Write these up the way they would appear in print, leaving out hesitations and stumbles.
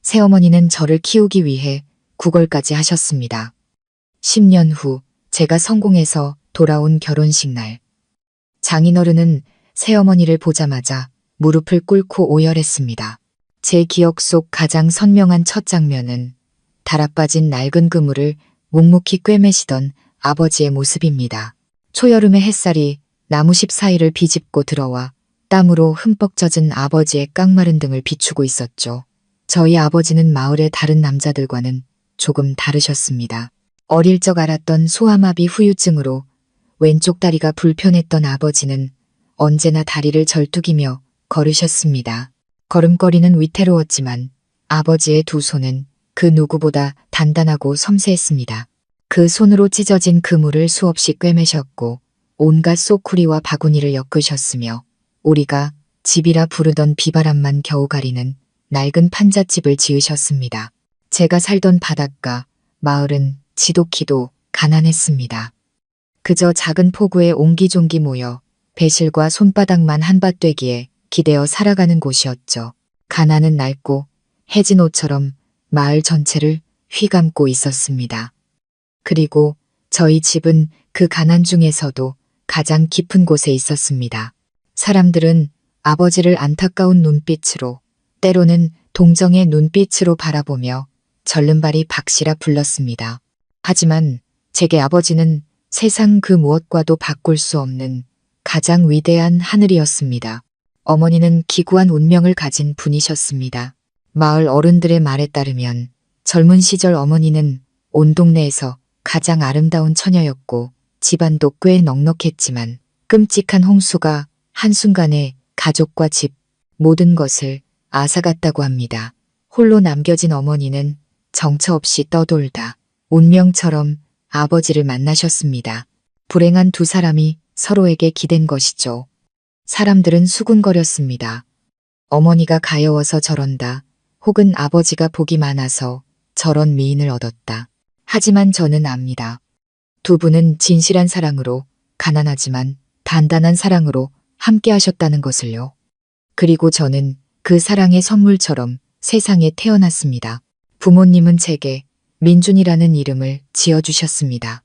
새어머니는 저를 키우기 위해 구걸까지 하셨습니다. 10년 후 제가 성공해서 돌아온 결혼식 날. 장인어른은 새어머니를 보자마자 무릎을 꿇고 오열했습니다. 제 기억 속 가장 선명한 첫 장면은 달아빠진 낡은 그물을 묵묵히 꿰매시던 아버지의 모습입니다. 초여름의 햇살이 나무십 사이를 비집고 들어와 땀으로 흠뻑 젖은 아버지의 깡마른 등을 비추고 있었죠. 저희 아버지는 마을의 다른 남자들과는 조금 다르셨습니다. 어릴 적 앓았던 소아마비 후유증으로 왼쪽 다리가 불편했던 아버지는 언제나 다리를 절뚝이며 걸으셨습니다. 걸음걸이는 위태로웠지만 아버지의 두 손은 그 누구보다 단단하고 섬세했습니다. 그 손으로 찢어진 그물을 수없이 꿰매셨고 온갖 소쿠리와 바구니를 엮으셨으며 우리가 집이라 부르던 비바람만 겨우 가리는 낡은 판잣집을 지으셨습니다. 제가 살던 바닷가, 마을은 지독히도 가난했습니다. 그저 작은 포구에 옹기종기 모여 배실과 손바닥만 한밭되기에 기대어 살아가는 곳이었죠. 가난은 낡고 해진 옷처럼 마을 전체를 휘감고 있었습니다. 그리고 저희 집은 그 가난 중에서도 가장 깊은 곳에 있었습니다. 사람들은 아버지를 안타까운 눈빛으로, 때로는 동정의 눈빛으로 바라보며 절름발이 박씨라 불렀습니다. 하지만 제게 아버지는 세상 그 무엇과도 바꿀 수 없는 가장 위대한 하늘이었습니다. 어머니는 기구한 운명을 가진 분이셨습니다. 마을 어른들의 말에 따르면 젊은 시절 어머니는 온 동네에서 가장 아름다운 처녀였고 집안도 꽤 넉넉했지만 끔찍한 홍수가 한순간에 가족과 집, 모든 것을 앗아갔다고 합니다. 홀로 남겨진 어머니는 정처 없이 떠돌다 운명처럼 아버지를 만나셨습니다. 불행한 두 사람이 서로에게 기댄 것이죠. 사람들은 수군거렸습니다. 어머니가 가여워서 저런다. 혹은 아버지가 복이 많아서 저런 미인을 얻었다. 하지만 저는 압니다. 두 분은 진실한 사랑으로, 가난하지만 단단한 사랑으로 함께 하셨다는 것을요. 그리고 저는 그 사랑의 선물처럼 세상에 태어났습니다. 부모님은 제게 민준이라는 이름을 지어주셨습니다.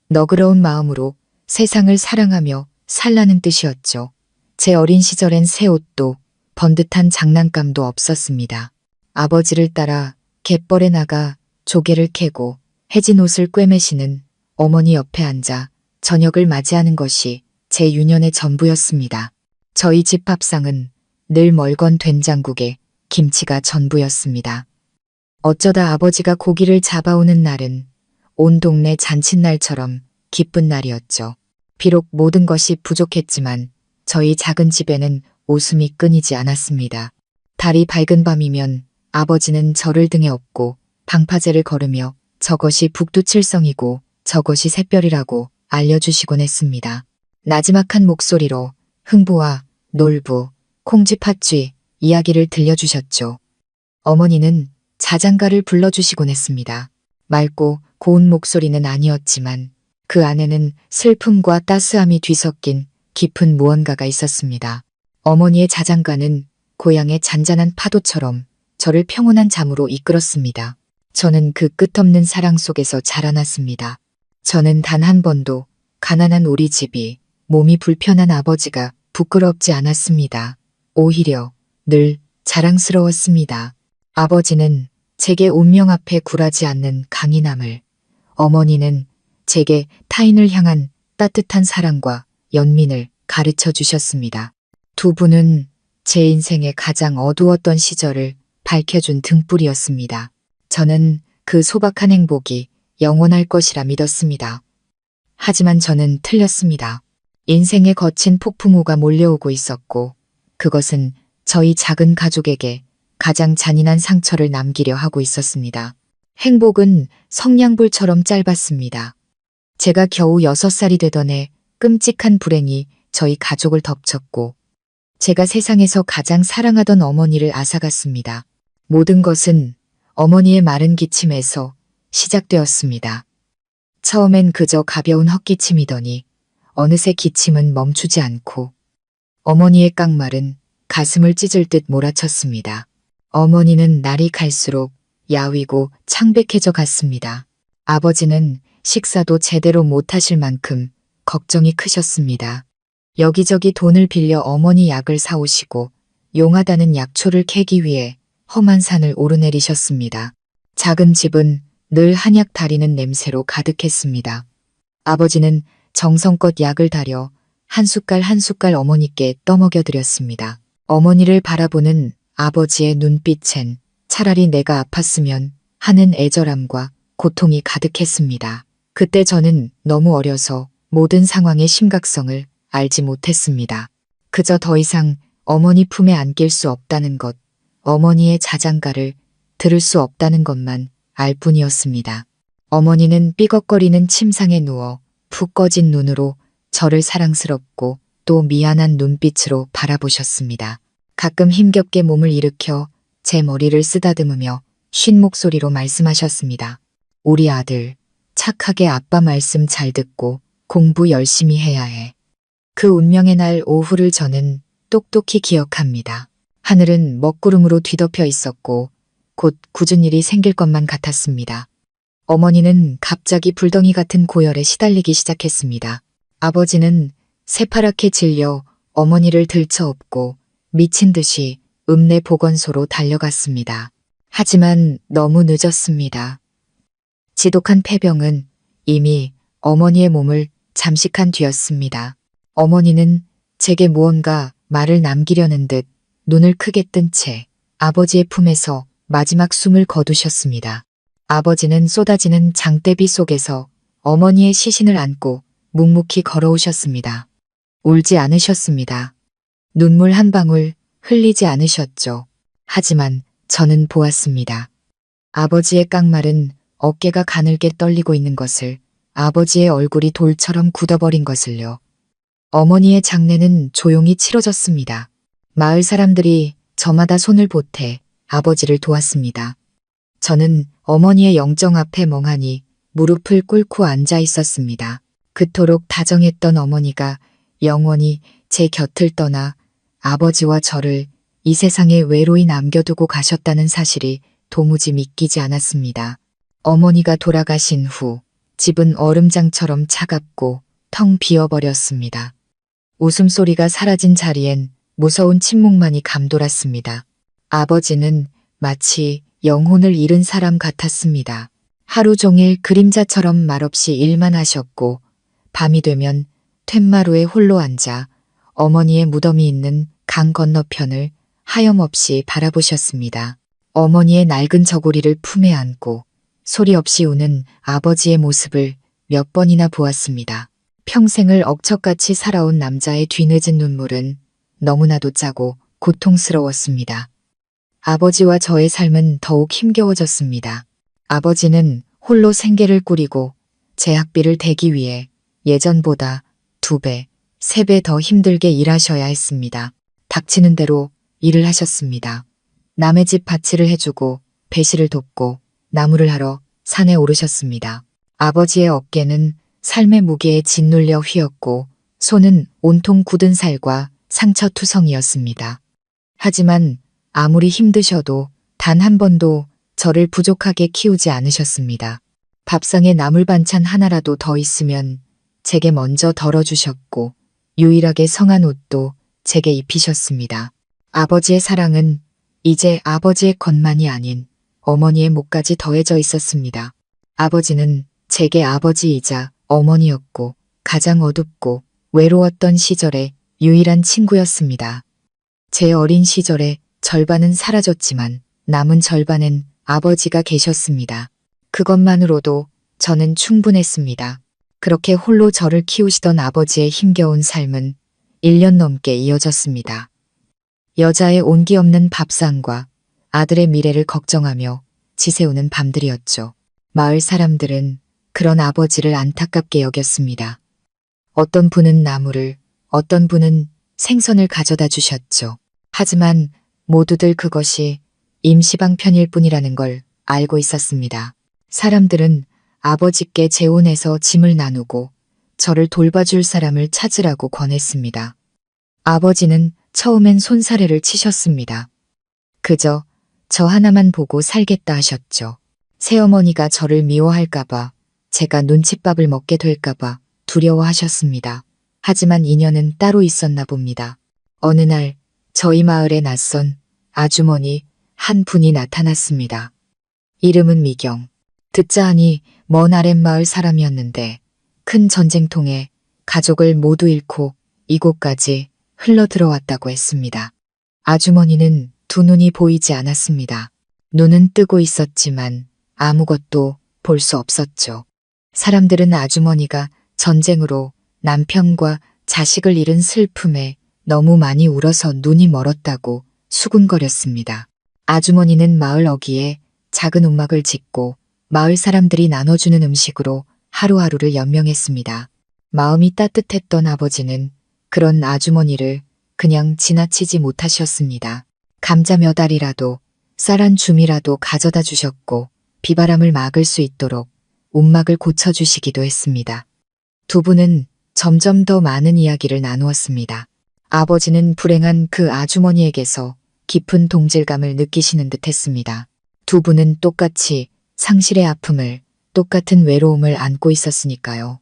너그러운 마음으로 세상을 사랑하며 살라는 뜻이었죠. 제 어린 시절엔 새 옷도 번듯한 장난감도 없었습니다. 아버지를 따라 갯벌에 나가 조개를 캐고 해진 옷을 꿰매시는 어머니 옆에 앉아 저녁을 맞이하는 것이 제 유년의 전부였습니다. 저희 집 밥상은 늘 멀건 된장국에 김치가 전부였습니다. 어쩌다 아버지가 고기를 잡아오는 날은 온 동네 잔칫날처럼 기쁜 날이었죠. 비록 모든 것이 부족했지만 저희 작은 집에는 웃음이 끊이지 않았습니다. 달이 밝은 밤이면 아버지는 저를 등에 업고 방파제를 걸으며 저것이 북두칠성이고 저것이 샛별이라고 알려주시곤 했습니다. 나지막한 목소리로 흥부와 놀부, 콩쥐 팥쥐 이야기를 들려주셨죠. 어머니는 자장가를 불러주시곤 했습니다. 맑고 고운 목소리는 아니었지만 그 안에는 슬픔과 따스함이 뒤섞인 깊은 무언가가 있었습니다. 어머니의 자장가는 고향의 잔잔한 파도처럼 저를 평온한 잠으로 이끌었습니다. 저는 그 끝없는 사랑 속에서 자라났습니다. 저는 단 한 번도 가난한 우리 집이, 몸이 불편한 아버지가 부끄럽지 않았습니다. 오히려 늘 자랑스러웠습니다. 아버지는 제게 운명 앞에 굴하지 않는 강인함을, 어머니는 제게 타인을 향한 따뜻한 사랑과 연민을 가르쳐 주셨습니다. 두 분은 제 인생의 가장 어두웠던 시절을 밝혀준 등불이었습니다. 저는 그 소박한 행복이 영원할 것이라 믿었습니다. 하지만 저는 틀렸습니다. 인생의 거친 폭풍우가 몰려오고 있었고 그것은 저희 작은 가족에게 가장 잔인한 상처를 남기려 하고 있었습니다. 행복은 성냥불처럼 짧았습니다. 제가 겨우 6살이 되던 해 끔찍한 불행이 저희 가족을 덮쳤고 제가 세상에서 가장 사랑하던 어머니를 앗아갔습니다. 모든 것은 어머니의 마른 기침에서 시작되었습니다. 처음엔 그저 가벼운 헛기침이더니 어느새 기침은 멈추지 않고 어머니의 깡말은 가슴을 찢을 듯 몰아쳤습니다. 어머니는 날이 갈수록 야위고 창백해져 갔습니다. 아버지는 식사도 제대로 못하실 만큼 걱정이 크셨습니다. 여기저기 돈을 빌려 어머니 약을 사오시고 용하다는 약초를 캐기 위해 험한 산을 오르내리셨습니다. 작은 집은 늘 한약 달이는 냄새로 가득했습니다. 아버지는 정성껏 약을 달여 한 숟갈 한 숟갈 어머니께 떠먹여 드렸습니다. 어머니를 바라보는 아버지의 눈빛엔 차라리 내가 아팠으면 하는 애절함과 고통이 가득했습니다. 그때 저는 너무 어려서 모든 상황의 심각성을 알지 못했습니다. 그저 더 이상 어머니 품에 안길 수 없다는 것, 어머니의 자장가를 들을 수 없다는 것만 알 뿐이었습니다. 어머니는 삐걱거리는 침상에 누워 푹 꺼진 눈으로 저를 사랑스럽고 또 미안한 눈빛으로 바라보셨습니다. 가끔 힘겹게 몸을 일으켜 제 머리를 쓰다듬으며 쉰 목소리로 말씀하셨습니다. 우리 아들, 착하게 아빠 말씀 잘 듣고 공부 열심히 해야 해. 그 운명의 날 오후를 저는 똑똑히 기억합니다. 하늘은 먹구름으로 뒤덮여 있었고 곧 굳은 일이 생길 것만 같았습니다. 어머니는 갑자기 불덩이 같은 고열에 시달리기 시작했습니다. 아버지는 새파랗게 질려 어머니를 들쳐업고 미친 듯이 읍내 보건소로 달려갔습니다. 하지만 너무 늦었습니다. 지독한 폐병은 이미 어머니의 몸을 잠식한 뒤였습니다. 어머니는 제게 무언가 말을 남기려는 듯 눈을 크게 뜬 채 아버지의 품에서 마지막 숨을 거두셨습니다. 아버지는 쏟아지는 장대비 속에서 어머니의 시신을 안고 묵묵히 걸어오셨습니다. 울지 않으셨습니다. 눈물 한 방울 흘리지 않으셨죠. 하지만 저는 보았습니다. 아버지의 깡마른 어깨가 가늘게 떨리고 있는 것을, 아버지의 얼굴이 돌처럼 굳어버린 것을요. 어머니의 장례는 조용히 치러졌습니다. 마을 사람들이 저마다 손을 보태 아버지를 도왔습니다. 저는 어머니의 영정 앞에 멍하니 무릎을 꿇고 앉아 있었습니다. 그토록 다정했던 어머니가 영원히 제 곁을 떠나 아버지와 저를 이 세상에 외로이 남겨두고 가셨다는 사실이 도무지 믿기지 않았습니다. 어머니가 돌아가신 후 집은 얼음장처럼 차갑고 텅 비어버렸습니다. 웃음소리가 사라진 자리엔 무서운 침묵만이 감돌았습니다. 아버지는 마치 영혼을 잃은 사람 같았습니다. 하루 종일 그림자처럼 말없이 일만 하셨고 밤이 되면 툇마루에 홀로 앉아 어머니의 무덤이 있는 강 건너편을 하염없이 바라보셨습니다. 어머니의 낡은 저고리를 품에 안고 소리 없이 우는 아버지의 모습을 몇 번이나 보았습니다. 평생을 억척같이 살아온 남자의 뒤늦은 눈물은 너무나도 짜고 고통스러웠습니다. 아버지와 저의 삶은 더욱 힘겨워졌습니다. 아버지는 홀로 생계를 꾸리고 제 학비를 대기 위해 예전보다 2배, 3배 더 힘들게 일하셔야 했습니다. 닥치는 대로 일을 하셨습니다. 남의 집 밭일을 해주고 배실을 돕고 나무를 하러 산에 오르셨습니다. 아버지의 어깨는 삶의 무게에 짓눌려 휘었고 손은 온통 굳은 살과 상처투성이었습니다. 하지만 아무리 힘드셔도 단 한 번도 저를 부족하게 키우지 않으셨습니다. 밥상에 나물 반찬 하나라도 더 있으면 제게 먼저 덜어주셨고 유일하게 성한 옷도 제게 입히셨습니다. 아버지의 사랑은 이제 아버지의 것만이 아닌 어머니의 몫까지 더해져 있었습니다. 아버지는 제게 아버지이자 어머니였고 가장 어둡고 외로웠던 시절의 유일한 친구였습니다. 제 어린 시절의 절반은 사라졌지만 남은 절반엔 아버지가 계셨습니다. 그것만으로도 저는 충분했습니다. 그렇게 홀로 저를 키우시던 아버지의 힘겨운 삶은 1년 넘게 이어졌습니다. 여자의 온기 없는 밥상과 아들의 미래를 걱정하며 지새우는 밤들이었죠. 마을 사람들은 그런 아버지를 안타깝게 여겼습니다. 어떤 분은 나무를, 어떤 분은 생선을 가져다 주셨죠. 하지만 모두들 그것이 임시방편일 뿐이라는 걸 알고 있었습니다. 사람들은 아버지께 재혼해서 짐을 나누고 저를 돌봐줄 사람을 찾으라고 권했습니다. 아버지는 처음엔 손사래를 치셨습니다. 그저 저 하나만 보고 살겠다 하셨죠. 새어머니가 저를 미워할까봐, 제가 눈칫밥을 먹게 될까봐 두려워하셨습니다. 하지만 인연은 따로 있었나 봅니다. 어느 날 저희 마을에 낯선 아주머니 한 분이 나타났습니다. 이름은 미경. 듣자 하니 먼 아랫마을 사람이었는데 큰 전쟁통에 가족을 모두 잃고 이곳까지 흘러 들어왔다고 했습니다. 아주머니는 두 눈이 보이지 않았습니다. 눈은 뜨고 있었지만 아무것도 볼 수 없었죠. 사람들은 아주머니가 전쟁으로 남편과 자식을 잃은 슬픔에 너무 많이 울어서 눈이 멀었다고 수군거렸습니다. 아주머니는 마을 어귀에 작은 움막을 짓고 마을 사람들이 나눠주는 음식으로 하루하루를 연명했습니다. 마음이 따뜻했던 아버지는 그런 아주머니를 그냥 지나치지 못하셨습니다. 감자 몇 알이라도 쌀 한 줌이라도 가져다 주셨고 비바람을 막을 수 있도록 움막을 고쳐주시기도 했습니다. 두 분은 점점 더 많은 이야기를 나누었습니다. 아버지는 불행한 그 아주머니에게서 깊은 동질감을 느끼시는 듯 했습니다. 두 분은 똑같이 상실의 아픔을, 똑같은 외로움을 안고 있었으니까요.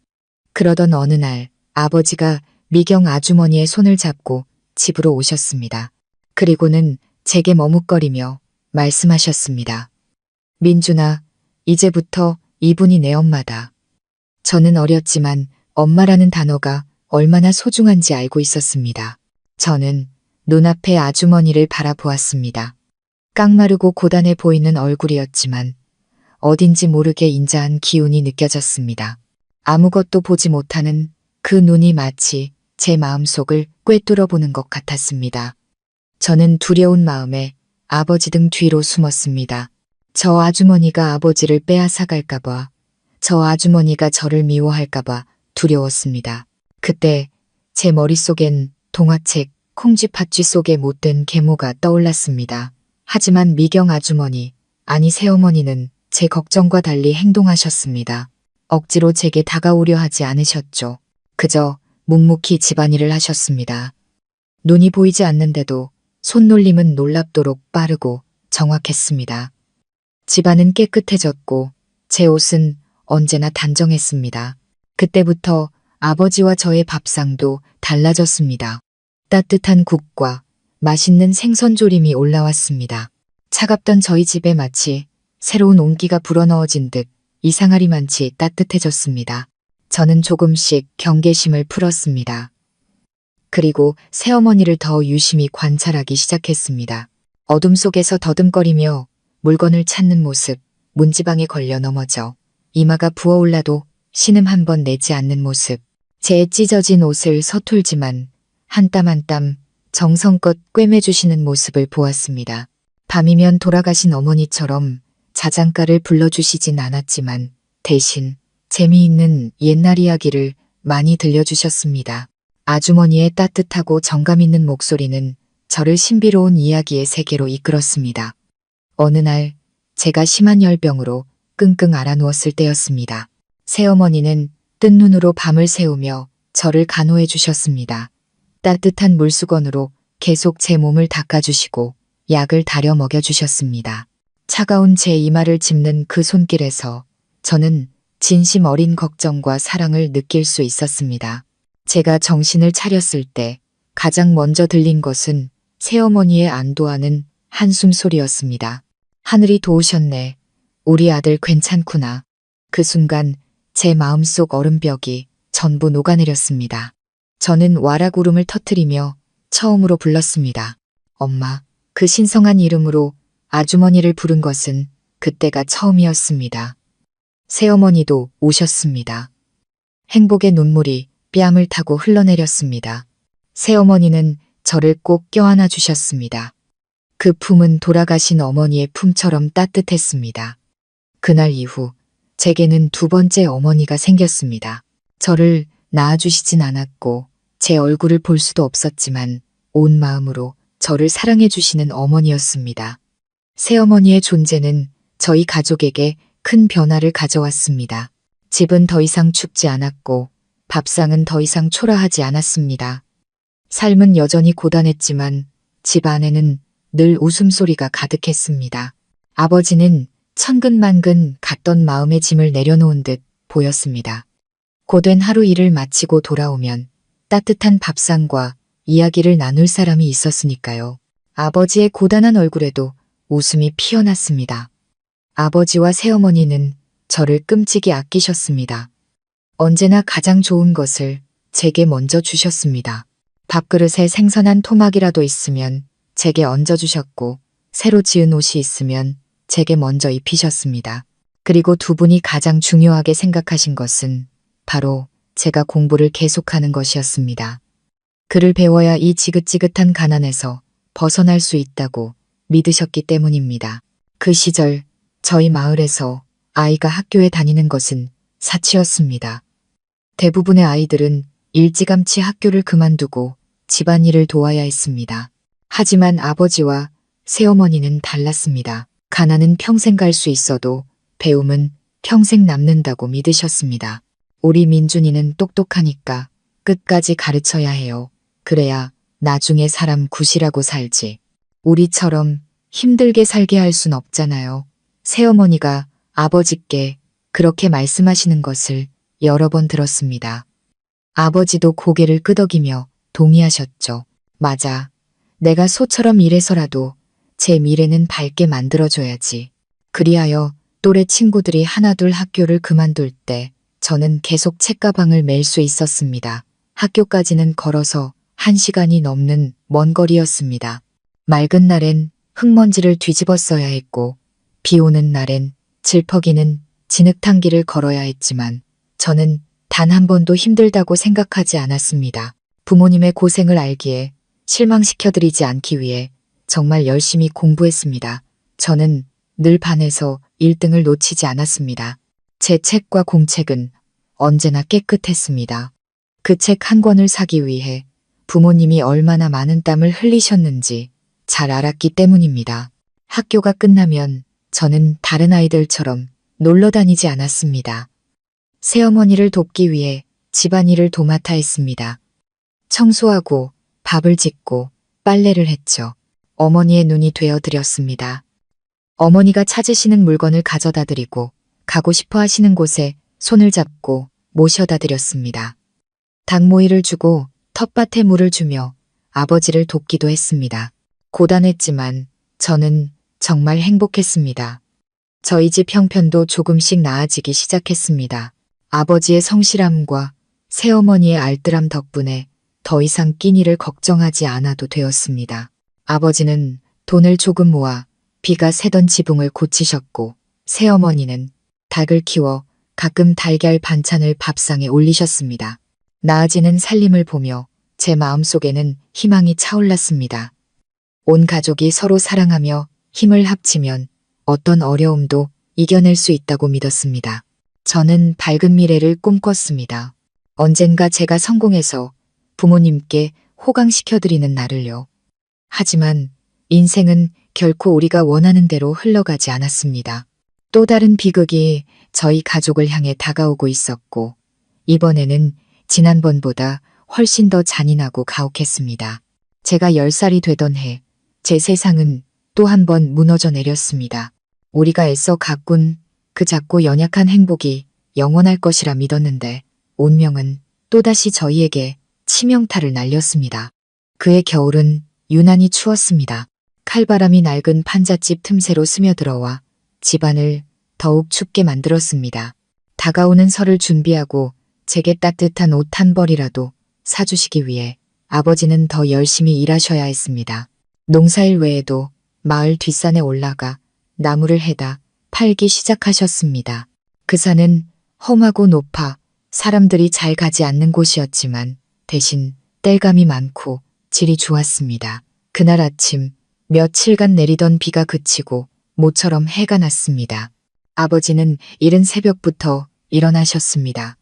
그러던 어느 날 아버지가 미경 아주머니의 손을 잡고 집으로 오셨습니다. 그리고는 제게 머뭇거리며 말씀하셨습니다. 민준아, 이제부터 이분이 내 엄마다. 저는 어렸지만 엄마라는 단어가 얼마나 소중한지 알고 있었습니다. 저는 눈앞의 아주머니를 바라보았습니다. 깡마르고 고단해 보이는 얼굴이었지만 어딘지 모르게 인자한 기운이 느껴졌습니다. 아무것도 보지 못하는 그 눈이 마치 제 마음속을 꿰뚫어 보는 것 같았습니다. 저는 두려운 마음에 아버지 등 뒤로 숨었습니다. 저 아주머니가 아버지를 빼앗아갈까봐, 저 아주머니가 저를 미워할까봐 두려웠습니다. 그때 제 머릿속엔 동화책 콩쥐팥쥐 속의 못된 계모가 떠올랐습니다. 하지만 미경 아주머니, 아니 새어머니는 제 걱정과 달리 행동하셨습니다. 억지로 제게 다가오려 하지 않으셨죠. 그저 묵묵히 집안일을 하셨습니다. 눈이 보이지 않는데도 손놀림은 놀랍도록 빠르고 정확했습니다. 집안은 깨끗해졌고 제 옷은 언제나 단정했습니다. 그때부터 아버지와 저의 밥상도 달라졌습니다. 따뜻한 국과 맛있는 생선조림이 올라왔습니다. 차갑던 저희 집에 마치 새로운 온기가 불어넣어진 듯 이상하리만치 따뜻해졌습니다. 저는 조금씩 경계심을 풀었습니다. 그리고 새어머니를 더 유심히 관찰하기 시작했습니다. 어둠 속에서 더듬거리며 물건을 찾는 모습, 문지방에 걸려 넘어져 이마가 부어올라도 신음 한 번 내지 않는 모습, 제 찢어진 옷을 서툴지만 한 땀 한 땀 정성껏 꿰매주시는 모습을 보았습니다. 밤이면 돌아가신 어머니처럼 자장가를 불러주시진 않았지만 대신 재미있는 옛날 이야기를 많이 들려주셨습니다. 아주머니의 따뜻하고 정감 있는 목소리는 저를 신비로운 이야기의 세계로 이끌었습니다. 어느 날 제가 심한 열병으로 끙끙 앓아누웠을 때였습니다. 새어머니는 뜬 눈으로 밤을 새우며 저를 간호해 주셨습니다. 따뜻한 물수건으로 계속 제 몸을 닦아주시고 약을 다려 먹여주셨습니다. 차가운 제 이마를 짚는 그 손길에서 저는 진심 어린 걱정과 사랑을 느낄 수 있었습니다. 제가 정신을 차렸을 때 가장 먼저 들린 것은 새어머니의 안도하는 한숨 소리였습니다. 하늘이 도우셨네. 우리 아들 괜찮구나. 그 순간 제 마음속 얼음벽이 전부 녹아내렸습니다. 저는 와락 울음을 터뜨리며 처음으로 불렀습니다. 엄마. 그 신성한 이름으로 아주머니를 부른 것은 그때가 처음이었습니다. 새어머니도 오셨습니다. 행복의 눈물이 뺨을 타고 흘러내렸습니다. 새어머니는 저를 꼭 껴안아 주셨습니다. 그 품은 돌아가신 어머니의 품처럼 따뜻했습니다. 그날 이후 제게는 두 번째 어머니가 생겼습니다. 저를 낳아주시진 않았고 제 얼굴을 볼 수도 없었지만 온 마음으로 저를 사랑해 주시는 어머니였습니다. 새어머니의 존재는 저희 가족에게 큰 변화를 가져왔습니다. 집은 더 이상 춥지 않았고 밥상은 더 이상 초라하지 않았습니다. 삶은 여전히 고단했지만 집 안에는 늘 웃음소리가 가득했습니다. 아버지는 천근만근 갔던 마음의 짐을 내려놓은 듯 보였습니다. 고된 하루 일을 마치고 돌아오면 따뜻한 밥상과 이야기를 나눌 사람이 있었으니까요. 아버지의 고단한 얼굴에도 웃음이 피어났습니다. 아버지와 새어머니는 저를 끔찍이 아끼셨습니다. 언제나 가장 좋은 것을 제게 먼저 주셨습니다. 밥그릇에 생선한 토막이라도 있으면 제게 얹어주셨고 새로 지은 옷이 있으면 제게 먼저 입히셨습니다. 그리고 두 분이 가장 중요하게 생각하신 것은 바로 제가 공부를 계속하는 것이었습니다. 글을 배워야 이 지긋지긋한 가난에서 벗어날 수 있다고 믿으셨기 때문입니다. 그 시절 저희 마을에서 아이가 학교에 다니는 것은 사치였습니다. 대부분의 아이들은 일찌감치 학교를 그만두고 집안일을 도와야 했습니다. 하지만 아버지와 새어머니는 달랐습니다. 가난은 평생 갈 수 있어도 배움은 평생 남는다고 믿으셨습니다. 우리 민준이는 똑똑하니까 끝까지 가르쳐야 해요. 그래야 나중에 사람 구실하고 살지. 우리처럼 힘들게 살게 할 순 없잖아요. 새어머니가 아버지께 그렇게 말씀하시는 것을 여러 번 들었습니다. 아버지도 고개를 끄덕이며 동의하셨죠. 맞아. 내가 소처럼 일해서라도 제 미래는 밝게 만들어줘야지. 그리하여 또래 친구들이 하나둘 학교를 그만둘 때 저는 계속 책가방을 멜 수 있었습니다. 학교까지는 걸어서 1시간이 넘는 먼 거리였습니다. 맑은 날엔 흙먼지를 뒤집어 써야 했고 비 오는 날엔 질퍽이는 진흙탕 길을 걸어야 했지만 저는 단 한 번도 힘들다고 생각하지 않았습니다. 부모님의 고생을 알기에 실망시켜드리지 않기 위해 정말 열심히 공부했습니다. 저는 늘 반에서 1등을 놓치지 않았습니다. 제 책과 공책은 언제나 깨끗했습니다. 그 책 한 권을 사기 위해 부모님이 얼마나 많은 땀을 흘리셨는지 잘 알았기 때문입니다. 학교가 끝나면 저는 다른 아이들처럼 놀러 다니지 않았습니다. 새어머니를 돕기 위해 집안일을 도맡아 했습니다. 청소하고 밥을 짓고 빨래를 했죠. 어머니의 눈이 되어드렸습니다. 어머니가 찾으시는 물건을 가져다 드리고 가고 싶어 하시는 곳에 손을 잡고 모셔다 드렸습니다. 닭모이를 주고 텃밭에 물을 주며 아버지를 돕기도 했습니다. 고단했지만 저는 정말 행복했습니다. 저희 집 형편도 조금씩 나아지기 시작했습니다. 아버지의 성실함과 새어머니의 알뜰함 덕분에 더 이상 끼니를 걱정하지 않아도 되었습니다. 아버지는 돈을 조금 모아 비가 새던 지붕을 고치셨고 새어머니는 닭을 키워 가끔 달걀 반찬을 밥상에 올리셨습니다. 나아지는 살림을 보며 제 마음속에는 희망이 차올랐습니다. 온 가족이 서로 사랑하며 힘을 합치면 어떤 어려움도 이겨낼 수 있다고 믿었습니다. 저는 밝은 미래를 꿈꿨습니다. 언젠가 제가 성공해서 부모님께 호강시켜드리는 날을요. 하지만 인생은 결코 우리가 원하는 대로 흘러가지 않았습니다. 또 다른 비극이 저희 가족을 향해 다가오고 있었고 이번에는 지난번보다 훨씬 더 잔인하고 가혹했습니다. 제가 10살이 되던 해 제 세상은 또 한 번 무너져 내렸습니다. 우리가 애써 가꾼 그 작고 연약한 행복이 영원할 것이라 믿었는데 운명은 또다시 저희에게 치명타를 날렸습니다. 그해 겨울은 유난히 추웠습니다. 칼바람이 낡은 판잣집 틈새로 스며들어와 집안을 더욱 춥게 만들었습니다. 다가오는 설을 준비하고 제게 따뜻한 옷 한 벌이라도 사주시기 위해 아버지는 더 열심히 일하셔야 했습니다. 농사일 외에도 마을 뒷산에 올라가 나무를 해다 팔기 시작하셨습니다. 그 산은 험하고 높아 사람들이 잘 가지 않는 곳이었지만 대신 땔감이 많고 질이 좋았습니다. 그날 아침 며칠간 내리던 비가 그치고 모처럼 해가 났습니다. 아버지는 이른 새벽부터 일어나셨습니다.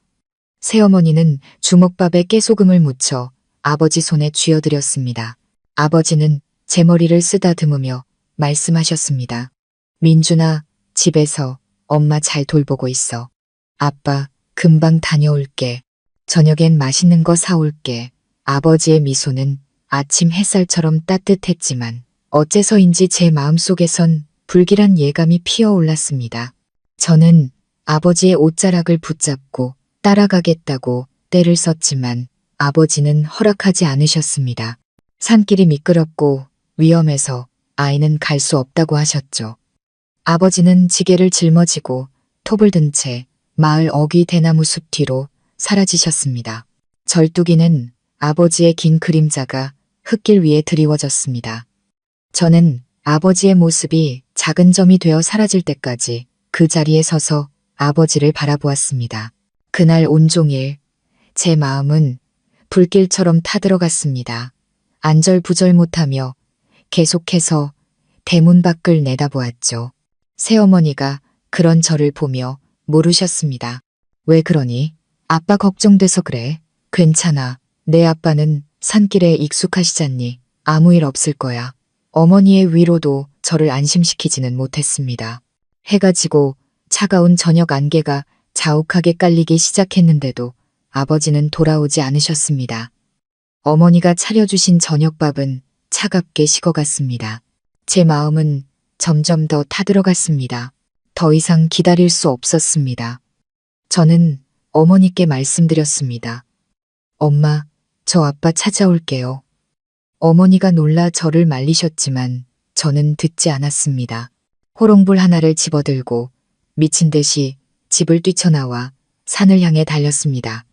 새어머니는 주먹밥에 깨소금을 묻혀 아버지 손에 쥐어드렸습니다. 아버지는 제 머리를 쓰다듬으며 말씀하셨습니다. 민준아, 집에서 엄마 잘 돌보고 있어. 아빠, 금방 다녀올게. 저녁엔 맛있는 거 사올게. 아버지의 미소는 아침 햇살처럼 따뜻했지만 어째서인지 제 마음속에선 불길한 예감이 피어올랐습니다. 저는 아버지의 옷자락을 붙잡고 따라가겠다고 떼를 썼지만 아버지는 허락하지 않으셨습니다. 산길이 미끄럽고 위험해서 아이는 갈 수 없다고 하셨죠. 아버지는 지게를 짊어지고 톱을 든 채 마을 어귀 대나무 숲 뒤로 사라지셨습니다. 절뚝이는 아버지의 긴 그림자가 흙길 위에 드리워졌습니다. 저는 아버지의 모습이 작은 점이 되어 사라질 때까지 그 자리에 서서 아버지를 바라보았습니다. 그날 온종일 제 마음은 불길처럼 타들어갔습니다. 안절부절 못하며 계속해서 대문 밖을 내다보았죠. 새어머니가 그런 저를 보며 물으셨습니다. 왜 그러니? 아빠 걱정돼서 그래. 괜찮아. 내 아빠는 산길에 익숙하시잖니. 아무 일 없을 거야. 어머니의 위로도 저를 안심시키지는 못했습니다. 해가 지고 차가운 저녁 안개가 자욱하게 깔리기 시작했는데도 아버지는 돌아오지 않으셨습니다. 어머니가 차려주신 저녁밥은 차갑게 식어갔습니다. 제 마음은 점점 더 타들어갔습니다. 더 이상 기다릴 수 없었습니다. 저는 어머니께 말씀드렸습니다. 엄마, 저 아빠 찾아올게요. 어머니가 놀라 저를 말리셨지만 저는 듣지 않았습니다. 호롱불 하나를 집어들고 미친 듯이 집을 뛰쳐나와 산을 향해 달렸습니다.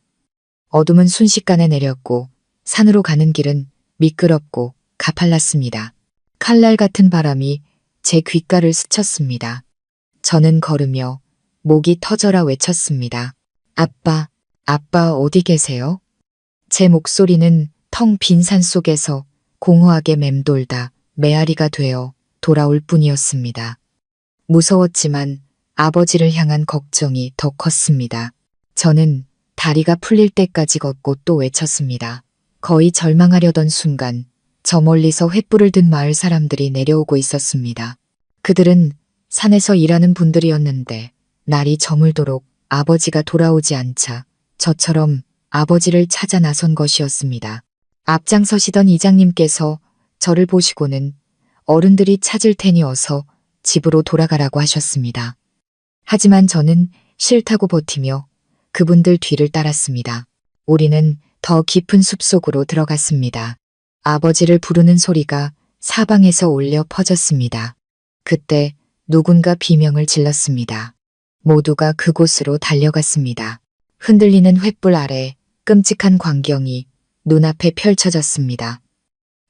어둠은 순식간에 내렸고 산으로 가는 길은 미끄럽고 가팔랐습니다. 칼날 같은 바람이 제 귓가를 스쳤습니다. 저는 걸으며 목이 터져라 외쳤습니다. 아빠, 아빠 어디 계세요? 제 목소리는 텅 빈 산 속에서 공허하게 맴돌다 메아리가 되어 돌아올 뿐이었습니다. 무서웠지만 아버지를 향한 걱정이 더 컸습니다. 저는 다리가 풀릴 때까지 걷고 또 외쳤습니다. 거의 절망하려던 순간 저 멀리서 횃불을 든 마을 사람들이 내려오고 있었습니다. 그들은 산에서 일하는 분들이었는데 날이 저물도록 아버지가 돌아오지 않자 저처럼 아버지를 찾아 나선 것이었습니다. 앞장서시던 이장님께서 저를 보시고는 어른들이 찾을 테니 어서 집으로 돌아가라고 하셨습니다. 하지만 저는 싫다고 버티며 그분들 뒤를 따랐습니다. 우리는 더 깊은 숲속으로 들어갔습니다. 아버지를 부르는 소리가 사방에서 울려 퍼졌습니다. 그때 누군가 비명을 질렀습니다. 모두가 그곳으로 달려갔습니다. 흔들리는 횃불 아래 끔찍한 광경이 눈앞에 펼쳐졌습니다.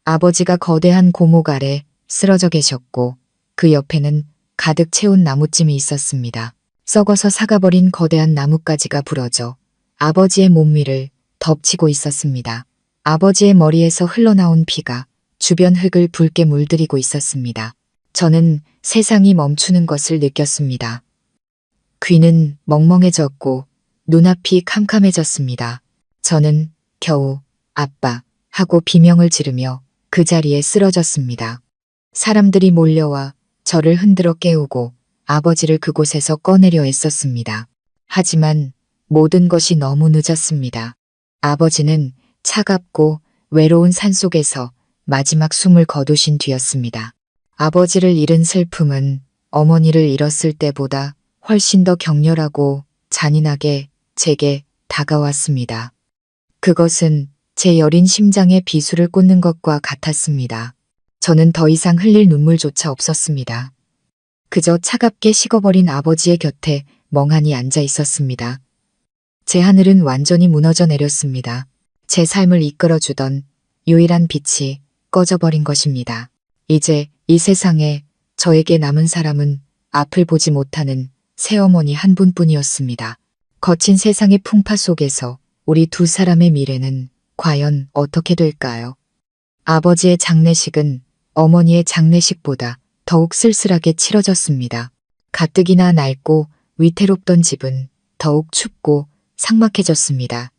아버지가 거대한 고목 아래 쓰러져 계셨고 그 옆에는 가득 채운 나무찜이 있었습니다. 썩어서 사가버린 거대한 나뭇가지가 부러져 아버지의 몸 위를 덮치고 있었습니다. 아버지의 머리에서 흘러나온 피가 주변 흙을 붉게 물들이고 있었습니다. 저는 세상이 멈추는 것을 느꼈습니다. 귀는 멍멍해졌고 눈앞이 캄캄해졌습니다. 저는 겨우 아빠 하고 비명을 지르며 그 자리에 쓰러졌습니다. 사람들이 몰려와 저를 흔들어 깨우고 아버지를 그곳에서 꺼내려 애썼습니다. 하지만 모든 것이 너무 늦었습니다. 아버지는 차갑고 외로운 산속에서 마지막 숨을 거두신 뒤였습니다. 아버지를 잃은 슬픔은 어머니를 잃었을 때보다 훨씬 더 격렬하고 잔인하게 제게 다가왔습니다. 그것은 제 여린 심장에 비수를 꽂는 것과 같았습니다. 저는 더 이상 흘릴 눈물조차 없었습니다. 그저 차갑게 식어버린 아버지의 곁에 멍하니 앉아 있었습니다. 제 하늘은 완전히 무너져 내렸습니다. 제 삶을 이끌어주던 유일한 빛이 꺼져버린 것입니다. 이제 이 세상에 저에게 남은 사람은 앞을 보지 못하는 새어머니 한 분뿐이었습니다. 거친 세상의 풍파 속에서 우리 두 사람의 미래는 과연 어떻게 될까요? 아버지의 장례식은 어머니의 장례식보다 더욱 쓸쓸하게 치러졌습니다. 가뜩이나 낡고 위태롭던 집은 더욱 춥고 삭막해졌습니다.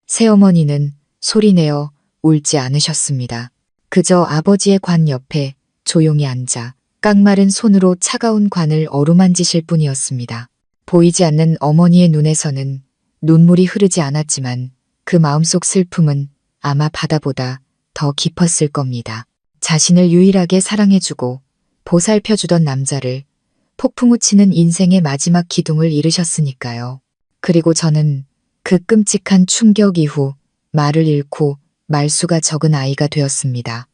새어머니는 소리내어 울지 않으셨습니다. 그저 아버지의 관 옆에 조용히 앉아 깡마른 손으로 차가운 관을 어루만지실 뿐이었습니다. 보이지 않는 어머니의 눈에서는 눈물이 흐르지 않았지만 그 마음속 슬픔은 아마 바다보다 더 깊었을 겁니다. 자신을 유일하게 사랑해주고 보살펴주던 남자를 폭풍우 치는 인생의 마지막 기둥을 이르셨으니까요. 그리고 저는 그 끔찍한 충격 이후 말을 잃고 말수가 적은 아이가 되었습니다.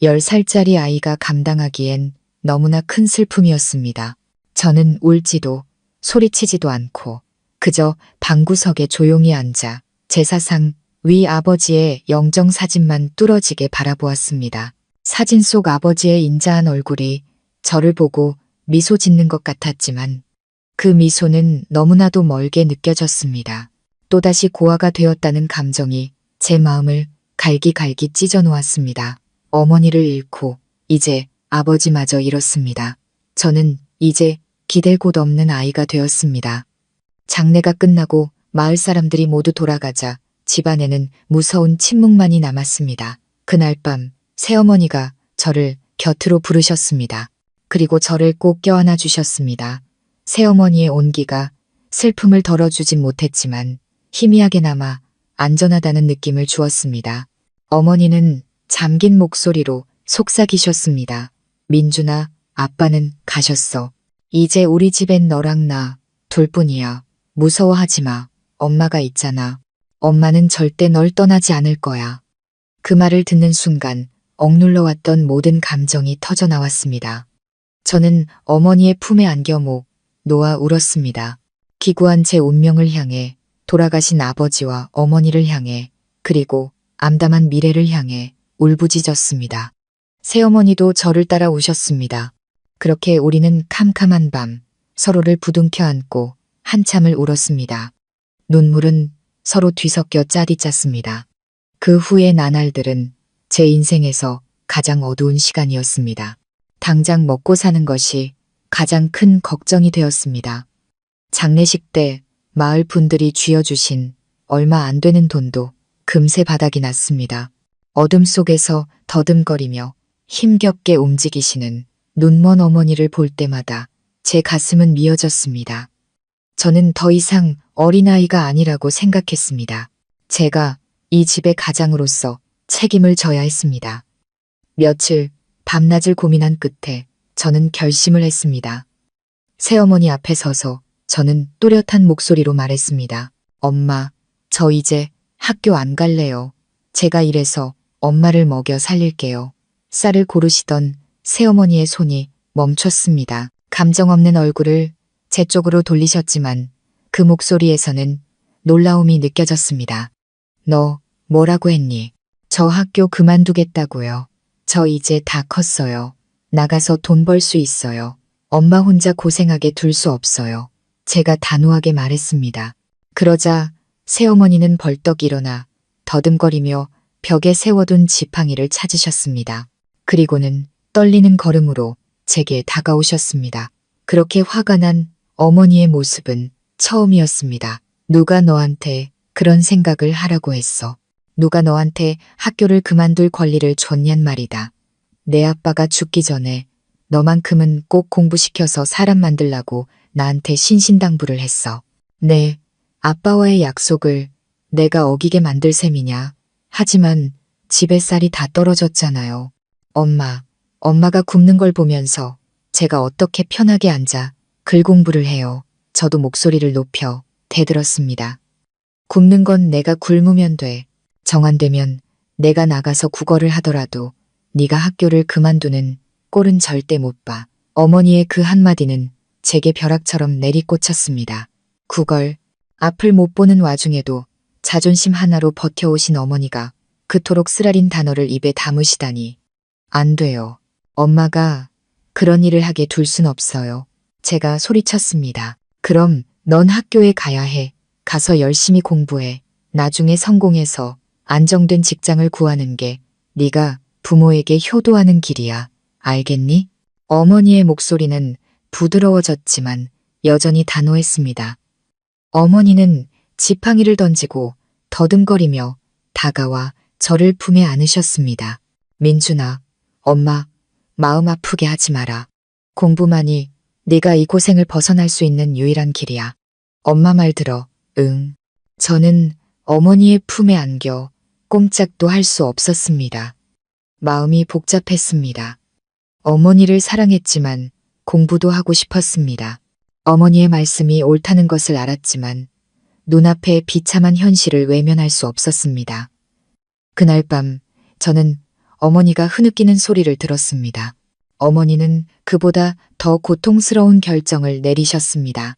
10살짜리 아이가 감당하기엔 너무나 큰 슬픔이었습니다. 저는 울지도 소리치지도 않고 그저 방구석에 조용히 앉아 제사상 위 아버지의 영정사진만 뚫어지게 바라보았습니다. 사진 속 아버지의 인자한 얼굴이 저를 보고 미소 짓는 것 같았지만 그 미소는 너무나도 멀게 느껴졌습니다. 또다시 고아가 되었다는 감정이 제 마음을 갈기갈기 찢어 놓았습니다. 어머니를 잃고 이제 아버지마저 잃었습니다. 저는 이제 기댈 곳 없는 아이가 되었습니다. 장례가 끝나고 마을 사람들이 모두 돌아가자 집안에는 무서운 침묵만이 남았습니다. 그날 밤 새어머니가 저를 곁으로 부르셨습니다. 그리고 저를 꼭 껴안아 주셨습니다. 새어머니의 온기가 슬픔을 덜어주진 못했지만 희미하게나마 안전하다는 느낌을 주었습니다. 어머니는 잠긴 목소리로 속삭이셨습니다. 민준아, 아빠는 가셨어. 이제 우리 집엔 너랑 나 둘뿐이야. 무서워하지 마. 엄마가 있잖아. 엄마는 절대 널 떠나지 않을 거야. 그 말을 듣는 순간 억눌러왔던 모든 감정이 터져 나왔습니다. 저는 어머니의 품에 안겨 목 놓아 울었습니다. 기구한 제 운명을 향해, 돌아가신 아버지와 어머니를 향해, 그리고 암담한 미래를 향해 울부짖었습니다. 새어머니도 저를 따라 우셨습니다. 그렇게 우리는 캄캄한 밤 서로를 부둥켜 안고 한참을 울었습니다. 눈물은 서로 뒤섞여 짜디짰습니다. 그 후의 나날들은 제 인생에서 가장 어두운 시간이었습니다. 당장 먹고 사는 것이 가장 큰 걱정이 되었습니다. 장례식 때 마을 분들이 쥐어주신 얼마 안 되는 돈도 금세 바닥이 났습니다. 어둠 속에서 더듬거리며 힘겹게 움직이시는 눈먼 어머니를 볼 때마다 제 가슴은 미어졌습니다. 저는 더 이상 어린아이가 아니라고 생각했습니다. 제가 이 집의 가장으로서 책임을 져야 했습니다. 며칠 밤낮을 고민한 끝에 저는 결심을 했습니다. 새어머니 앞에 서서 저는 또렷한 목소리로 말했습니다. 엄마, 저 이제 학교 안 갈래요. 제가 이래서 엄마를 먹여 살릴게요. 쌀을 고르시던 새어머니의 손이 멈췄습니다. 감정 없는 얼굴을 제 쪽으로 돌리셨지만 그 목소리에서는 놀라움이 느껴졌습니다. 너 뭐라고 했니? 저 학교 그만두겠다고요. 저 이제 다 컸어요. 나가서 돈 벌 수 있어요. 엄마 혼자 고생하게 둘 수 없어요. 제가 단호하게 말했습니다. 그러자 새어머니는 벌떡 일어나 더듬거리며 벽에 세워둔 지팡이를 찾으셨습니다. 그리고는 떨리는 걸음으로 제게 다가오셨습니다. 그렇게 화가 난 어머니의 모습은 처음이었습니다. 누가 너한테 그런 생각을 하라고 했어? 누가 너한테 학교를 그만둘 권리를 줬냔 말이다. 내 아빠가 죽기 전에 너만큼은 꼭 공부시켜서 사람 만들라고 나한테 신신당부를 했어. 네, 아빠와의 약속을 내가 어기게 만들 셈이냐. 하지만 집에 쌀이 다 떨어졌잖아요. 엄마가 굶는 걸 보면서 제가 어떻게 편하게 앉아 글 공부를 해요. 저도 목소리를 높여 대들었습니다. 굶는 건 내가 굶으면 돼. 정 안 되면 내가 나가서 국어를 하더라도 네가 학교를 그만두는 꼴은 절대 못 봐. 어머니의 그 한마디는 제게 벼락처럼 내리꽂혔습니다. 국어를 앞을 못 보는 와중에도 자존심 하나로 버텨오신 어머니가 그토록 쓰라린 단어를 입에 담으시다니. 안 돼요. 엄마가 그런 일을 하게 둘 순 없어요. 제가 소리쳤습니다. 그럼 넌 학교에 가야 해. 가서 열심히 공부해. 나중에 성공해서 안정된 직장을 구하는 게 네가 부모에게 효도하는 길이야. 알겠니? 어머니의 목소리는 부드러워졌지만 여전히 단호했습니다. 어머니는 지팡이를 던지고 더듬거리며 다가와 저를 품에 안으셨습니다. 민준아, 엄마, 마음 아프게 하지 마라. 공부만이 네가 이 고생을 벗어날 수 있는 유일한 길이야. 엄마 말 들어. 응. 저는 어머니의 품에 안겨 꼼짝도 할 수 없었습니다. 마음이 복잡했습니다. 어머니를 사랑했지만 공부도 하고 싶었습니다. 어머니의 말씀이 옳다는 것을 알았지만 눈앞의 비참한 현실을 외면할 수 없었습니다. 그날 밤 저는 어머니가 흐느끼는 소리를 들었습니다. 어머니는 그보다 더 고통스러운 결정을 내리셨습니다.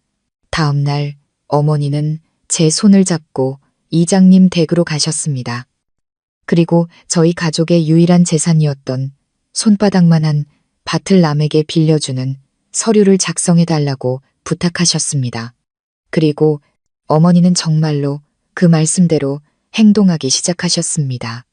다음 날 어머니는 제 손을 잡고 이장님 댁으로 가셨습니다. 그리고 저희 가족의 유일한 재산이었던 손바닥만한 밭을 남에게 빌려주는 서류를 작성해달라고 부탁하셨습니다. 그리고 어머니는 정말로 그 말씀대로 행동하기 시작하셨습니다.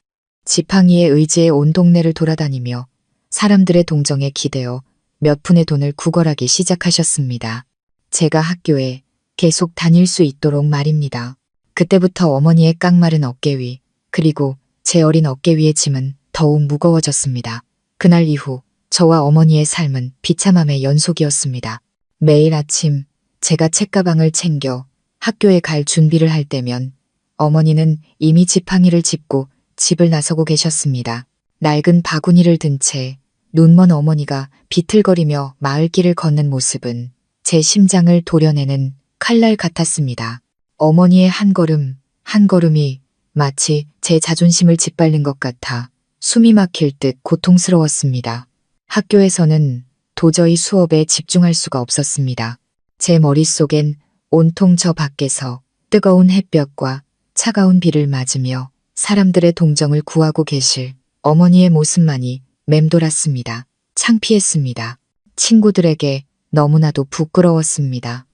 지팡이의 의지에 온 동네를 돌아다니며 사람들의 동정에 기대어 몇 푼의 돈을 구걸하기 시작하셨습니다. 제가 학교에 계속 다닐 수 있도록 말입니다. 그때부터 어머니의 깡마른 어깨 위, 그리고 제 어린 어깨 위의 짐은 더욱 무거워졌습니다. 그날 이후 저와 어머니의 삶은 비참함의 연속이었습니다. 매일 아침 제가 책가방을 챙겨 학교에 갈 준비를 할 때면 어머니는 이미 지팡이를 짚고 집을 나서고 계셨습니다. 낡은 바구니를 든 채 눈먼 어머니가 비틀거리며 마을길을 걷는 모습은 제 심장을 도려내는 칼날 같았습니다. 어머니의 한 걸음, 한 걸음이 마치 제 자존심을 짓밟는 것 같아 숨이 막힐 듯 고통스러웠습니다. 학교에서는 도저히 수업에 집중할 수가 없었습니다. 제 머릿속엔 온통 저 밖에서 뜨거운 햇볕과 차가운 비를 맞으며 사람들의 동정을 구하고 계실 어머니의 모습만이 맴돌았습니다. 창피했습니다. 친구들에게 너무나도 부끄러웠습니다.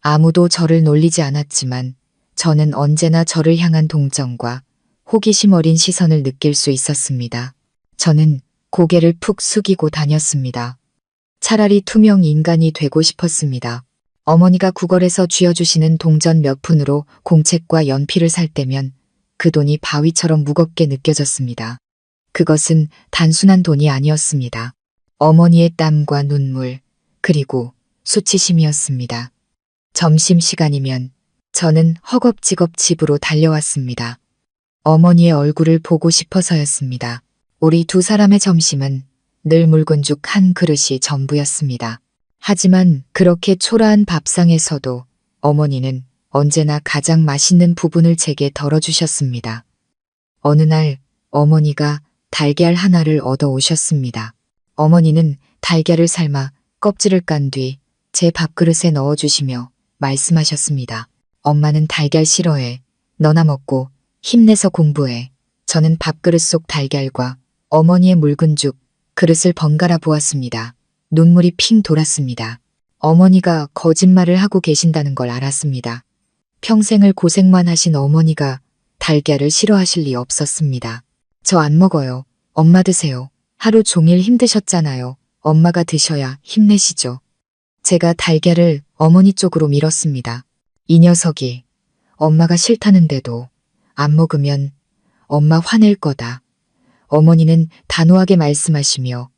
아무도 저를 놀리지 않았지만 저는 언제나 저를 향한 동정과 호기심 어린 시선을 느낄 수 있었습니다. 저는 고개를 푹 숙이고 다녔습니다. 차라리 투명 인간이 되고 싶었습니다. 어머니가 구걸에서 쥐어주시는 동전 몇 푼으로 공책과 연필을 살 때면 그 돈이 바위처럼 무겁게 느껴졌습니다. 그것은 단순한 돈이 아니었습니다. 어머니의 땀과 눈물, 그리고 수치심이었습니다. 점심시간이면 저는 허겁지겁 집으로 달려왔습니다. 어머니의 얼굴을 보고 싶어서였습니다. 우리 두 사람의 점심은 늘 묽은 죽 한 그릇이 전부였습니다. 하지만 그렇게 초라한 밥상에서도 어머니는 언제나 가장 맛있는 부분을 제게 덜어주셨습니다. 어느 날 어머니가 달걀 하나를 얻어오셨습니다. 어머니는 달걀을 삶아 껍질을 깐 뒤 제 밥그릇에 넣어주시며 말씀하셨습니다. 엄마는 달걀 싫어해. 너나 먹고 힘내서 공부해. 저는 밥그릇 속 달걀과 어머니의 묽은 죽, 그릇을 번갈아 보았습니다. 눈물이 핑 돌았습니다. 어머니가 거짓말을 하고 계신다는 걸 알았습니다. 평생을 고생만 하신 어머니가 달걀을 싫어하실 리 없었습니다. 저 안 먹어요. 엄마 드세요. 하루 종일 힘드셨잖아요. 엄마가 드셔야 힘내시죠. 제가 달걀을 어머니 쪽으로 밀었습니다. 이 녀석이 엄마가 싫다는데도 안 먹으면 엄마 화낼 거다. 어머니는 단호하게 말씀하시며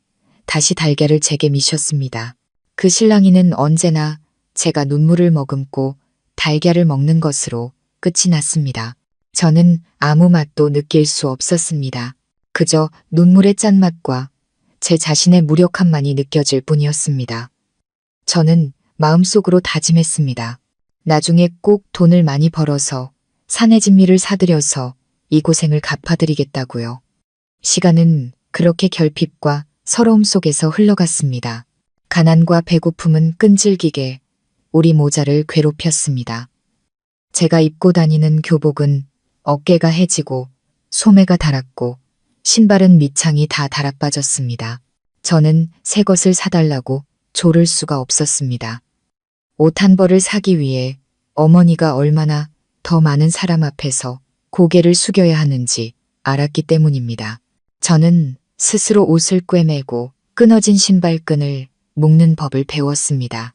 다시 달걀을 제게 미셨습니다. 그 실랑이는 언제나 제가 눈물을 머금고 달걀을 먹는 것으로 끝이 났습니다. 저는 아무 맛도 느낄 수 없었습니다. 그저 눈물의 짠맛과 제 자신의 무력함만이 느껴질 뿐이었습니다. 저는 마음속으로 다짐했습니다. 나중에 꼭 돈을 많이 벌어서 사내 진미를 사들여서 이 고생을 갚아드리겠다고요. 시간은 그렇게 결핍과 서러움 속에서 흘러갔습니다. 가난과 배고픔은 끈질기게 우리 모자를 괴롭혔습니다. 제가 입고 다니는 교복은 어깨가 해지고 소매가 닳았고 신발은 밑창이 다 닳아빠졌습니다. 저는 새 것을 사달라고 조를 수가 없었습니다. 옷 한 벌을 사기 위해 어머니가 얼마나 더 많은 사람 앞에서 고개를 숙여야 하는지 알았기 때문입니다. 저는 스스로 옷을 꿰매고 끊어진 신발끈을 묶는 법을 배웠습니다.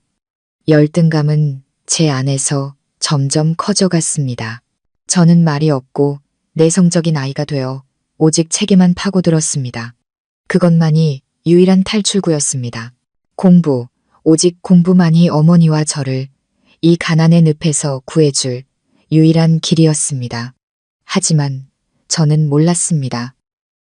열등감은 제 안에서 점점 커져갔습니다. 저는 말이 없고 내성적인 아이가 되어 오직 책에만 파고들었습니다. 그것만이 유일한 탈출구였습니다. 공부, 오직 공부만이 어머니와 저를 이 가난의 늪에서 구해줄 유일한 길이었습니다. 하지만 저는 몰랐습니다.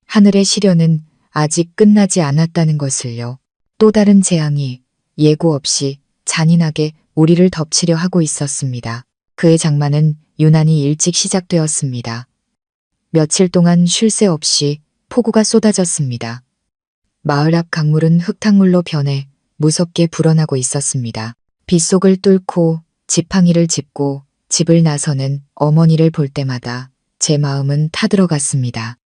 하늘의 시련은 아직 끝나지 않았다는 것을요. 또 다른 재앙이 예고 없이 잔인하게 우리를 덮치려 하고 있었습니다. 그의 장마는 유난히 일찍 시작되었습니다. 며칠 동안 쉴 새 없이 폭우가 쏟아졌습니다. 마을 앞 강물은 흙탕물로 변해 무섭게 불어나고 있었습니다. 빗속을 뚫고 지팡이를 짚고 집을 나서는 어머니를 볼 때마다 제 마음은 타들어갔습니다.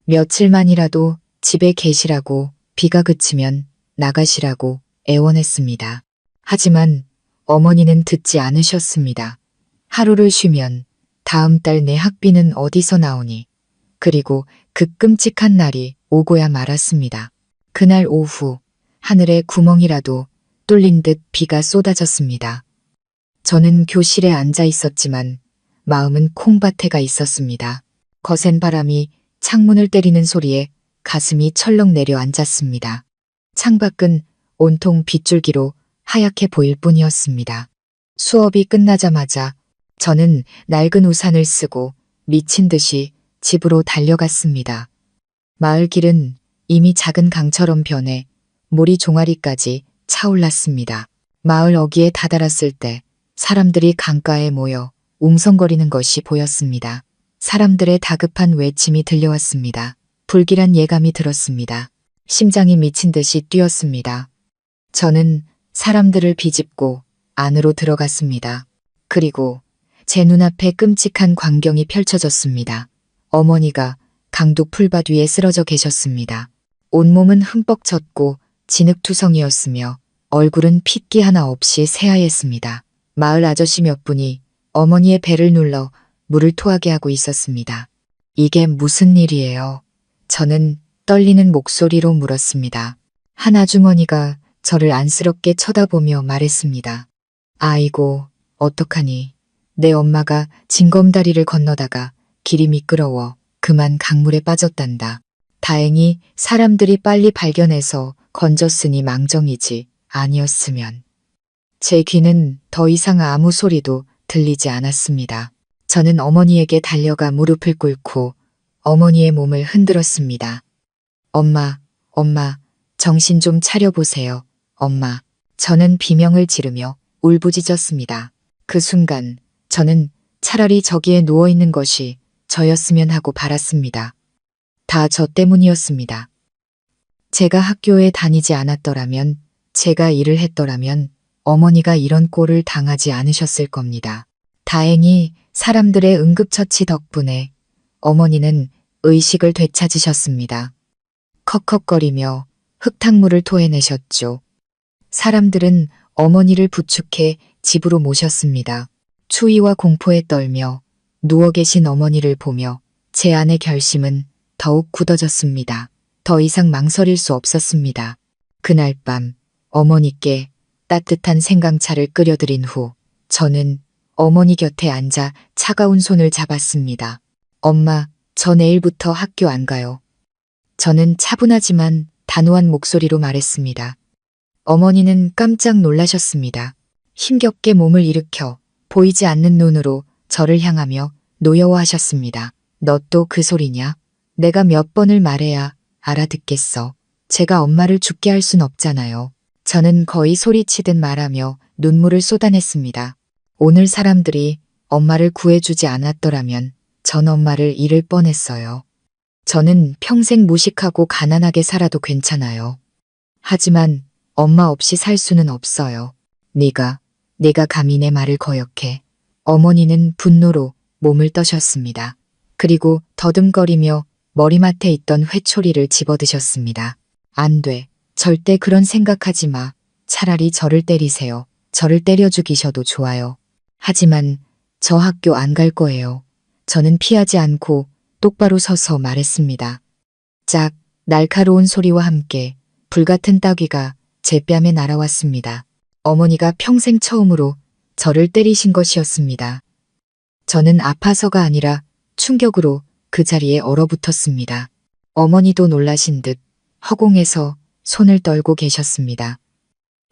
며칠만이라도 집에 계시라고, 비가 그치면 나가시라고 애원했습니다. 하지만 어머니는 듣지 않으셨습니다. 하루를 쉬면 다음 달 내 학비는 어디서 나오니? 그리고 그 끔찍한 날이 오고야 말았습니다. 그날 오후 하늘에 구멍이라도 뚫린 듯 비가 쏟아졌습니다. 저는 교실에 앉아 있었지만 마음은 콩밭에 가 있었습니다. 거센 바람이 창문을 때리는 소리에 가슴이 철렁 내려앉았습니다. 창밖은 온통 빗줄기로 하얗게 보일 뿐이었습니다. 수업이 끝나자마자 저는 낡은 우산을 쓰고 미친 듯이 집으로 달려갔습니다. 마을 길은 이미 작은 강처럼 변해 물이 종아리까지 차올랐습니다. 마을 어귀에 다다랐을 때 사람들이 강가에 모여 웅성거리는 것이 보였습니다. 사람들의 다급한 외침이 들려왔습니다. 불길한 예감이 들었습니다. 심장이 미친 듯이 뛰었습니다. 저는 사람들을 비집고 안으로 들어갔습니다. 그리고 제 눈앞에 끔찍한 광경이 펼쳐졌습니다. 어머니가 강둑 풀밭 위에 쓰러져 계셨습니다. 온몸은 흠뻑 젖고 진흙투성이었으며 얼굴은 핏기 하나 없이 새하였습니다. 마을 아저씨 몇 분이 어머니의 배를 눌러 물을 토하게 하고 있었습니다. 이게 무슨 일이에요? 저는 떨리는 목소리로 물었습니다. 한 아주머니가 저를 안쓰럽게 쳐다보며 말했습니다. 아이고, 어떡하니. 내 엄마가 징검다리를 건너다가 길이 미끄러워 그만 강물에 빠졌단다. 다행히 사람들이 빨리 발견해서 건졌으니 망정이지 아니었으면. 제 귀는 더 이상 아무 소리도 들리지 않았습니다. 저는 어머니에게 달려가 무릎을 꿇고 어머니의 몸을 흔들었습니다. 엄마, 엄마, 정신 좀 차려보세요. 엄마. 저는 비명을 지르며 울부짖었습니다. 그 순간 저는 차라리 저기에 누워있는 것이 저였으면 하고 바랐습니다. 다 저 때문이었습니다. 제가 학교에 다니지 않았더라면, 제가 일을 했더라면 어머니가 이런 꼴을 당하지 않으셨을 겁니다. 다행히 사람들의 응급처치 덕분에 어머니는 의식을 되찾으셨습니다. 컥컥거리며 흙탕물을 토해내셨죠. 사람들은 어머니를 부축해 집으로 모셨습니다. 추위와 공포에 떨며 누워 계신 어머니를 보며 제 안의 결심은 더욱 굳어졌습니다. 더 이상 망설일 수 없었습니다. 그날 밤 어머니께 따뜻한 생강차를 끓여드린 후 저는 어머니 곁에 앉아 차가운 손을 잡았습니다. 엄마, 저 내일부터 학교 안 가요. 저는 차분하지만 단호한 목소리로 말했습니다. 어머니는 깜짝 놀라셨습니다. 힘겹게 몸을 일으켜 보이지 않는 눈으로 저를 향하며 노여워하셨습니다. 너 또 그 소리냐? 내가 몇 번을 말해야 알아듣겠어. 제가 엄마를 죽게 할 순 없잖아요. 저는 거의 소리치듯 말하며 눈물을 쏟아냈습니다. 오늘 사람들이 엄마를 구해주지 않았더라면 전 엄마를 잃을 뻔했어요. 저는 평생 무식하고 가난하게 살아도 괜찮아요. 하지만 엄마 없이 살 수는 없어요. 네가 감히 내 말을 거역해. 어머니는 분노로 몸을 떠셨습니다. 그리고 더듬거리며 머리맡에 있던 회초리를 집어드셨습니다. 안 돼. 절대 그런 생각하지 마. 차라리 저를 때리세요. 저를 때려 죽이셔도 좋아요. 하지만 저 학교 안 갈 거예요. 저는 피하지 않고 똑바로 서서 말했습니다. 짝, 날카로운 소리와 함께 불같은 따귀가 제 뺨에 날아왔습니다. 어머니가 평생 처음으로 저를 때리신 것이었습니다. 저는 아파서가 아니라 충격으로 그 자리에 얼어붙었습니다. 어머니도 놀라신 듯 허공에서 손을 떨고 계셨습니다.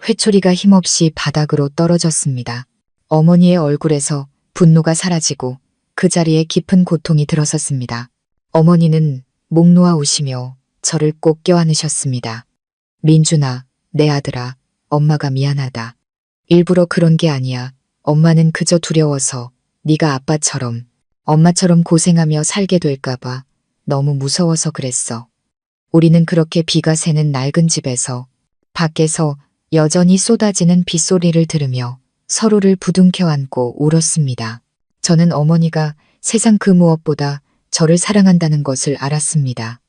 회초리가 힘없이 바닥으로 떨어졌습니다. 어머니의 얼굴에서 분노가 사라지고 그 자리에 깊은 고통이 들어섰습니다. 어머니는 목 놓아 우시며 저를 꼭 껴안으셨습니다. 민준아, 내 아들아, 엄마가 미안하다. 일부러 그런 게 아니야. 엄마는 그저 두려워서 네가 아빠처럼, 엄마처럼 고생하며 살게 될까봐 너무 무서워서 그랬어. 우리는 그렇게 비가 새는 낡은 집에서 밖에서 여전히 쏟아지는 빗소리를 들으며 서로를 부둥켜 안고 울었습니다. 저는 어머니가 세상 그 무엇보다 저를 사랑한다는 것을 알았습니다.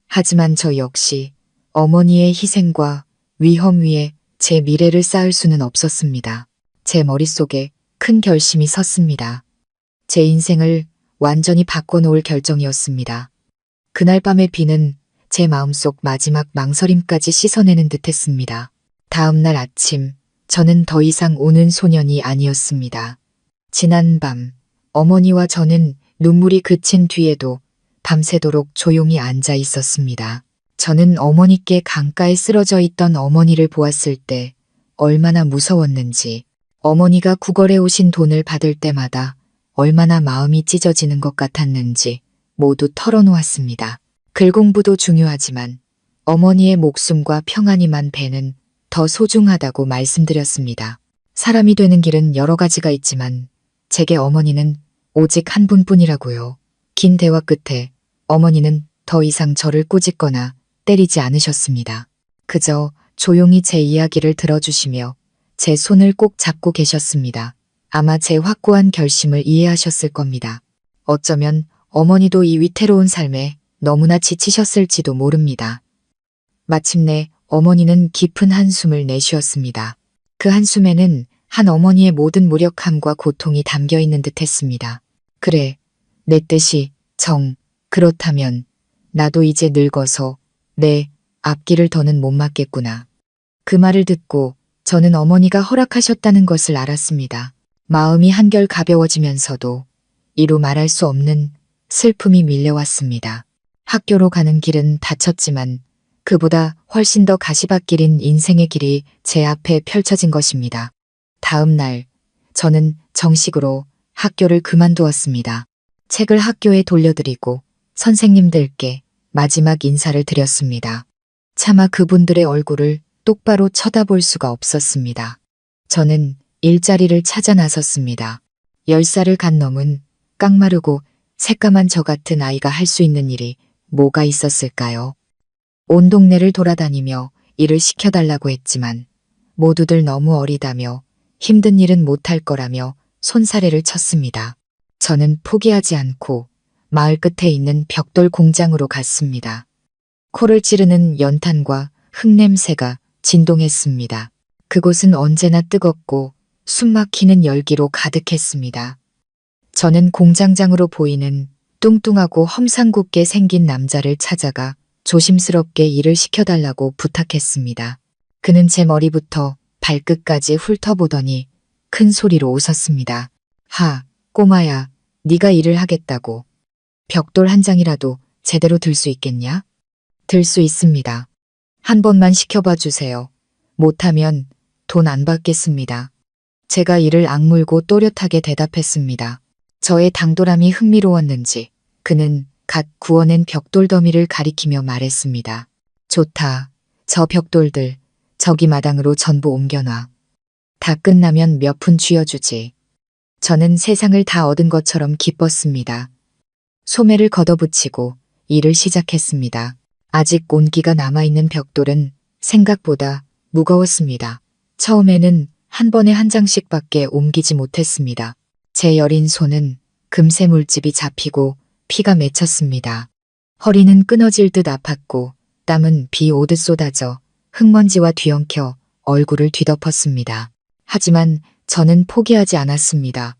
하지만 저 역시 어머니의 희생과 위험 위에 제 미래를 쌓을 수는 없었습니다. 제 머릿속에 큰 결심이 섰습니다. 제 인생을 완전히 바꿔놓을 결정이었습니다. 그날 밤의 비는 제 마음속 마지막 망설임까지 씻어내는 듯했습니다. 다음 날 아침, 저는 더 이상 우는 소년이 아니었습니다. 지난 밤, 어머니와 저는 눈물이 그친 뒤에도 밤새도록 조용히 앉아 있었습니다. 저는 어머니께 강가에 쓰러져 있던 어머니를 보았을 때 얼마나 무서웠는지, 어머니가 구걸해 오신 돈을 받을 때마다 얼마나 마음이 찢어지는 것 같았는지 모두 털어놓았습니다. 글 공부도 중요하지만 어머니의 목숨과 평안이만 배는 더 소중하다고 말씀드렸습니다. 사람이 되는 길은 여러 가지가 있지만 제게 어머니는 오직 한 분뿐이라고요. 긴 대화 끝에 어머니는 더 이상 저를 꾸짖거나 때리지 않으셨습니다. 그저 조용히 제 이야기를 들어주시며 제 손을 꼭 잡고 계셨습니다. 아마 제 확고한 결심을 이해하셨을 겁니다. 어쩌면 어머니도 이 위태로운 삶에 너무나 지치셨을지도 모릅니다. 마침내 어머니는 깊은 한숨을 내쉬었습니다. 그 한숨에는 한 어머니의 모든 무력함과 고통이 담겨 있는 듯 했습니다. 그래, 내 뜻이 그렇다면 나도 이제 늙어서 내 앞길을 더는 못 막겠구나. 그 말을 듣고 저는 어머니가 허락하셨다는 것을 알았습니다. 마음이 한결 가벼워지면서도 이루 말할 수 없는 슬픔이 밀려왔습니다. 학교로 가는 길은 닫혔지만 그보다 훨씬 더 가시밭길인 인생의 길이 제 앞에 펼쳐진 것입니다. 다음 날 저는 정식으로 학교를 그만두었습니다. 책을 학교에 돌려드리고 선생님들께 마지막 인사를 드렸습니다. 차마 그분들의 얼굴을 똑바로 쳐다볼 수가 없었습니다. 저는 일자리를 찾아 나섰습니다. 10살을 간 넘은 깡마르고 새까만 저 같은 아이가 할 수 있는 일이 뭐가 있었을까요? 온 동네를 돌아다니며 일을 시켜달라고 했지만 모두들 너무 어리다며 힘든 일은 못할 거라며 손사래를 쳤습니다. 저는 포기하지 않고 마을 끝에 있는 벽돌 공장으로 갔습니다. 코를 찌르는 연탄과 흙냄새가 진동했습니다. 그곳은 언제나 뜨겁고 숨막히는 열기로 가득했습니다. 저는 공장장으로 보이는 뚱뚱하고 험상궂게 생긴 남자를 찾아가 조심스럽게 일을 시켜달라고 부탁했습니다. 그는 제 머리부터 발끝까지 훑어보더니 큰 소리로 웃었습니다. 하, 꼬마야, 네가 일을 하겠다고. 벽돌 한 장이라도 제대로 들 수 있겠냐? 들 수 있습니다. 한 번만 시켜봐 주세요. 못하면 돈 안 받겠습니다. 제가 이를 악물고 또렷하게 대답했습니다. 저의 당돌함이 흥미로웠는지 그는 갓 구워낸 벽돌 더미를 가리키며 말했습니다. 좋다. 저 벽돌들 저기 마당으로 전부 옮겨놔. 다 끝나면 몇 푼 쥐어주지. 저는 세상을 다 얻은 것처럼 기뻤습니다. 소매를 걷어붙이고 일을 시작했습니다. 아직 온기가 남아있는 벽돌은 생각보다 무거웠습니다. 처음에는 한 번에 한 장씩밖에 옮기지 못했습니다. 제 여린 손은 금세 물집이 잡히고 피가 맺혔습니다. 허리는 끊어질 듯 아팠고 땀은 비 오듯 쏟아져 흙먼지와 뒤엉켜 얼굴을 뒤덮었습니다. 하지만 저는 포기하지 않았습니다.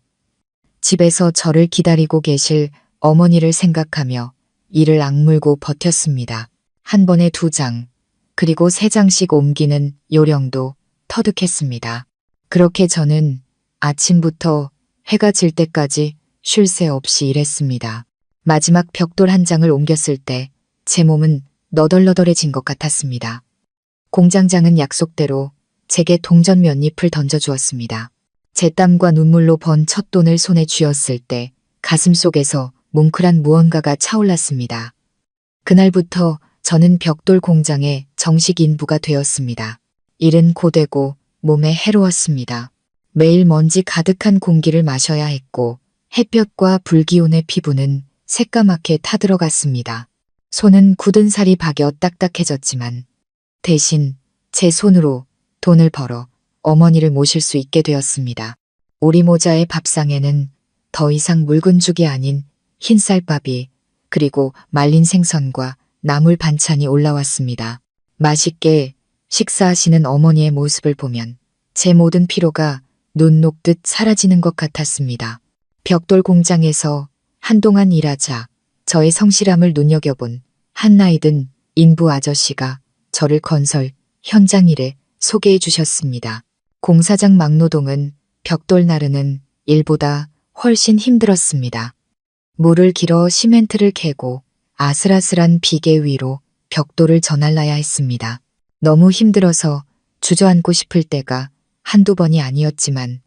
집에서 저를 기다리고 계실 어머니를 생각하며 이를 악물고 버텼습니다. 한 번에 2장, 그리고 3장씩 옮기는 요령도 터득했습니다. 그렇게 저는 아침부터 해가 질 때까지 쉴 새 없이 일했습니다. 마지막 벽돌 한 장을 옮겼을 때 제 몸은 너덜너덜해진 것 같았습니다. 공장장은 약속대로 제게 동전 몇 잎을 던져주었습니다. 제 땀과 눈물로 번 첫 돈을 손에 쥐었을 때 가슴 속에서 뭉클한 무언가가 차올랐습니다. 그날부터 저는 벽돌 공장의 정식 인부가 되었습니다. 일은 고되고 몸에 해로웠습니다. 매일 먼지 가득한 공기를 마셔야 했고 햇볕과 불기운의 피부는 새까맣게 타들어갔습니다. 손은 굳은 살이 박여 딱딱해졌지만 대신 제 손으로 돈을 벌어 어머니를 모실 수 있게 되었습니다. 오리모자의 밥상에는 더 이상 묽은 죽이 아닌 흰쌀밥이 그리고 말린 생선과 나물 반찬이 올라왔습니다. 맛있게 식사하시는 어머니의 모습을 보면 제 모든 피로가 눈 녹듯 사라지는 것 같았습니다. 벽돌 공장에서 한동안 일하자 저의 성실함을 눈여겨본 한 나이 든 인부 아저씨가 저를 건설 현장 일에 소개해 주셨습니다. 공사장 막노동은 벽돌 나르는 일보다 훨씬 힘들었습니다. 물을 길어 시멘트를 캐고 아슬아슬한 비계 위로 벽돌을 전할라야 했습니다. 너무 힘들어서 주저앉고 싶을 때가 한두 번이 아니었지만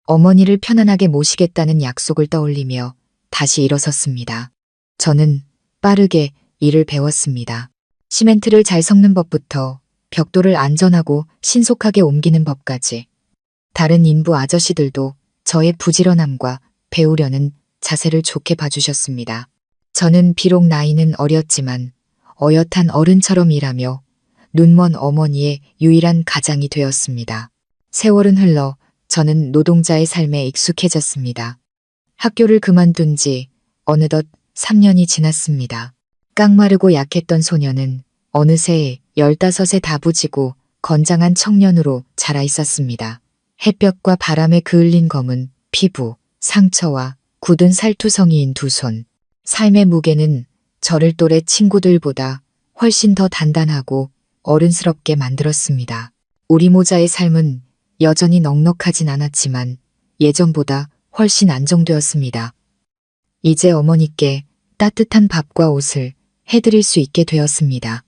어머니를 편안하게 모시겠다는 약속을 떠올리며 다시 일어섰습니다. 저는 빠르게 일을 배웠습니다. 시멘트를 잘 섞는 법부터 벽돌을 안전하고 신속하게 옮기는 법까지. 다른 인부 아저씨들도 저의 부지런함과 배우려는 자세를 좋게 봐주셨습니다. 저는 비록 나이는 어렸지만 어엿한 어른처럼 일하며 눈먼 어머니의 유일한 가장이 되었습니다. 세월은 흘러 저는 노동자의 삶에 익숙해졌습니다. 학교를 그만둔 지 어느덧 3년이 지났습니다. 깡마르고 약했던 소녀는 어느새 15에 다부지고 건장한 청년으로 자라 있었습니다. 햇볕과 바람에 그을린 검은 피부, 상처와 굳은 살투성이인 두 손. 삶의 무게는 저를 또래 친구들보다 훨씬 더 단단하고 어른스럽게 만들었습니다. 우리 모자의 삶은 여전히 넉넉하진 않았지만 예전보다 훨씬 안정되었습니다. 이제 어머니께 따뜻한 밥과 옷을 해드릴 수 있게 되었습니다.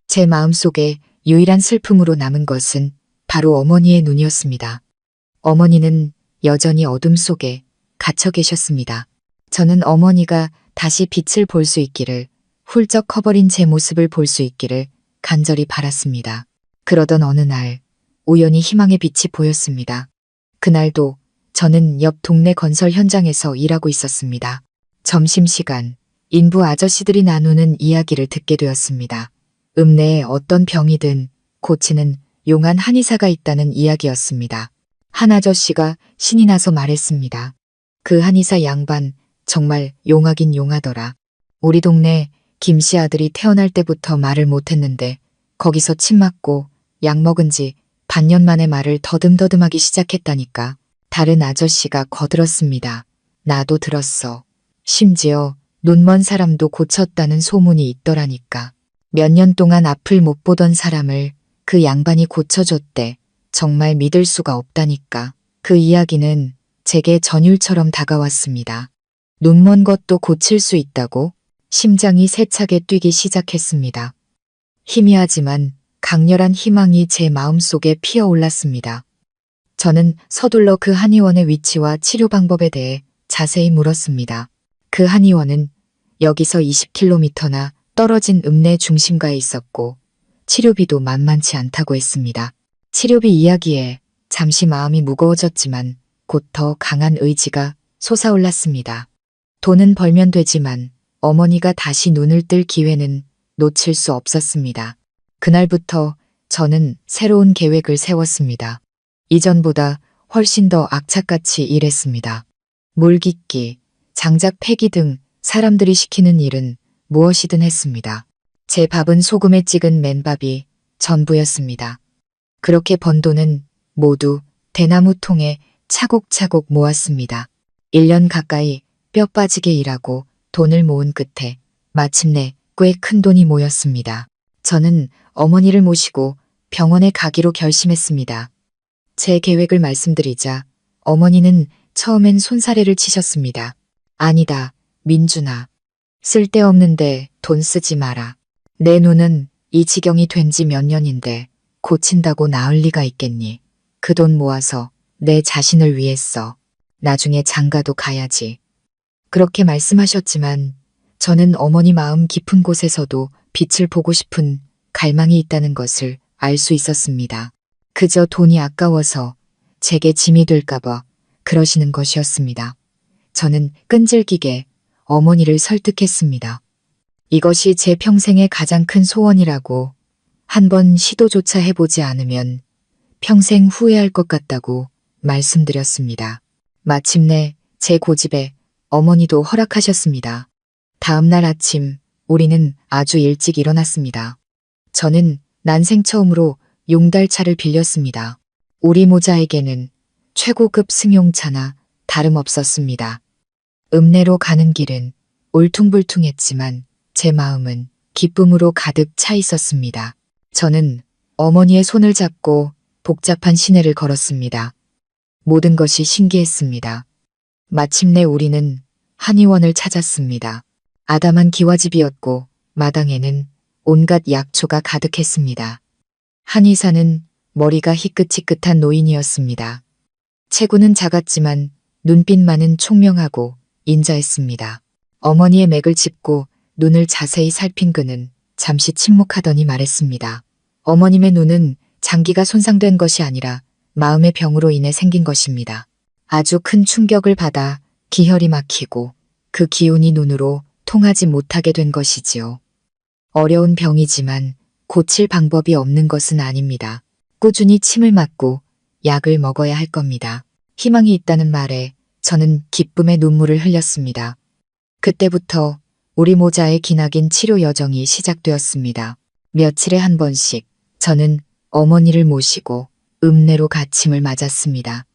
제 마음속에 유일한 슬픔으로 남은 것은 바로 어머니의 눈이었습니다. 어머니는 여전히 어둠 속에 갇혀 계셨습니다. 저는 어머니가 다시 빛을 볼 수 있기를, 훌쩍 커버린 제 모습을 볼 수 있기를 간절히 바랐습니다. 그러던 어느 날 우연히 희망의 빛이 보였습니다. 그날도 저는 옆 동네 건설 현장에서 일하고 있었습니다. 점심시간 인부 아저씨들이 나누는 이야기를 듣게 되었습니다. 읍내에 어떤 병이든 고치는 용한 한의사가 있다는 이야기였습니다. 한 아저씨가 신이 나서 말했습니다. 그 한의사 양반 정말 용하긴 용하더라. 우리 동네 김씨 아들이 태어날 때부터 말을 못했는데 거기서 침 맞고 약 먹은 지 반년 만에 말을 더듬더듬하기 시작했다니까. 다른 아저씨가 거들었습니다. 나도 들었어. 심지어 눈먼 사람도 고쳤다는 소문이 있더라니까. 몇 년 동안 앞을 못 보던 사람을 그 양반이 고쳐줬대. 정말 믿을 수가 없다니까. 그 이야기는 제게 전율처럼 다가왔습니다. 눈먼 것도 고칠 수 있다고? 심장이 세차게 뛰기 시작했습니다. 희미하지만 강렬한 희망이 제 마음속에 피어올랐습니다. 저는 서둘러 그 한의원의 위치와 치료 방법에 대해 자세히 물었습니다. 그 한의원은 여기서 20km나 떨어진 읍내 중심가에 있었고 치료비도 만만치 않다고 했습니다. 치료비 이야기에 잠시 마음이 무거워졌지만 곧 더 강한 의지가 솟아올랐습니다. 돈은 벌면 되지만 어머니가 다시 눈을 뜰 기회는 놓칠 수 없었습니다. 그날부터 저는 새로운 계획을 세웠습니다. 이전보다 훨씬 더 악착같이 일했습니다. 물 깃기, 장작 패기 등 사람들이 시키는 일은 무엇이든 했습니다. 제 밥은 소금에 찍은 맨밥이 전부였습니다. 그렇게 번 돈은 모두 대나무 통에 차곡차곡 모았습니다. 1년 가까이 뼈 빠지게 일하고 돈을 모은 끝에 마침내 꽤 큰 돈이 모였습니다. 저는 어머니를 모시고 병원에 가기로 결심했습니다. 제 계획을 말씀드리자 어머니는 처음엔 손사래를 치셨습니다. 아니다, 민준아. 쓸데없는데 돈 쓰지 마라. 내 눈은 이 지경이 된 지 몇 년인데 고친다고 나을 리가 있겠니? 그 돈 모아서 내 자신을 위해 써. 나중에 장가도 가야지. 그렇게 말씀하셨지만 저는 어머니 마음 깊은 곳에서도 빛을 보고 싶은 갈망이 있다는 것을 알 수 있었습니다. 그저 돈이 아까워서 제게 짐이 될까봐 그러시는 것이었습니다. 저는 끈질기게 어머니를 설득했습니다. 이것이 제 평생의 가장 큰 소원이라고, 한번 시도조차 해보지 않으면 평생 후회할 것 같다고 말씀드렸습니다. 마침내 제 고집에 어머니도 허락하셨습니다. 다음 날 아침 우리는 아주 일찍 일어났습니다. 저는 난생 처음으로 용달차를 빌렸습니다. 우리 모자에게는 최고급 승용차나 다름없었습니다. 읍내로 가는 길은 울퉁불퉁했지만 제 마음은 기쁨으로 가득 차 있었습니다. 저는 어머니의 손을 잡고 복잡한 시내를 걸었습니다. 모든 것이 신기했습니다. 마침내 우리는 한의원을 찾았습니다. 아담한 기와집이었고 마당에는 온갖 약초가 가득했습니다. 한의사는 머리가 희끗희끗한 노인이었습니다. 체구는 작았지만 눈빛만은 총명하고 인자했습니다. 어머니의 맥을 짚고 눈을 자세히 살핀 그는 잠시 침묵하더니 말했습니다. 어머님의 눈은 장기가 손상된 것이 아니라 마음의 병으로 인해 생긴 것입니다. 아주 큰 충격을 받아 기혈이 막히고 그 기운이 눈으로 통하지 못하게 된 것이지요. 어려운 병이지만 고칠 방법이 없는 것은 아닙니다. 꾸준히 침을 맞고 약을 먹어야 할 겁니다. 희망이 있다는 말에 저는 기쁨의 눈물을 흘렸습니다. 그때부터 우리 모자의 기나긴 치료 여정이 시작되었습니다. 며칠에 한 번씩 저는 어머니를 모시고 읍내로 가침을 맞았습니다.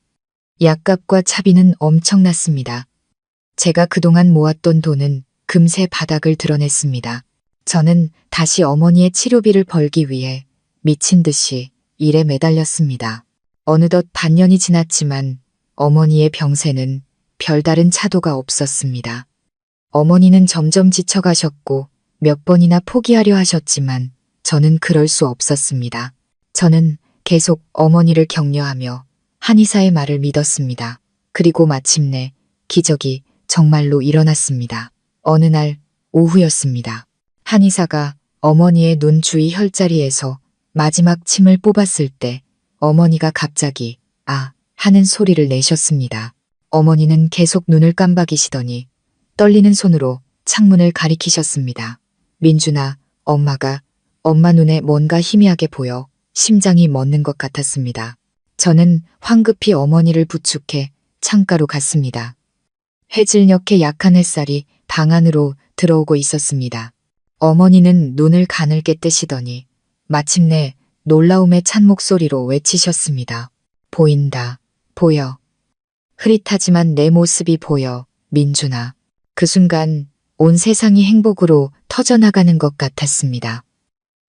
약값과 차비는 엄청났습니다. 제가 그동안 모았던 돈은 금세 바닥을 드러냈습니다. 저는 다시 어머니의 치료비를 벌기 위해 미친 듯이 일에 매달렸습니다. 어느덧 반년이 지났지만 어머니의 병세는 별다른 차도가 없었습니다. 어머니는 점점 지쳐가셨고 몇 번이나 포기하려 하셨지만 저는 그럴 수 없었습니다. 저는 계속 어머니를 격려하며 한의사의 말을 믿었습니다. 그리고 마침내 기적이 정말로 일어났습니다. 어느 날 오후였습니다. 한의사가 어머니의 눈 주위 혈자리에서 마지막 침을 뽑았을 때 어머니가 갑자기 아 하는 소리를 내셨습니다. 어머니는 계속 눈을 깜박이시더니 떨리는 손으로 창문을 가리키셨습니다. 민준아, 엄마 눈에 뭔가 희미하게 보여 심장이 멎는 것 같았습니다. 저는 황급히 어머니를 부축해 창가로 갔습니다. 해질녘의 약한 햇살이 방 안으로 들어오고 있었습니다. 어머니는 눈을 가늘게 뜨시더니 마침내 놀라움에 찬 목소리로 외치셨습니다. 보인다. 보여. 흐릿하지만 내 모습이 보여. 민준아. 그 순간 온 세상이 행복으로 터져나가는 것 같았습니다.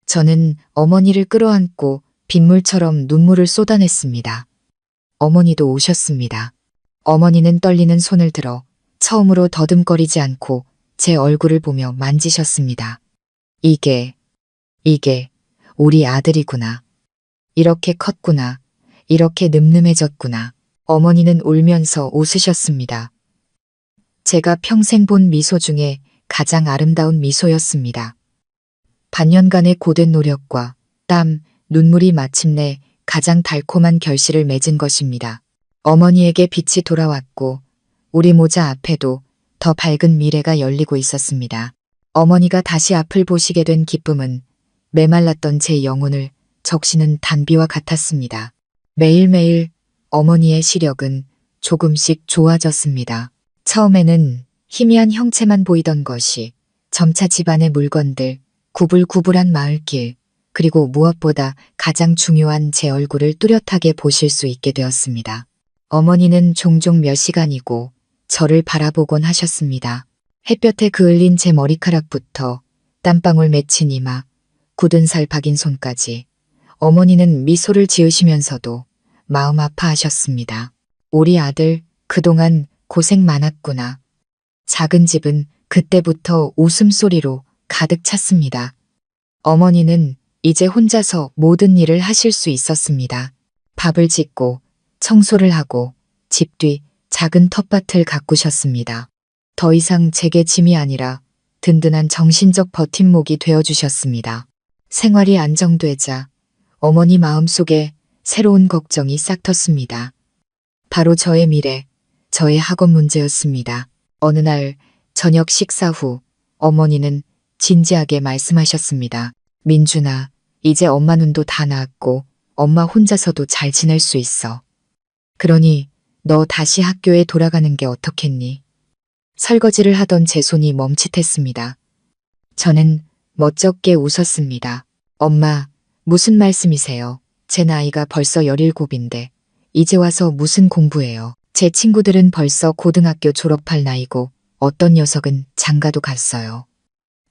저는 어머니를 끌어안고 빗물처럼 눈물을 쏟아냈습니다. 어머니도 오셨습니다. 어머니는 떨리는 손을 들어 처음으로 더듬거리지 않고 제 얼굴을 보며 만지셨습니다. 이게 우리 아들이구나. 이렇게 컸구나. 이렇게 늠름해졌구나. 어머니는 울면서 웃으셨습니다. 제가 평생 본 미소 중에 가장 아름다운 미소였습니다. 반년간의 고된 노력과 땀, 눈물이 마침내 가장 달콤한 결실을 맺은 것입니다. 어머니에게 빛이 돌아왔고 우리 모자 앞에도 더 밝은 미래가 열리고 있었습니다. 어머니가 다시 앞을 보시게 된 기쁨은 메말랐던 제 영혼을 적시는 단비와 같았습니다. 매일매일 어머니의 시력은 조금씩 좋아졌습니다. 처음에는 희미한 형체만 보이던 것이 점차 집안의 물건들, 구불구불한 마을길, 그리고 무엇보다 가장 중요한 제 얼굴을 뚜렷하게 보실 수 있게 되었습니다. 어머니는 종종 몇 시간이고 저를 바라보곤 하셨습니다. 햇볕에 그을린 제 머리카락부터 땀방울 맺힌 이마, 굳은 살 박인 손까지 어머니는 미소를 지으시면서도 마음 아파하셨습니다. 우리 아들 그동안 고생 많았구나. 작은 집은 그때부터 웃음소리로 가득 찼습니다. 어머니는 이제 혼자서 모든 일을 하실 수 있었습니다. 밥을 짓고 청소를 하고 집 뒤 작은 텃밭을 가꾸셨습니다. 더 이상 제게 짐이 아니라 든든한 정신적 버팀목이 되어주셨습니다. 생활이 안정되자 어머니 마음속에 새로운 걱정이 싹 텄습니다. 바로 저의 미래, 저의 학업 문제였습니다. 어느 날 저녁 식사 후 어머니는 진지하게 말씀하셨습니다. 민준아, 이제 엄마 눈도 다 나았고 엄마 혼자서도 잘 지낼 수 있어. 그러니 너 다시 학교에 돌아가는 게 어떻겠니? 설거지를 하던 제 손이 멈칫했습니다. 저는 멋쩍게 웃었습니다. 엄마, 무슨 말씀이세요? 제 나이가 벌써 17인데 이제 와서 무슨 공부예요? 제 친구들은 벌써 고등학교 졸업할 나이고 어떤 녀석은 장가도 갔어요.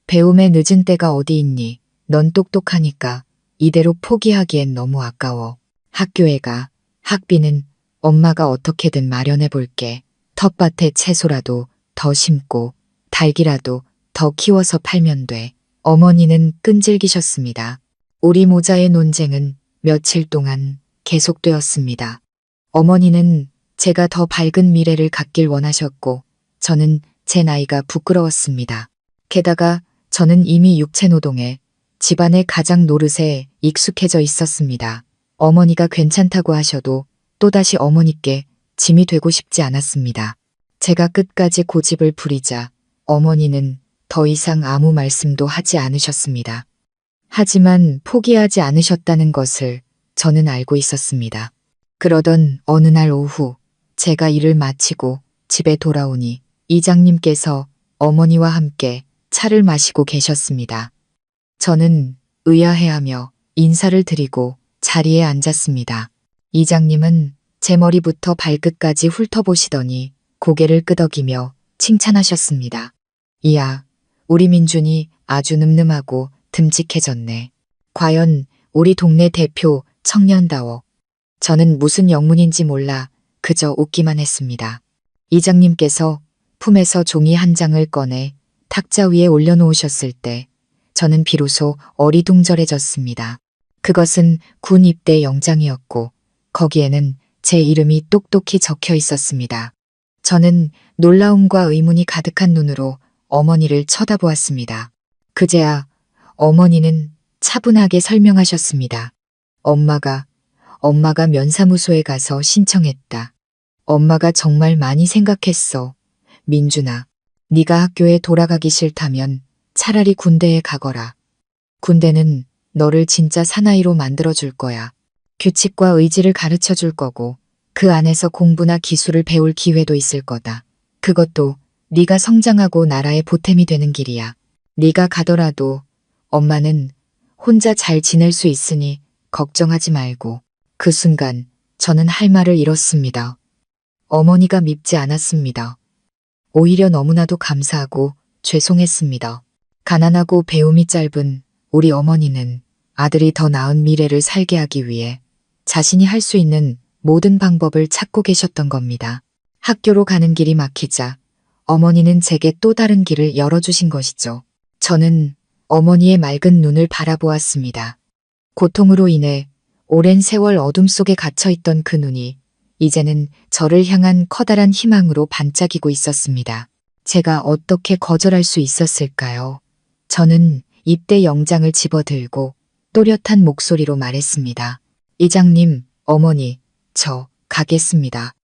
배움에 늦은 때가 어디 있니? 넌 똑똑하니까 이대로 포기하기엔 너무 아까워. 학교에 가. 학비는 엄마가 어떻게든 마련해 볼게. 텃밭에 채소라도 더 심고 닭이라도 더 키워서 팔면 돼. 어머니는 끈질기셨습니다. 우리 모자의 논쟁은 며칠 동안 계속되었습니다. 어머니는 제가 더 밝은 미래를 갖길 원하셨고 저는 제 나이가 부끄러웠습니다. 게다가 저는 이미 육체노동에 집안의 가장 노릇에 익숙해져 있었습니다. 어머니가 괜찮다고 하셔도 또다시 어머니께 짐이 되고 싶지 않았습니다. 제가 끝까지 고집을 부리자 어머니는 더 이상 아무 말씀도 하지 않으셨습니다. 하지만 포기하지 않으셨다는 것을 저는 알고 있었습니다. 그러던 어느 날 오후 제가 일을 마치고 집에 돌아오니 이장님께서 어머니와 함께 차를 마시고 계셨습니다. 저는 의아해하며 인사를 드리고 자리에 앉았습니다. 이장님은 제 머리부터 발끝까지 훑어보시더니 고개를 끄덕이며 칭찬하셨습니다. 이야, 우리 민준이 아주 늠름하고 듬직해졌네. 과연 우리 동네 대표 청년다워. 저는 무슨 영문인지 몰라 그저 웃기만 했습니다. 이장님께서 품에서 종이 한 장을 꺼내 탁자 위에 올려놓으셨을 때 저는 비로소 어리둥절해졌습니다. 그것은 군 입대 영장이었고 거기에는 제 이름이 똑똑히 적혀 있었습니다. 저는 놀라움과 의문이 가득한 눈으로 어머니를 쳐다보았습니다. 그제야 어머니는 차분하게 설명하셨습니다. 엄마가 면사무소에 가서 신청했다. 엄마가 정말 많이 생각했어. 민준아, 네가 학교에 돌아가기 싫다면 차라리 군대에 가거라. 군대는 너를 진짜 사나이로 만들어줄 거야. 규칙과 의지를 가르쳐 줄 거고 그 안에서 공부나 기술을 배울 기회도 있을 거다. 그것도 네가 성장하고 나라의 보탬이 되는 길이야. 네가 가더라도 엄마는 혼자 잘 지낼 수 있으니 걱정하지 말고. 그 순간 저는 할 말을 잃었습니다. 어머니가 밉지 않았습니다. 오히려 너무나도 감사하고 죄송했습니다. 가난하고 배움이 짧은 우리 어머니는 아들이 더 나은 미래를 살게 하기 위해 자신이 할 수 있는 모든 방법을 찾고 계셨던 겁니다. 학교로 가는 길이 막히자 어머니는 제게 또 다른 길을 열어주신 것이죠. 저는 어머니의 맑은 눈을 바라보았습니다. 고통으로 인해 오랜 세월 어둠 속에 갇혀있던 그 눈이 이제는 저를 향한 커다란 희망으로 반짝이고 있었습니다. 제가 어떻게 거절할 수 있었을까요? 저는 입대 영장을 집어들고 또렷한 목소리로 말했습니다. 이장님, 어머니, 저 가겠습니다.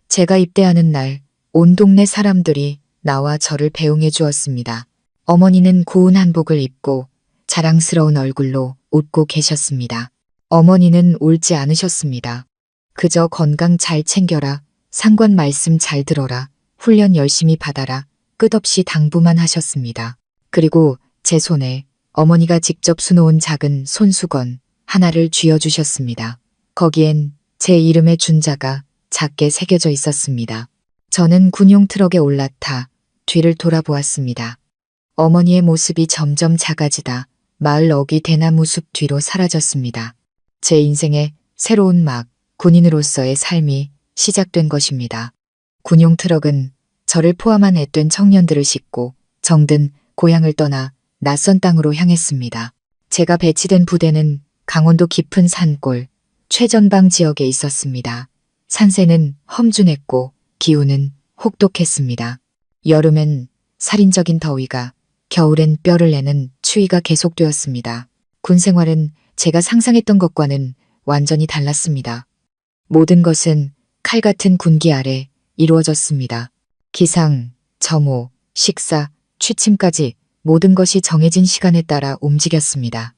제가 입대하는 날 온 동네 사람들이 나와 저를 배웅해 주었습니다. 어머니는 고운 한복을 입고 자랑스러운 얼굴로 웃고 계셨습니다. 어머니는 울지 않으셨습니다. 그저 건강 잘 챙겨라, 상관 말씀 잘 들어라, 훈련 열심히 받아라, 끝없이 당부만 하셨습니다. 그리고 제 손에 어머니가 직접 수놓은 작은 손수건 하나를 쥐어주셨습니다. 거기엔 제 이름의 준자가 작게 새겨져 있었습니다. 저는 군용 트럭에 올라타 뒤를 돌아보았습니다. 어머니의 모습이 점점 작아지다 마을 어귀 대나무 숲 뒤로 사라졌습니다. 제 인생의 새로운 막, 군인으로서의 삶이 시작된 것입니다. 군용 트럭은 저를 포함한 앳된 청년들을 싣고 정든 고향을 떠나 낯선 땅으로 향했습니다. 제가 배치된 부대는 강원도 깊은 산골, 최전방 지역에 있었습니다. 산세는 험준했고 기후는 혹독했습니다. 여름엔 살인적인 더위가 겨울엔 뼈를 내는 추위가 계속되었습니다. 군 생활은 제가 상상했던 것과는 완전히 달랐습니다. 모든 것은 칼 같은 군기 아래 이루어졌습니다. 기상, 점호, 식사, 취침까지 모든 것이 정해진 시간에 따라 움직였습니다.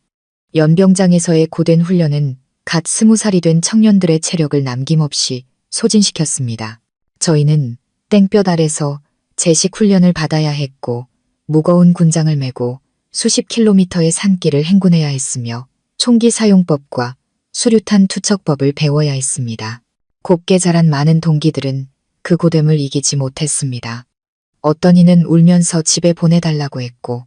연병장에서의 고된 훈련은 갓 20살이 된 청년들의 체력을 남김없이 소진시켰습니다. 저희는 땡볕 아래서 제식 훈련을 받아야 했고 무거운 군장을 메고 수십 킬로미터의 산길을 행군해야 했으며 총기 사용법과 수류탄 투척법을 배워야 했습니다. 곱게 자란 많은 동기들은 그 고됨을 이기지 못했습니다. 어떤 이는 울면서 집에 보내달라고 했고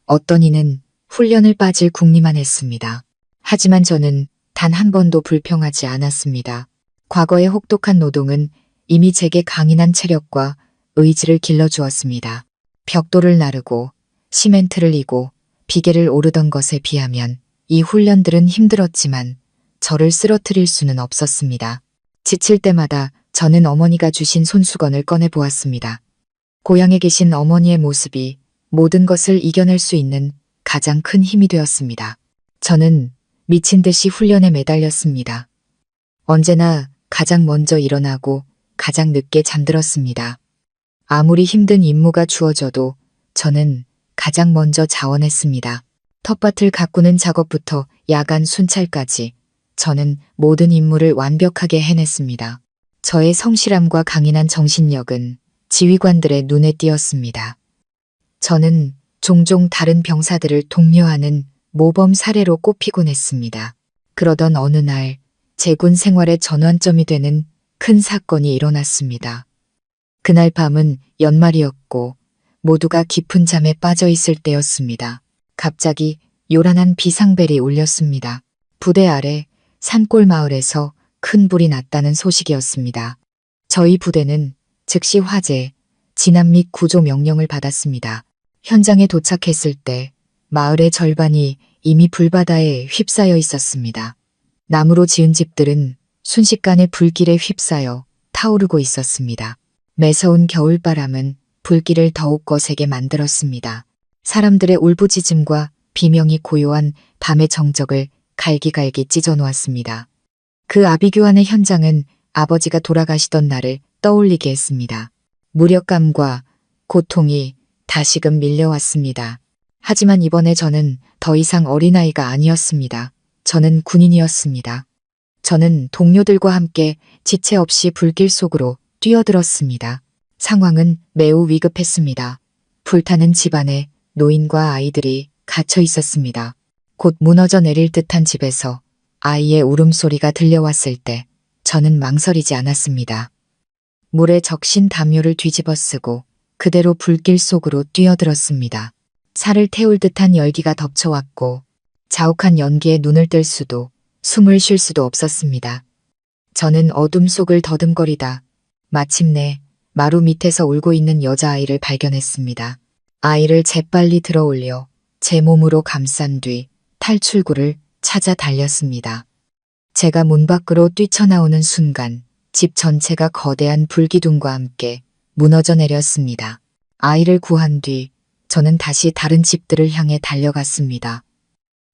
어떤 이는 훈련을 빠질 궁리만 했습니다. 하지만 저는 단 한 번도 불평하지 않았습니다. 과거의 혹독한 노동은 이미 제게 강인한 체력과 의지를 길러주었습니다. 벽돌을 나르고 시멘트를 이고 비계를 오르던 것에 비하면 이 훈련들은 힘들었지만 저를 쓰러뜨릴 수는 없었습니다. 지칠 때마다 저는 어머니가 주신 손수건을 꺼내 보았습니다. 고향에 계신 어머니의 모습이 모든 것을 이겨낼 수 있는 가장 큰 힘이 되었습니다. 저는 미친 듯이 훈련에 매달렸습니다. 언제나 가장 먼저 일어나고 가장 늦게 잠들었습니다. 아무리 힘든 임무가 주어져도 저는 가장 먼저 자원했습니다. 텃밭을 가꾸는 작업부터 야간 순찰까지 저는 모든 임무를 완벽하게 해냈습니다. 저의 성실함과 강인한 정신력은 지휘관들의 눈에 띄었습니다. 저는 종종 다른 병사들을 독려하는 모범 사례로 꼽히곤 했습니다. 그러던 어느 날 제군 생활의 전환점이 되는 큰 사건이 일어났습니다. 그날 밤은 연말이었고 모두가 깊은 잠에 빠져 있을 때였습니다. 갑자기 요란한 비상벨이 울렸습니다. 부대 아래 산골 마을에서 큰 불이 났다는 소식이었습니다. 저희 부대는 즉시 화재, 진압 및 구조 명령을 받았습니다. 현장에 도착했을 때 마을의 절반이 이미 불바다에 휩싸여 있었습니다. 나무로 지은 집들은 순식간에 불길에 휩싸여 타오르고 있었습니다. 매서운 겨울바람은 불길을 더욱 거세게 만들었습니다. 사람들의 울부짖음과 비명이 고요한 밤의 정적을 갈기갈기 찢어놓았습니다. 그 아비규환의 현장은 아버지가 돌아가시던 날을 떠올리게 했습니다. 무력감과 고통이 다시금 밀려왔습니다. 하지만 이번에 저는 더 이상 어린아이가 아니었습니다. 저는 군인이었습니다. 저는 동료들과 함께 지체 없이 불길 속으로 뛰어들었습니다. 상황은 매우 위급했습니다. 불타는 집안에 노인과 아이들이 갇혀 있었습니다. 곧 무너져 내릴 듯한 집에서 아이의 울음소리가 들려왔을 때 저는 망설이지 않았습니다. 물에 적신 담요를 뒤집어 쓰고 그대로 불길 속으로 뛰어들었습니다. 살을 태울 듯한 열기가 덮쳐왔고 자욱한 연기에 눈을 뜰 수도 숨을 쉴 수도 없었습니다. 저는 어둠 속을 더듬거리다 마침내 마루 밑에서 울고 있는 여자아이를 발견했습니다. 아이를 재빨리 들어올려 제 몸으로 감싼 뒤 탈출구를 찾아 달렸습니다. 제가 문 밖으로 뛰쳐나오는 순간 집 전체가 거대한 불기둥과 함께 무너져 내렸습니다. 아이를 구한 뒤 저는 다시 다른 집들을 향해 달려갔습니다.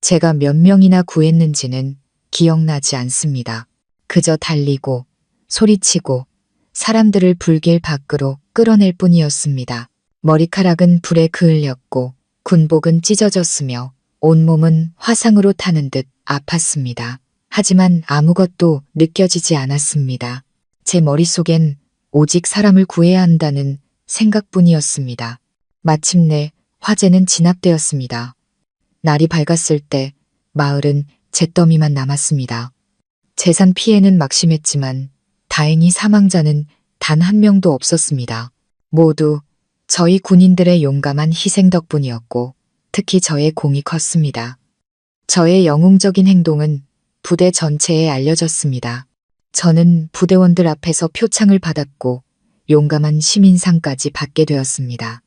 제가 몇 명이나 구했는지는 기억나지 않습니다. 그저 달리고 소리치고 사람들을 불길 밖으로 끌어낼 뿐이었습니다. 머리카락은 불에 그을렸고 군복은 찢어졌으며 온몸은 화상으로 타는 듯 아팠습니다. 하지만 아무것도 느껴지지 않았습니다. 제 머릿속엔 오직 사람을 구해야 한다는 생각뿐이었습니다. 마침내 화재는 진압되었습니다. 날이 밝았을 때 마을은 잿더미만 남았습니다. 재산 피해는 막심했지만 다행히 사망자는 단 한 명도 없었습니다. 모두 저희 군인들의 용감한 희생 덕분이었고 특히 저의 공이 컸습니다. 저의 영웅적인 행동은 부대 전체에 알려졌습니다. 저는 부대원들 앞에서 표창을 받았고 용감한 시민상까지 받게 되었습니다.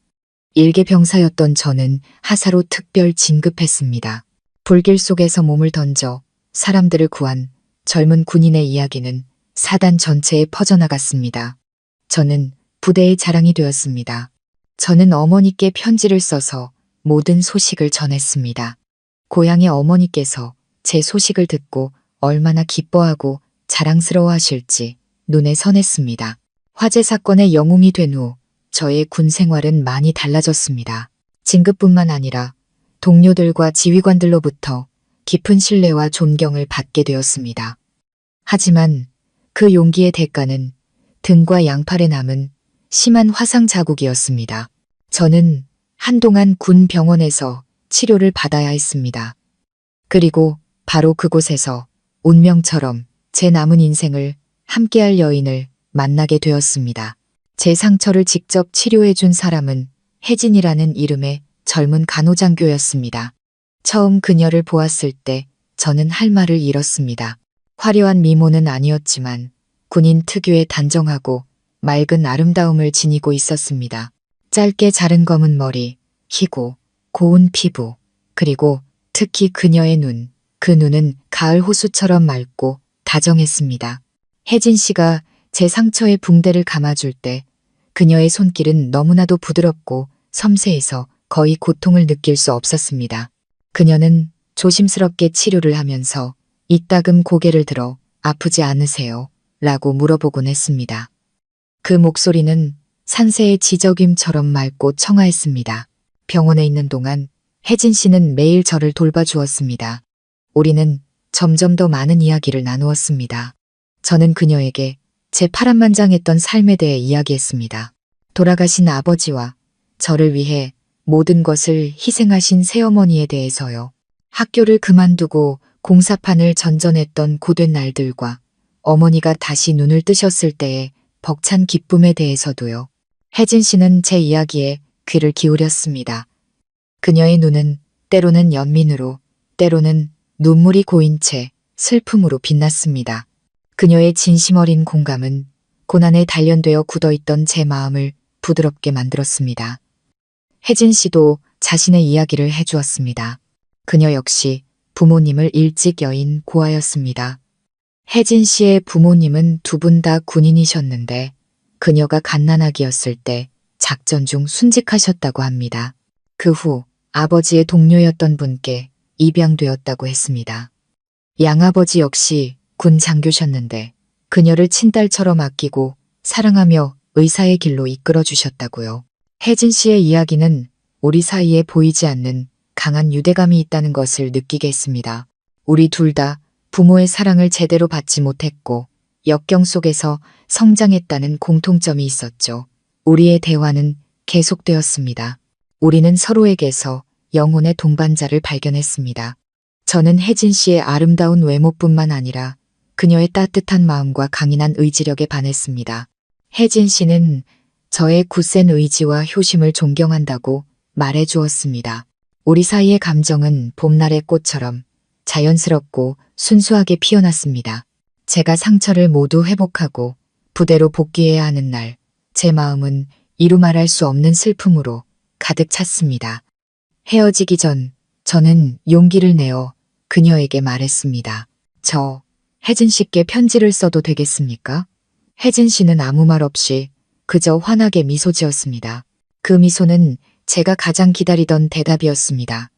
일개 병사였던 저는 하사로 특별 진급했습니다. 불길 속에서 몸을 던져 사람들을 구한 젊은 군인의 이야기는 사단 전체에 퍼져나갔습니다. 저는 부대의 자랑이 되었습니다. 저는 어머니께 편지를 써서 모든 소식을 전했습니다. 고향의 어머니께서 제 소식을 듣고 얼마나 기뻐하고 자랑스러워하실지 눈에 선했습니다. 화재 사건의 영웅이 된 후 저의 군 생활은 많이 달라졌습니다. 진급뿐만 아니라 동료들과 지휘관들로부터 깊은 신뢰와 존경을 받게 되었습니다. 하지만 그 용기의 대가는 등과 양팔에 남은 심한 화상 자국이었습니다. 저는 한동안 군 병원에서 치료를 받아야 했습니다. 그리고 바로 그곳에서 운명처럼 제 남은 인생을 함께할 여인을 만나게 되었습니다. 제 상처를 직접 치료해준 사람은 혜진이라는 이름의 젊은 간호장교였습니다. 처음 그녀를 보았을 때 저는 할 말을 잃었습니다. 화려한 미모는 아니었지만 군인 특유의 단정하고 맑은 아름다움을 지니고 있었습니다. 짧게 자른 검은 머리, 희고 고운 피부, 그리고 특히 그녀의 눈, 그 눈은 가을 호수처럼 맑고 다정했습니다. 혜진 씨가 제 상처에 붕대를 감아줄 때 그녀의 손길은 너무나도 부드럽고 섬세해서 거의 고통을 느낄 수 없었습니다. 그녀는 조심스럽게 치료를 하면서 이따금 고개를 들어 아프지 않으세요? 라고 물어보곤 했습니다. 그 목소리는 산새의 지저귀처럼 맑고 청아했습니다. 병원에 있는 동안 혜진 씨는 매일 저를 돌봐주었습니다. 우리는 점점 더 많은 이야기를 나누었습니다. 저는 그녀에게 제 파란만장했던 삶에 대해 이야기했습니다. 돌아가신 아버지와 저를 위해 모든 것을 희생하신 새어머니에 대해서요. 학교를 그만두고 공사판을 전전했던 고된 날들과 어머니가 다시 눈을 뜨셨을 때의 벅찬 기쁨에 대해서도요. 혜진 씨는 제 이야기에 귀를 기울였습니다. 그녀의 눈은 때로는 연민으로, 때로는 눈물이 고인 채 슬픔으로 빛났습니다. 그녀의 진심 어린 공감은 고난에 단련되어 굳어있던 제 마음을 부드럽게 만들었습니다. 혜진 씨도 자신의 이야기를 해주었습니다. 그녀 역시 부모님을 일찍 여인 고아였습니다. 혜진 씨의 부모님은 두 분 다 군인이셨는데 그녀가 갓난아기였을 때 작전 중 순직하셨다고 합니다. 그 후 아버지의 동료였던 분께 입양되었다고 했습니다. 양아버지 역시 군 장교셨는데 그녀를 친딸처럼 아끼고 사랑하며 의사의 길로 이끌어 주셨다고요. 혜진 씨의 이야기는 우리 사이에 보이지 않는 강한 유대감이 있다는 것을 느끼게 했습니다. 우리 둘 다 부모의 사랑을 제대로 받지 못했고 역경 속에서 성장했다는 공통점이 있었죠. 우리의 대화는 계속되었습니다. 우리는 서로에게서 영혼의 동반자를 발견했습니다. 저는 혜진 씨의 아름다운 외모뿐만 아니라 그녀의 따뜻한 마음과 강인한 의지력에 반했습니다. 혜진 씨는 저의 굳센 의지와 효심을 존경한다고 말해 주었습니다. 우리 사이의 감정은 봄날의 꽃처럼 자연스럽고 순수하게 피어났습니다. 제가 상처를 모두 회복하고 부대로 복귀해야 하는 날, 제 마음은 이루 말할 수 없는 슬픔으로 가득 찼습니다. 헤어지기 전 저는 용기를 내어 그녀에게 말했습니다. 저 혜진 씨께 편지를 써도 되겠습니까? 혜진 씨는 아무 말 없이 그저 환하게 미소 지었습니다. 그 미소는 제가 가장 기다리던 대답이었습니다.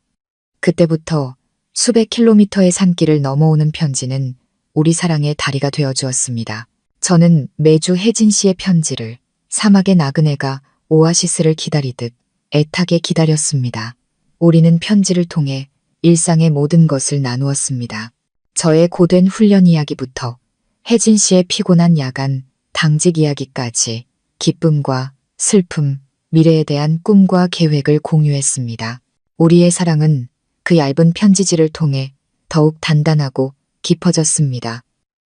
그때부터 수백 킬로미터의 산길을 넘어오는 편지는 우리 사랑의 다리가 되어 주었습니다. 저는 매주 혜진 씨의 편지를 사막의 나그네가 오아시스를 기다리듯 애타게 기다렸습니다. 우리는 편지를 통해 일상의 모든 것을 나누었습니다. 저의 고된 훈련 이야기부터 혜진 씨의 피곤한 야간 당직 이야기까지 기쁨과 슬픔, 미래에 대한 꿈과 계획을 공유했습니다. 우리의 사랑은 그 얇은 편지지를 통해 더욱 단단하고 깊어졌습니다.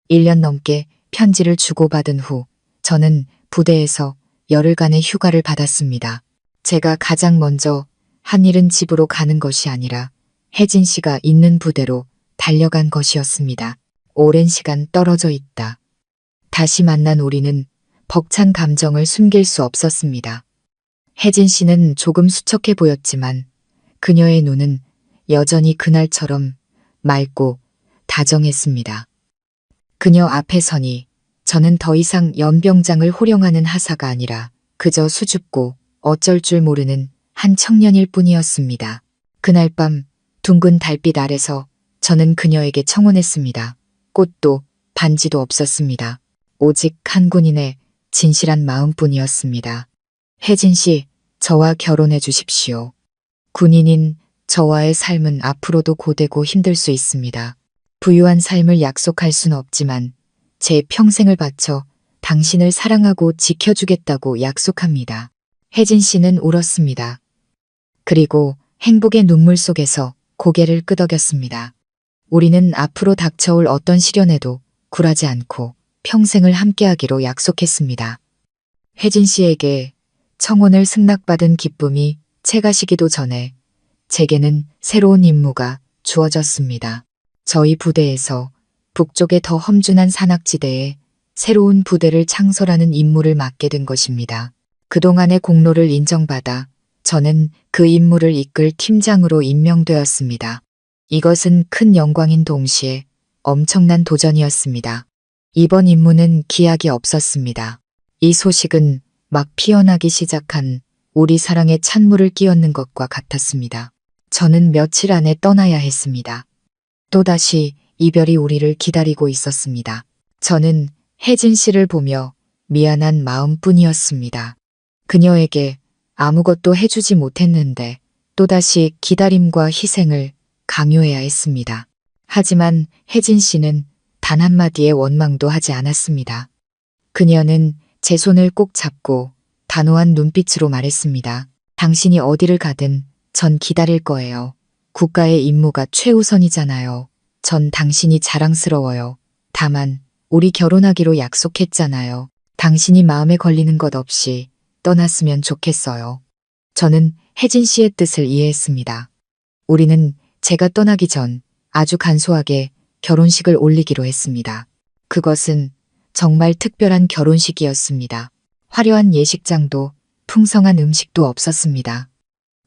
1년 넘게 편지를 주고받은 후 저는 부대에서 열흘간의 휴가를 받았습니다. 제가 가장 먼저 한 일은 집으로 가는 것이 아니라 혜진 씨가 있는 부대로 달려간 것이었습니다. 오랜 시간 떨어져 있다. 다시 만난 우리는 벅찬 감정을 숨길 수 없었습니다. 혜진 씨는 조금 수척해 보였지만 그녀의 눈은 여전히 그날처럼 맑고 다정했습니다. 그녀 앞에 서니 저는 더 이상 연병장을 호령하는 하사가 아니라 그저 수줍고 어쩔 줄 모르는 한 청년일 뿐이었습니다. 그날 밤 둥근 달빛 아래서 저는 그녀에게 청혼했습니다. 꽃도 반지도 없었습니다. 오직 한 군인의 진실한 마음뿐이었습니다. 혜진 씨, 저와 결혼해 주십시오. 군인인 저와의 삶은 앞으로도 고되고 힘들 수 있습니다. 부유한 삶을 약속할 수는 없지만 제 평생을 바쳐 당신을 사랑하고 지켜주겠다고 약속합니다. 혜진 씨는 울었습니다. 그리고 행복의 눈물 속에서 고개를 끄덕였습니다. 우리는 앞으로 닥쳐올 어떤 시련에도 굴하지 않고 평생을 함께하기로 약속했습니다. 혜진 씨에게 청혼을 승낙받은 기쁨이 채가시기도 전에 제게는 새로운 임무가 주어졌습니다. 저희 부대에서 북쪽의 더 험준한 산악지대에 새로운 부대를 창설하는 임무를 맡게 된 것입니다. 그동안의 공로를 인정받아 저는 그 임무를 이끌 팀장으로 임명되었습니다. 이것은 큰 영광인 동시에 엄청난 도전이었습니다. 이번 임무는 기약이 없었습니다. 이 소식은 막 피어나기 시작한 우리 사랑에 찬물을 끼얹는 것과 같았습니다. 저는 며칠 안에 떠나야 했습니다. 또다시 이별이 우리를 기다리고 있었습니다. 저는 혜진 씨를 보며 미안한 마음뿐이었습니다. 그녀에게 아무것도 해주지 못했는데 또다시 기다림과 희생을 강요해야 했습니다. 하지만 혜진 씨는 단 한마디의 원망도 하지 않았습니다. 그녀는 제 손을 꼭 잡고 단호한 눈빛으로 말했습니다. 당신이 어디를 가든 전 기다릴 거예요. 국가의 임무가 최우선이잖아요. 전 당신이 자랑스러워요. 다만 우리 결혼하기로 약속했잖아요. 당신이 마음에 걸리는 것 없이 떠났으면 좋겠어요. 저는 혜진 씨의 뜻을 이해했습니다. 우리는 제가 떠나기 전 아주 간소하게 결혼식을 올리기로 했습니다. 그것은 정말 특별한 결혼식이었습니다. 화려한 예식장도 풍성한 음식도 없었습니다.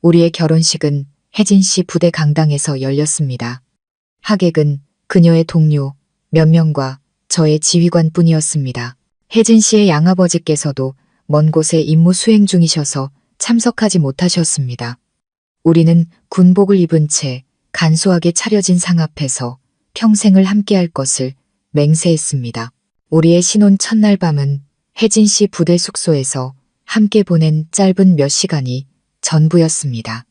우리의 결혼식은 혜진 씨 부대 강당에서 열렸습니다. 하객은 그녀의 동료 몇 명과 저의 지휘관뿐이었습니다. 혜진 씨의 양아버지께서도 먼 곳에 임무 수행 중이셔서 참석하지 못하셨습니다. 우리는 군복을 입은 채 간소하게 차려진 상 앞에서 평생을 함께할 것을 맹세했습니다. 우리의 신혼 첫날 밤은 혜진 씨 부대 숙소에서 함께 보낸 짧은 몇 시간이 전부였습니다.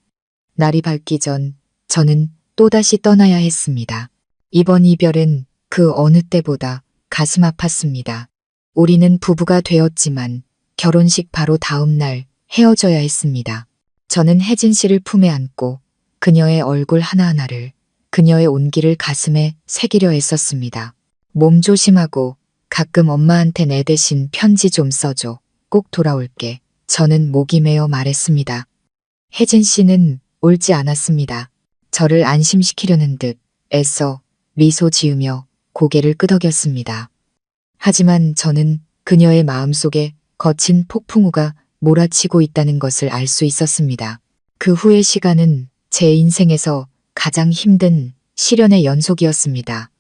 날이 밝기 전 저는 또다시 떠나야 했습니다. 이번 이별은 그 어느 때보다 가슴 아팠습니다. 우리는 부부가 되었지만 결혼식 바로 다음 날 헤어져야 했습니다. 저는 혜진 씨를 품에 안고 그녀의 얼굴 하나하나를, 그녀의 온기를 가슴에 새기려 했었습니다. 몸 조심하고 가끔 엄마한테 내 대신 편지 좀 써줘. 꼭 돌아올게. 저는 목이 메어 말했습니다. 혜진 씨는 울지 않았습니다. 저를 안심시키려는 듯 애써 미소 지으며 고개를 끄덕였습니다. 하지만 저는 그녀의 마음속에 거친 폭풍우가 몰아치고 있다는 것을 알 수 있었습니다. 그 후의 시간은 제 인생에서 가장 힘든 시련의 연속이었습니다.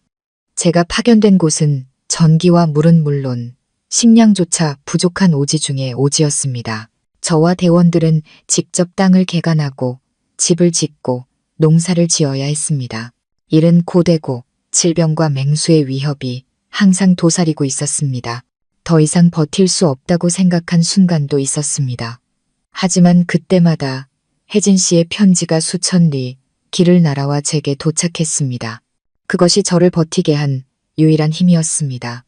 제가 파견된 곳은 전기와 물은 물론 식량조차 부족한 오지 중에 오지였습니다. 저와 대원들은 직접 땅을 개간하고 집을 짓고 농사를 지어야 했습니다. 일은 고되고 질병과 맹수의 위협이 항상 도사리고 있었습니다. 더 이상 버틸 수 없다고 생각한 순간도 있었습니다. 하지만 그때마다 혜진 씨의 편지가 수천 리 길을 날아와 제게 도착했습니다. 그것이 저를 버티게 한 유일한 힘이었습니다.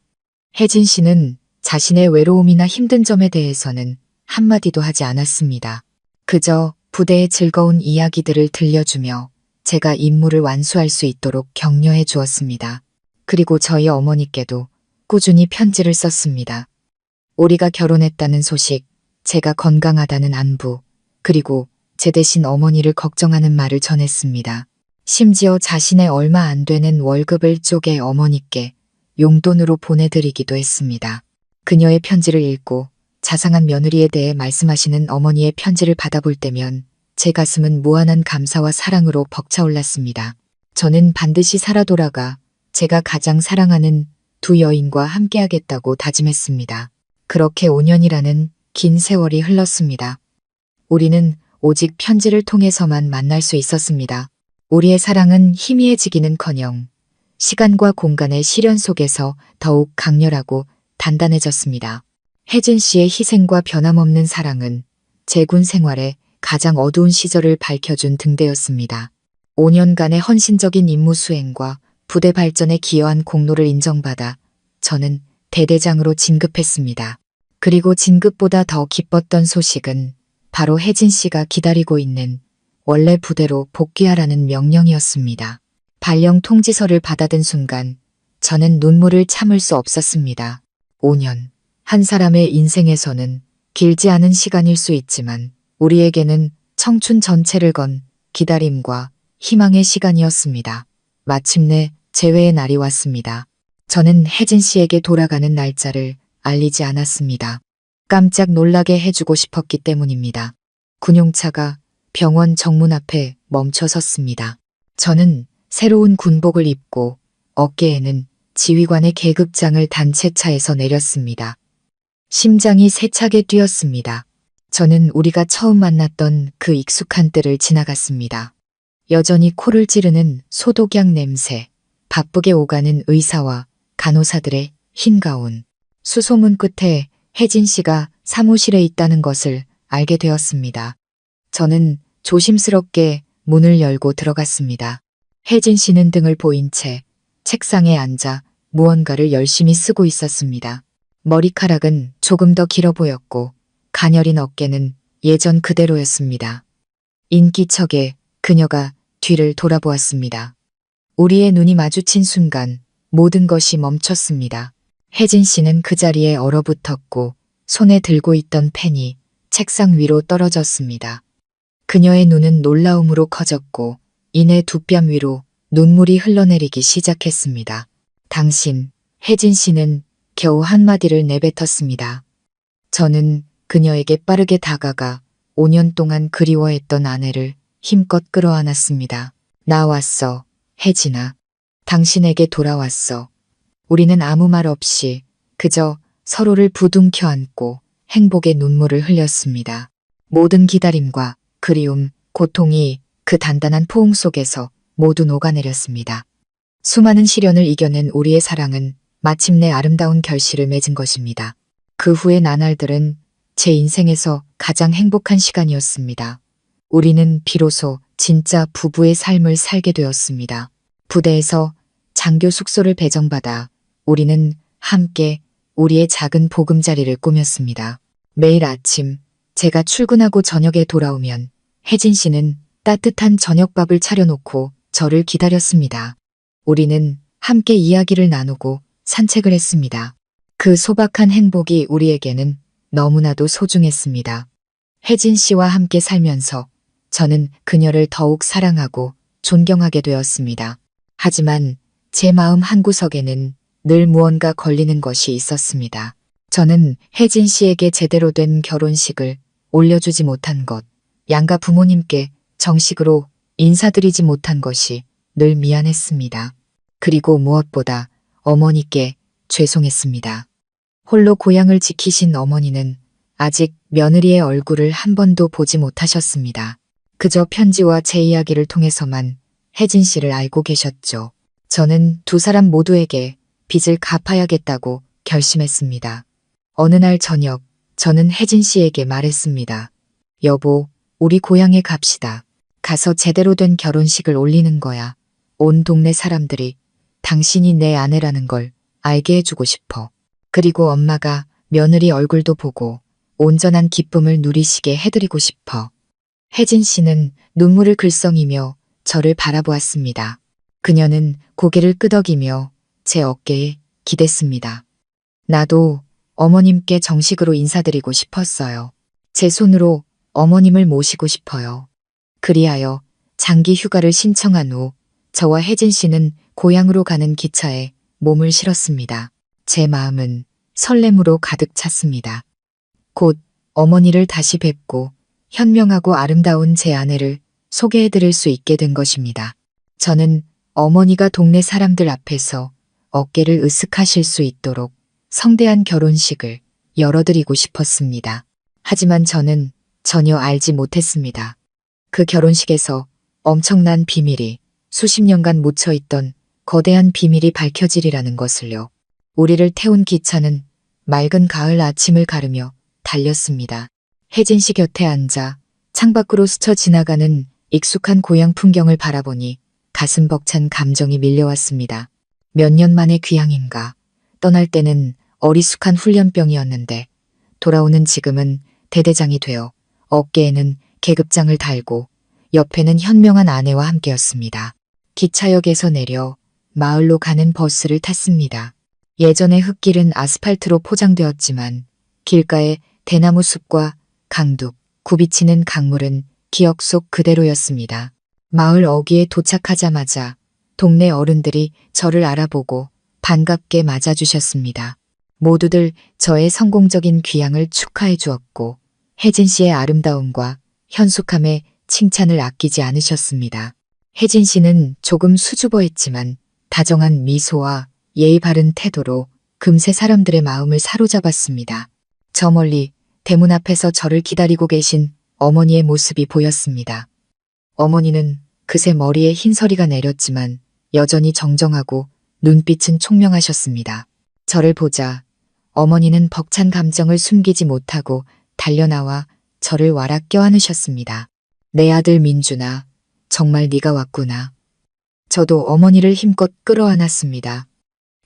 혜진 씨는 자신의 외로움이나 힘든 점에 대해서는 한마디도 하지 않았습니다. 그저 부대의 즐거운 이야기들을 들려주며 제가 임무를 완수할 수 있도록 격려해 주었습니다. 그리고 저희 어머니께도 꾸준히 편지를 썼습니다. 우리가 결혼했다는 소식, 제가 건강하다는 안부, 그리고 제 대신 어머니를 걱정하는 말을 전했습니다. 심지어 자신의 얼마 안 되는 월급을 쪼개 어머니께 용돈으로 보내드리기도 했습니다. 그녀의 편지를 읽고 자상한 며느리에 대해 말씀하시는 어머니의 편지를 받아볼 때면 제 가슴은 무한한 감사와 사랑으로 벅차올랐습니다. 저는 반드시 살아 돌아가 제가 가장 사랑하는 두 여인과 함께하겠다고 다짐했습니다. 그렇게 5년이라는 긴 세월이 흘렀습니다. 우리는 오직 편지를 통해서만 만날 수 있었습니다. 우리의 사랑은 희미해지기는커녕 시간과 공간의 시련 속에서 더욱 강렬하고 단단해졌습니다. 혜진 씨의 희생과 변함없는 사랑은 제 군 생활의 가장 어두운 시절을 밝혀준 등대였습니다. 5년간의 헌신적인 임무 수행과 부대 발전에 기여한 공로를 인정받아 저는 대대장으로 진급했습니다. 그리고 진급보다 더 기뻤던 소식은 바로 혜진 씨가 기다리고 있는 원래 부대로 복귀하라는 명령이었습니다. 발령 통지서를 받아든 순간 저는 눈물을 참을 수 없었습니다. 5년. 한 사람의 인생에서는 길지 않은 시간일 수 있지만 우리에게는 청춘 전체를 건 기다림과 희망의 시간이었습니다. 마침내 재회의 날이 왔습니다. 저는 혜진 씨에게 돌아가는 날짜를 알리지 않았습니다. 깜짝 놀라게 해주고 싶었기 때문입니다. 군용차가 병원 정문 앞에 멈춰 섰습니다. 저는 새로운 군복을 입고 어깨에는 지휘관의 계급장을 단 채 차에서 내렸습니다. 심장이 세차게 뛰었습니다. 저는 우리가 처음 만났던 그 익숙한 때를 지나갔습니다. 여전히 코를 찌르는 소독약 냄새, 바쁘게 오가는 의사와 간호사들의 흰 가운. 수소문 끝에 혜진 씨가 사무실에 있다는 것을 알게 되었습니다. 저는 조심스럽게 문을 열고 들어갔습니다. 혜진 씨는 등을 보인 채 책상에 앉아 무언가를 열심히 쓰고 있었습니다. 머리카락은 조금 더 길어 보였고 가녀린 어깨는 예전 그대로였습니다. 인기척에 그녀가 뒤를 돌아보았습니다. 우리의 눈이 마주친 순간 모든 것이 멈췄습니다. 혜진 씨는 그 자리에 얼어붙었고 손에 들고 있던 펜이 책상 위로 떨어졌습니다. 그녀의 눈은 놀라움으로 커졌고 이내 두 뺨 위로 눈물이 흘러내리기 시작했습니다. 당신, 혜진 씨는 겨우 한마디를 내뱉었습니다. 저는 그녀에게 빠르게 다가가 5년 동안 그리워했던 아내를 힘껏 끌어안았습니다. 나 왔어, 혜진아. 당신에게 돌아왔어. 우리는 아무 말 없이 그저 서로를 부둥켜 안고 행복의 눈물을 흘렸습니다. 모든 기다림과 그리움, 고통이 그 단단한 포옹 속에서 모두 녹아내렸습니다. 수많은 시련을 이겨낸 우리의 사랑은 마침내 아름다운 결실을 맺은 것입니다. 그 후의 나날들은 제 인생에서 가장 행복한 시간이었습니다. 우리는 비로소 진짜 부부의 삶을 살게 되었습니다. 부대에서 장교 숙소를 배정받아 우리는 함께 우리의 작은 보금자리를 꾸몄습니다. 매일 아침 제가 출근하고 저녁에 돌아오면 혜진 씨는 따뜻한 저녁밥을 차려놓고 저를 기다렸습니다. 우리는 함께 이야기를 나누고 산책을 했습니다. 그 소박한 행복이 우리에게는 너무나도 소중했습니다. 혜진 씨와 함께 살면서 저는 그녀를 더욱 사랑하고 존경하게 되었습니다. 하지만 제 마음 한구석에는 늘 무언가 걸리는 것이 있었습니다. 저는 혜진 씨에게 제대로 된 결혼식을 올려주지 못한 것, 양가 부모님께 정식으로 인사드리지 못한 것이 늘 미안했습니다. 그리고 무엇보다 어머니께 죄송했습니다. 홀로 고향을 지키신 어머니는 아직 며느리의 얼굴을 한 번도 보지 못하셨습니다. 그저 편지와 제 이야기를 통해서만 혜진 씨를 알고 계셨죠. 저는 두 사람 모두에게 빚을 갚아야겠다고 결심했습니다. 어느 날 저녁 저는 혜진 씨에게 말했습니다. 여보, 우리 고향에 갑시다. 가서 제대로 된 결혼식을 올리는 거야. 온 동네 사람들이 당신이 내 아내라는 걸 알게 해주고 싶어. 그리고 엄마가 며느리 얼굴도 보고 온전한 기쁨을 누리시게 해드리고 싶어. 혜진 씨는 눈물을 글썽이며 저를 바라보았습니다. 그녀는 고개를 끄덕이며 제 어깨에 기댔습니다. 나도 어머님께 정식으로 인사드리고 싶었어요. 제 손으로 어머님을 모시고 싶어요. 그리하여 장기 휴가를 신청한 후 저와 혜진 씨는 고향으로 가는 기차에 몸을 실었습니다. 제 마음은 설렘으로 가득 찼습니다. 곧 어머니를 다시 뵙고 현명하고 아름다운 제 아내를 소개해드릴 수 있게 된 것입니다. 저는 어머니가 동네 사람들 앞에서 어깨를 으쓱하실 수 있도록 성대한 결혼식을 열어드리고 싶었습니다. 하지만 저는 전혀 알지 못했습니다. 그 결혼식에서 엄청난 비밀이 수십 년간 묻혀있던 거대한 비밀이 밝혀지리라는 것을요. 우리를 태운 기차는 맑은 가을 아침을 가르며 달렸습니다. 혜진 씨 곁에 앉아 창밖으로 스쳐 지나가는 익숙한 고향 풍경을 바라보니 가슴 벅찬 감정이 밀려왔습니다. 몇 년 만의 귀향인가. 떠날 때는 어리숙한 훈련병이었는데 돌아오는 지금은 대대장이 되어 어깨에는 계급장을 달고 옆에는 현명한 아내와 함께였습니다. 기차역에서 내려 마을로 가는 버스를 탔습니다. 예전의 흙길은 아스팔트로 포장되었지만 길가에 대나무 숲과 강둑, 굽이치는 강물은 기억 속 그대로였습니다. 마을 어귀에 도착하자마자 동네 어른들이 저를 알아보고 반갑게 맞아주셨습니다. 모두들 저의 성공적인 귀향을 축하해 주었고 혜진 씨의 아름다움과 현숙함에 칭찬을 아끼지 않으셨습니다. 혜진 씨는 조금 수줍어했지만 다정한 미소와 예의 바른 태도로 금세 사람들의 마음을 사로잡았습니다. 저 멀리 대문 앞에서 저를 기다리고 계신 어머니의 모습이 보였습니다. 어머니는 그새 머리에 흰서리가 내렸지만 여전히 정정하고 눈빛은 총명하셨습니다. 저를 보자 어머니는 벅찬 감정을 숨기지 못하고 달려나와 저를 와락 껴안으셨습니다. 내 아들 민준아, 정말 네가 왔구나. 저도 어머니를 힘껏 끌어안았습니다.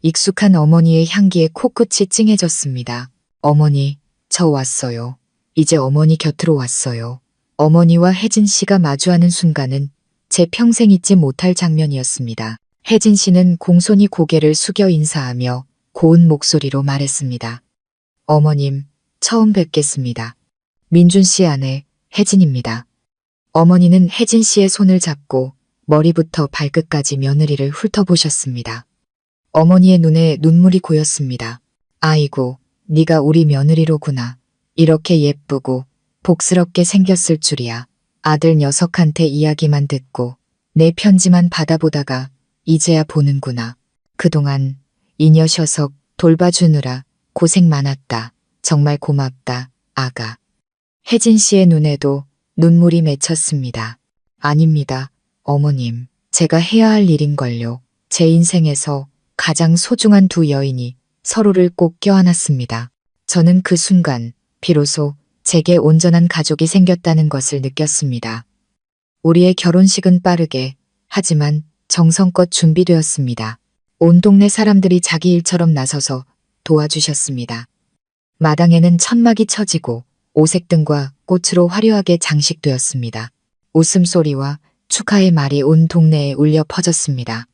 익숙한 어머니의 향기에 코끝이 찡해졌습니다. 어머니, 저 왔어요. 이제 어머니 곁으로 왔어요. 어머니와 혜진 씨가 마주하는 순간은 제 평생 잊지 못할 장면이었습니다. 혜진 씨는 공손히 고개를 숙여 인사하며 고운 목소리로 말했습니다. 어머님, 처음 뵙겠습니다. 민준 씨 아내 혜진입니다. 어머니는 혜진 씨의 손을 잡고 머리부터 발끝까지 며느리를 훑어보셨습니다. 어머니의 눈에 눈물이 고였습니다. 아이고, 네가 우리 며느리로구나. 이렇게 예쁘고 복스럽게 생겼을 줄이야. 아들 녀석한테 이야기만 듣고 내 편지만 받아보다가 이제야 보는구나. 그동안 이 녀석 돌봐주느라 고생 많았다. 정말 고맙다, 아가. 혜진 씨의 눈에도 눈물이 맺혔습니다. 아닙니다, 어머님. 제가 해야 할 일인걸요. 제 인생에서 가장 소중한 두 여인이 서로를 꼭 껴안았습니다. 저는 그 순간 비로소 제게 온전한 가족이 생겼다는 것을 느꼈습니다. 우리의 결혼식은 빠르게 하지만 정성껏 준비되었습니다. 온 동네 사람들이 자기 일처럼 나서서 도와주셨습니다. 마당에는 천막이 쳐지고 오색등과 꽃으로 화려하게 장식되었습니다. 웃음소리와 축하의 말이 온 동네에 울려 퍼졌습니다.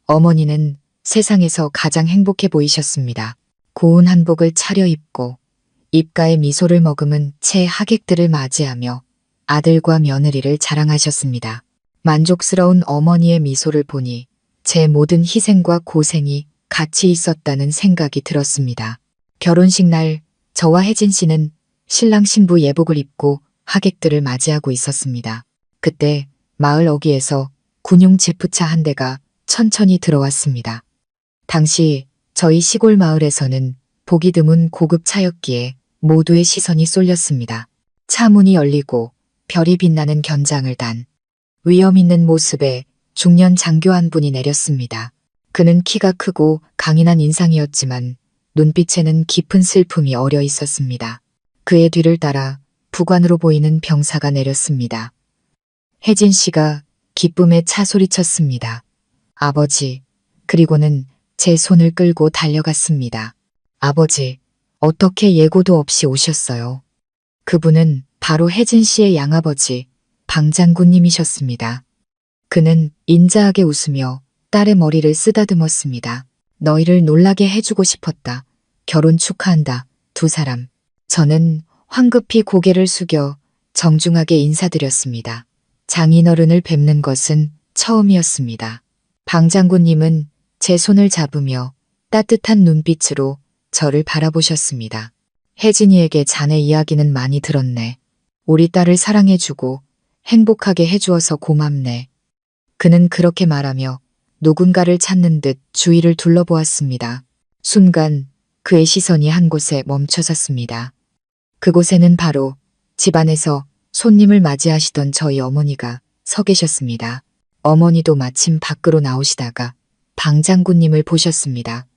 어머니는 세상에서 가장 행복해 보이셨습니다. 고운 한복을 차려입고 입가에 미소를 머금은 채 하객들을 맞이하며 아들과 며느리를 자랑하셨습니다. 만족스러운 어머니의 미소를 보니 제 모든 희생과 고생이 같이 있었다는 생각이 들었습니다. 결혼식 날 저와 혜진 씨는 신랑 신부 예복을 입고 하객들을 맞이하고 있었습니다. 그때 마을 어귀에서 군용 제프차 한 대가 천천히 들어왔습니다. 당시 저희 시골 마을에서는 보기 드문 고급 차였기에 모두의 시선이 쏠렸습니다. 차 문이 열리고 별이 빛나는 견장을 단 위엄 있는 모습에 중년 장교 한 분이 내렸습니다. 그는 키가 크고 강인한 인상이었지만 눈빛에는 깊은 슬픔이 어려 있었습니다. 그의 뒤를 따라 부관으로 보이는 병사가 내렸습니다. 혜진 씨가 기쁨에 차 소리쳤습니다. 아버지, 그리고는 제 손을 끌고 달려갔습니다. 아버지, 어떻게 예고도 없이 오셨어요? 그분은 바로 혜진 씨의 양아버지 방장군님이셨습니다. 그는 인자하게 웃으며 딸의 머리를 쓰다듬었습니다. 너희를 놀라게 해주고 싶었다. 결혼 축하한다. 두 사람. 저는 황급히 고개를 숙여 정중하게 인사드렸습니다. 장인어른을 뵙는 것은 처음이었습니다. 방장군님은 제 손을 잡으며 따뜻한 눈빛으로 저를 바라보셨습니다. 혜진이에게 자네 이야기는 많이 들었네. 우리 딸을 사랑해주고 행복하게 해주어서 고맙네. 그는 그렇게 말하며 누군가를 찾는 듯 주위를 둘러보았습니다. 순간 그의 시선이 한 곳에 멈춰섰습니다. 그곳에는 바로 집안에서 손님을 맞이하시던 저희 어머니가 서 계셨습니다. 어머니도 마침 밖으로 나오시다가 방 장군님을 보셨습니다.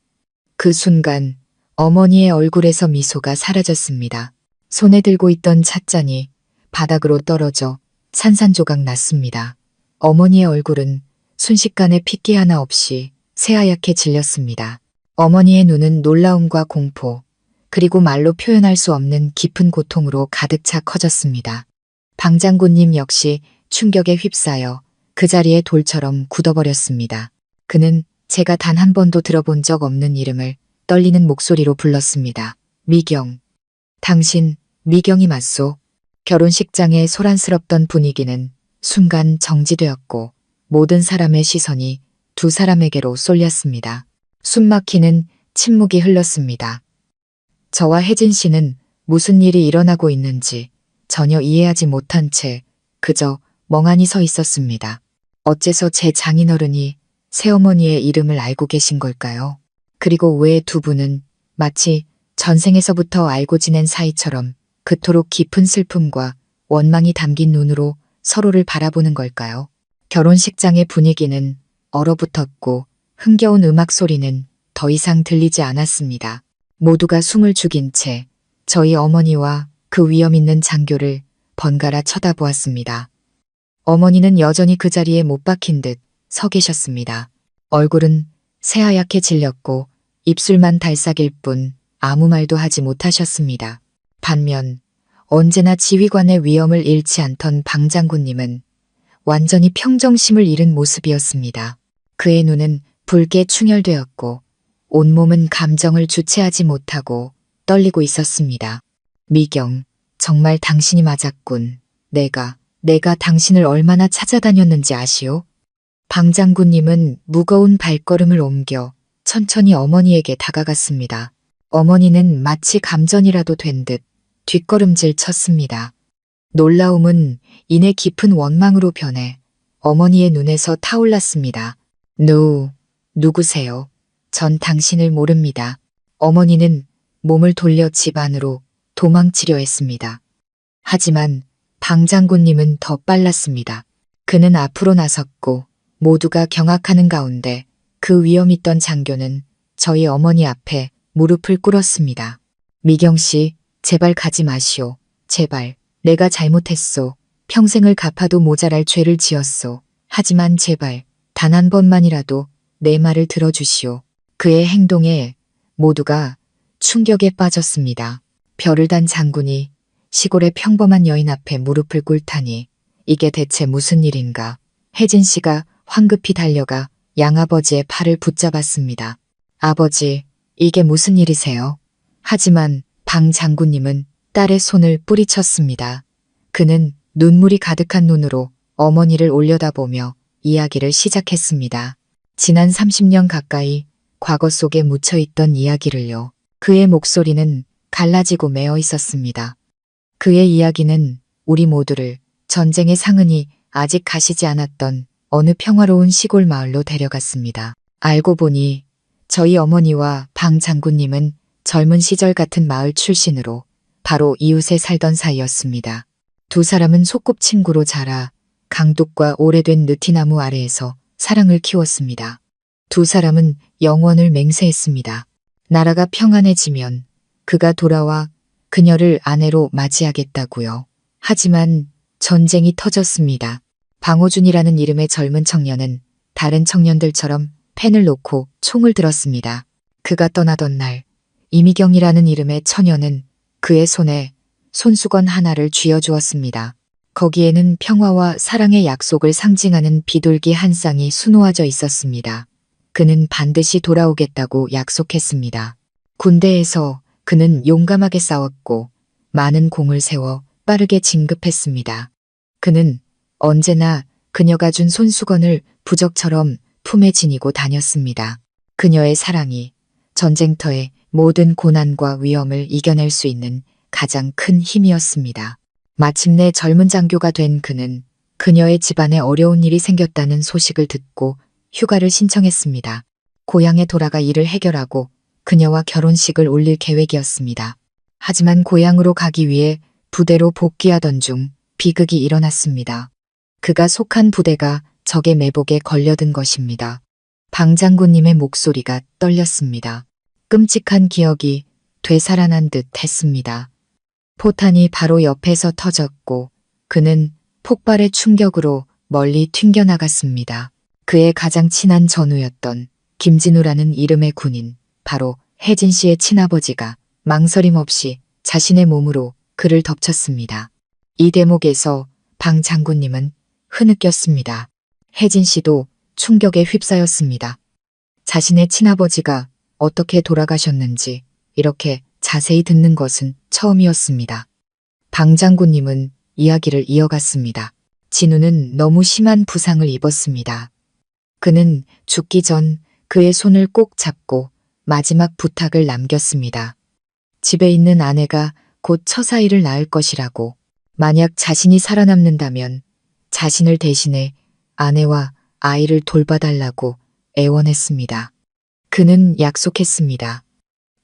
그 순간 어머니의 얼굴에서 미소가 사라졌습니다. 손에 들고 있던 찻잔이 바닥으로 떨어져 산산조각 났습니다. 어머니의 얼굴은 순식간에 핏기 하나 없이 새하얗게 질렸습니다. 어머니의 눈은 놀라움과 공포, 그리고 말로 표현할 수 없는 깊은 고통으로 가득 차 커졌습니다. 방 장군님 역시 충격에 휩싸여 그 자리에 돌처럼 굳어버렸습니다. 그는 제가 단 한 번도 들어본 적 없는 이름을 떨리는 목소리로 불렀습니다. 미경. 당신, 미경이 맞소? 결혼식장의 소란스럽던 분위기는 순간 정지되었고 모든 사람의 시선이 두 사람에게로 쏠렸습니다. 숨막히는 침묵이 흘렀습니다. 저와 혜진 씨는 무슨 일이 일어나고 있는지 전혀 이해하지 못한 채 그저 멍하니 서 있었습니다. 어째서 제 장인어른이 새어머니의 이름을 알고 계신 걸까요? 그리고 왜 두 분은 마치 전생에서부터 알고 지낸 사이처럼 그토록 깊은 슬픔과 원망이 담긴 눈으로 서로를 바라보는 걸까요? 결혼식장의 분위기는 얼어붙었고 흥겨운 음악 소리는 더 이상 들리지 않았습니다. 모두가 숨을 죽인 채 저희 어머니와 그 위험 있는 장교를 번갈아 쳐다보았습니다. 어머니는 여전히 그 자리에 못 박힌 듯 서 계셨습니다. 얼굴은 새하얗게 질렸고 입술만 달싹일 뿐 아무 말도 하지 못하셨습니다. 반면 언제나 지휘관의 위엄을 잃지 않던 방 장군님은 완전히 평정심을 잃은 모습이었습니다. 그의 눈은 붉게 충혈되었고 온몸은 감정을 주체하지 못하고 떨리고 있었습니다. 미경, 정말 당신이 맞았군. 내가 당신을 얼마나 찾아다녔는지 아시오? 방 장군님은 무거운 발걸음을 옮겨 천천히 어머니에게 다가갔습니다. 어머니는 마치 감전이라도 된 듯 뒷걸음질 쳤습니다. 놀라움은 이내 깊은 원망으로 변해 어머니의 눈에서 타올랐습니다. 누구세요? 전 당신을 모릅니다. 어머니는 몸을 돌려 집 안으로 도망치려 했습니다. 하지만 방 장군님은 더 빨랐습니다. 그는 앞으로 나섰고 모두가 경악하는 가운데 그 위험 있던 장교는 저희 어머니 앞에 무릎을 꿇었습니다. 미경 씨, 제발 가지 마시오. 제발, 내가 잘못했소. 평생을 갚아도 모자랄 죄를 지었소. 하지만 제발, 단 한 번만이라도 내 말을 들어주시오. 그의 행동에 모두가 충격에 빠졌습니다. 별을 단 장군이 시골의 평범한 여인 앞에 무릎을 꿇다니 이게 대체 무슨 일인가. 혜진 씨가 황급히 달려가 양아버지의 팔을 붙잡았습니다. 아버지, 이게 무슨 일이세요? 하지만 방 장군님은 딸의 손을 뿌리쳤습니다. 그는 눈물이 가득한 눈으로 어머니를 올려다보며 이야기를 시작했습니다. 지난 30년 가까이 과거 속에 묻혀있던 이야기를요. 그의 목소리는 갈라지고 메어 있었습니다. 그의 이야기는 우리 모두를 전쟁의 상흔이 아직 가시지 않았던 어느 평화로운 시골 마을로 데려갔습니다. 알고 보니 저희 어머니와 방 장군님은 젊은 시절 같은 마을 출신으로 바로 이웃에 살던 사이였습니다. 두 사람은 소꿉친구로 자라 강둑과 오래된 느티나무 아래에서 사랑을 키웠습니다. 두 사람은 영원을 맹세했습니다. 나라가 평안해지면 그가 돌아와 그녀를 아내로 맞이하겠다고요. 하지만 전쟁이 터졌습니다. 방호준이라는 이름의 젊은 청년은 다른 청년들처럼 펜을 놓고 총을 들었습니다. 그가 떠나던 날 이미경이라는 이름의 처녀는 그의 손에 손수건 하나를 쥐어주었습니다. 거기에는 평화와 사랑의 약속을 상징하는 비둘기 한 쌍이 수놓아져 있었습니다. 그는 반드시 돌아오겠다고 약속했습니다. 군대에서 그는 용감하게 싸웠고 많은 공을 세워 빠르게 진급했습니다. 그는 언제나 그녀가 준 손수건을 부적처럼 품에 지니고 다녔습니다. 그녀의 사랑이 전쟁터의 모든 고난과 위험을 이겨낼 수 있는 가장 큰 힘이었습니다. 마침내 젊은 장교가 된 그는 그녀의 집안에 어려운 일이 생겼다는 소식을 듣고 휴가를 신청했습니다. 고향에 돌아가 일을 해결하고 그녀와 결혼식을 올릴 계획이었습니다. 하지만 고향으로 가기 위해 부대로 복귀하던 중 비극이 일어났습니다. 그가 속한 부대가 적의 매복에 걸려든 것입니다. 방 장군님의 목소리가 떨렸습니다. 끔찍한 기억이 되살아난 듯 했습니다. 포탄이 바로 옆에서 터졌고 그는 폭발의 충격으로 멀리 튕겨나갔습니다. 그의 가장 친한 전우였던 김진우라는 이름의 군인, 바로 혜진 씨의 친아버지가 망설임 없이 자신의 몸으로 그를 덮쳤습니다. 이 대목에서 방 장군님은 흐느꼈습니다. 혜진 씨도 충격에 휩싸였습니다. 자신의 친아버지가 어떻게 돌아가셨는지 이렇게 자세히 듣는 것은 처음이었습니다. 방 장군님은 이야기를 이어갔습니다. 진우는 너무 심한 부상을 입었습니다. 그는 죽기 전 그의 손을 꼭 잡고 마지막 부탁을 남겼습니다. 집에 있는 아내가 곧 처사일을 낳을 것이라고, 만약 자신이 살아남는다면 자신을 대신해 아내와 아이를 돌봐달라고 애원했습니다. 그는 약속했습니다.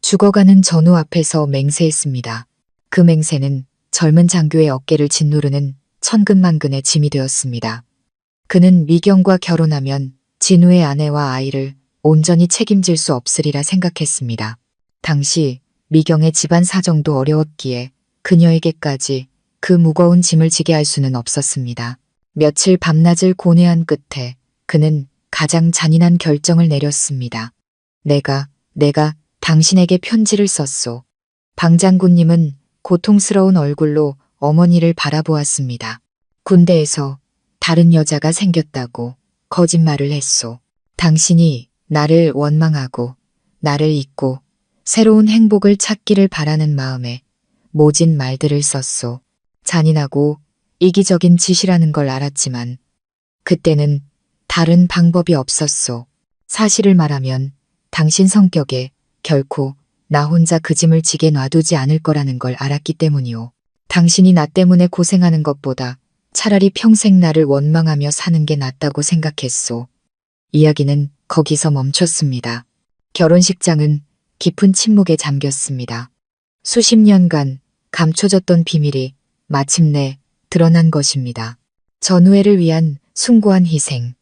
죽어가는 전우 앞에서 맹세했습니다. 그 맹세는 젊은 장교의 어깨를 짓누르는 천근만근의 짐이 되었습니다. 그는 미경과 결혼하면 진우의 아내와 아이를 온전히 책임질 수 없으리라 생각했습니다. 당시 미경의 집안 사정도 어려웠기에 그녀에게까지 그 무거운 짐을 지게 할 수는 없었습니다. 며칠 밤낮을 고뇌한 끝에 그는 가장 잔인한 결정을 내렸습니다. 내가 당신에게 편지를 썼소. 방 장군님은 고통스러운 얼굴로 어머니를 바라보았습니다. 군대에서 다른 여자가 생겼다고 거짓말을 했소. 당신이 나를 원망하고 나를 잊고 새로운 행복을 찾기를 바라는 마음에 모진 말들을 썼소. 잔인하고 이기적인 짓이라는 걸 알았지만 그때는 다른 방법이 없었소. 사실을 말하면 당신 성격에 결코 나 혼자 그 짐을 지게 놔두지 않을 거라는 걸 알았기 때문이오. 당신이 나 때문에 고생하는 것보다 차라리 평생 나를 원망하며 사는 게 낫다고 생각했소. 이야기는 거기서 멈췄습니다. 결혼식장은 깊은 침묵에 잠겼습니다. 수십 년간 감춰졌던 비밀이 마침내 드러난 것입니다. 전우애를 위한 숭고한 희생,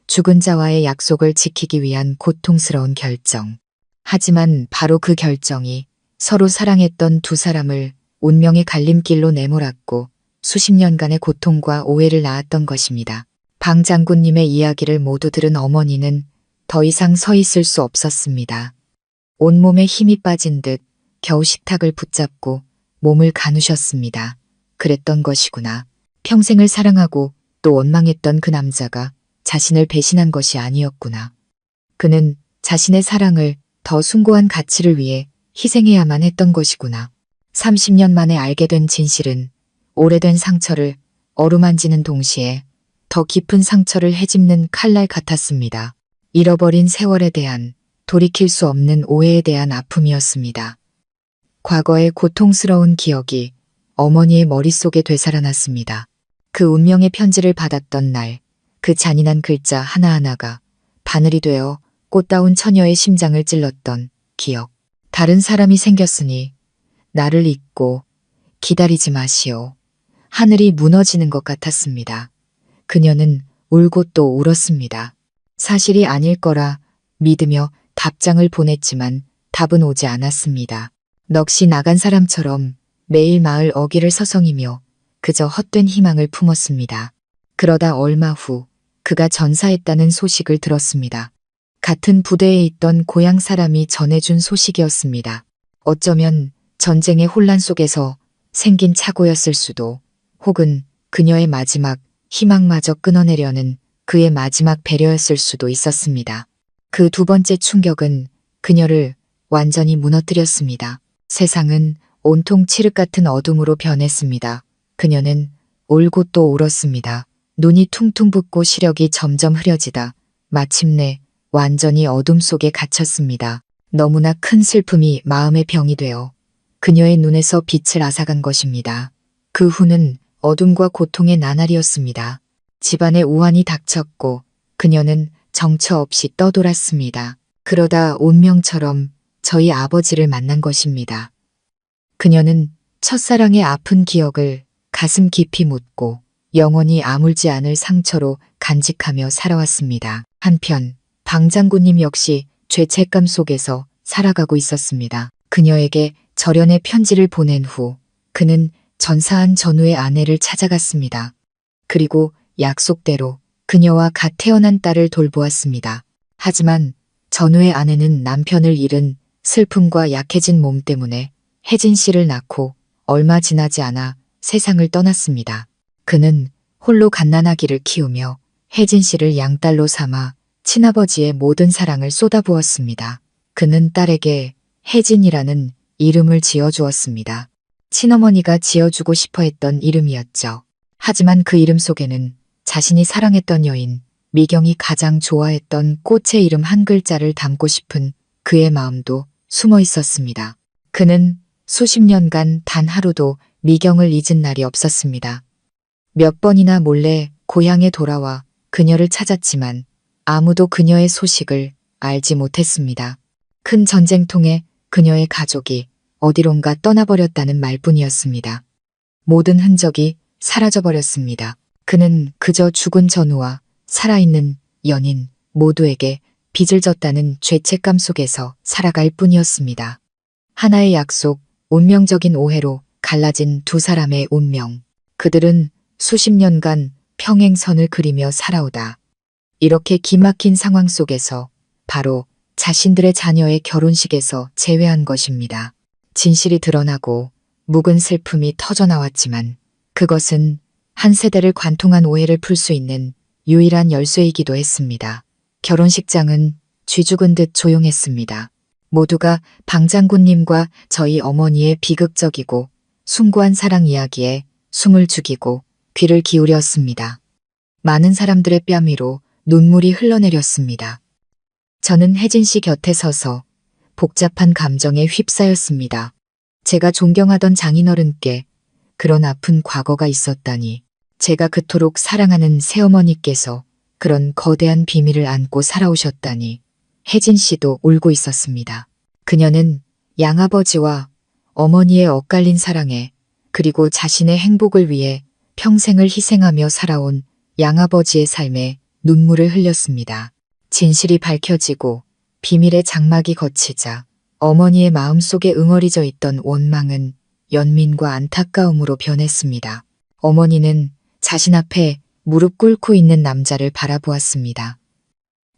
죽은 자와의 약속을 지키기 위한 고통스러운 결정. 하지만 바로 그 결정이 서로 사랑했던 두 사람을 운명의 갈림길로 내몰았고 수십 년간의 고통과 오해를 낳았던 것입니다. 방 장군님의 이야기를 모두 들은 어머니는 더 이상 서 있을 수 없었습니다. 온몸에 힘이 빠진 듯 겨우 식탁을 붙잡고 몸을 가누셨습니다. 그랬던 것이구나. 평생을 사랑하고 또 원망했던 그 남자가 자신을 배신한 것이 아니었구나. 그는 자신의 사랑을 더 숭고한 가치를 위해 희생해야만 했던 것이구나. 30년 만에 알게 된 진실은 오래된 상처를 어루만지는 동시에 더 깊은 상처를 헤집는 칼날 같았습니다. 잃어버린 세월에 대한, 돌이킬 수 없는 오해에 대한 아픔이었습니다. 과거의 고통스러운 기억이 어머니의 머릿속에 되살아났습니다. 그 운명의 편지를 받았던 날, 그 잔인한 글자 하나하나가 바늘이 되어 꽃다운 처녀의 심장을 찔렀던 기억. 다른 사람이 생겼으니 나를 잊고 기다리지 마시오. 하늘이 무너지는 것 같았습니다. 그녀는 울고 또 울었습니다. 사실이 아닐 거라 믿으며 답장을 보냈지만 답은 오지 않았습니다. 넋이 나간 사람처럼 매일 마을 어귀를 서성이며 그저 헛된 희망을 품었습니다. 그러다 얼마 후 그가 전사했다는 소식을 들었습니다. 같은 부대에 있던 고향 사람이 전해준 소식이었습니다. 어쩌면 전쟁의 혼란 속에서 생긴 착오였을 수도, 혹은 그녀의 마지막 희망마저 끊어내려는 그의 마지막 배려였을 수도 있었습니다. 그 두 번째 충격은 그녀를 완전히 무너뜨렸습니다. 세상은 온통 칠흑 같은 어둠으로 변했습니다. 그녀는 울고 또 울었습니다. 눈이 퉁퉁 붓고 시력이 점점 흐려지다 마침내 완전히 어둠 속에 갇혔습니다. 너무나 큰 슬픔이 마음의 병이 되어 그녀의 눈에서 빛을 앗아간 것입니다. 그 후는 어둠과 고통의 나날이었습니다. 집안에 우환이 닥쳤고 그녀는 정처 없이 떠돌았습니다. 그러다 운명처럼 저희 아버지를 만난 것입니다. 그녀는 첫사랑의 아픈 기억을 가슴 깊이 묻고 영원히 아물지 않을 상처로 간직하며 살아왔습니다. 한편 방 장군님 역시 죄책감 속에서 살아가고 있었습니다. 그녀에게 절연의 편지를 보낸 후 그는 전사한 전우의 아내를 찾아갔습니다. 그리고 약속대로 그녀와 갓 태어난 딸을 돌보았습니다. 하지만 전우의 아내는 남편을 잃은 슬픔과 약해진 몸 때문에 혜진 씨를 낳고 얼마 지나지 않아 세상을 떠났습니다. 그는 홀로 갓난아기를 키우며 혜진 씨를 양딸로 삼아 친아버지의 모든 사랑을 쏟아부었습니다. 그는 딸에게 혜진이라는 이름을 지어주었습니다. 친어머니가 지어주고 싶어 했던 이름이었죠. 하지만 그 이름 속에는 자신이 사랑했던 여인 미경이 가장 좋아했던 꽃의 이름 한 글자를 담고 싶은 그의 마음도 숨어 있었습니다. 그는 수십 년간 단 하루도 미경을 잊은 날이 없었습니다. 몇 번이나 몰래 고향에 돌아와 그녀를 찾았지만 아무도 그녀의 소식을 알지 못했습니다. 큰 전쟁통에 그녀의 가족이 어디론가 떠나버렸다는 말뿐이었습니다. 모든 흔적이 사라져버렸습니다. 그는 그저 죽은 전우와 살아있는 연인 모두에게 빚을 졌다는 죄책감 속에서 살아갈 뿐이었습니다. 하나의 약속, 운명적인 오해로 갈라진 두 사람의 운명. 그들은 수십 년간 평행선을 그리며 살아오다. 이렇게 기막힌 상황 속에서 바로 자신들의 자녀의 결혼식에서 재회한 것입니다. 진실이 드러나고 묵은 슬픔이 터져나왔지만 그것은 한 세대를 관통한 오해를 풀 수 있는 유일한 열쇠이기도 했습니다. 결혼식장은 쥐죽은 듯 조용했습니다. 모두가 방 장군님과 저희 어머니의 비극적이고 숭고한 사랑 이야기에 숨을 죽이고 귀를 기울였습니다. 많은 사람들의 뺨 위로 눈물이 흘러내렸습니다. 저는 혜진 씨 곁에 서서 복잡한 감정에 휩싸였습니다. 제가 존경하던 장인어른께 그런 아픈 과거가 있었다니, 제가 그토록 사랑하는 새어머니께서 그런 거대한 비밀을 안고 살아오셨다니. 혜진 씨도 울고 있었습니다. 그녀는 양아버지와 어머니의 엇갈린 사랑에 그리고 자신의 행복을 위해 평생을 희생하며 살아온 양아버지의 삶에 눈물을 흘렸습니다. 진실이 밝혀지고 비밀의 장막이 걷히자 어머니의 마음속에 응어리져 있던 원망은 연민과 안타까움으로 변했습니다. 어머니는 자신 앞에 무릎 꿇고 있는 남자를 바라보았습니다.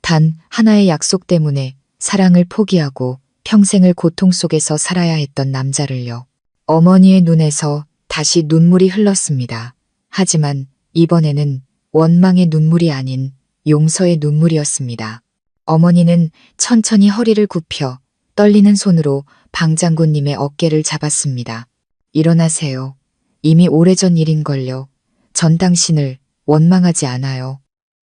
단 하나의 약속 때문에 사랑을 포기하고 평생을 고통 속에서 살아야 했던 남자를요. 어머니의 눈에서 다시 눈물이 흘렀습니다. 하지만 이번에는 원망의 눈물이 아닌 용서의 눈물이었습니다. 어머니는 천천히 허리를 굽혀 떨리는 손으로 방 장군님의 어깨를 잡았습니다. 일어나세요. 이미 오래전 일인걸요. 전 당신을 원망하지 않아요.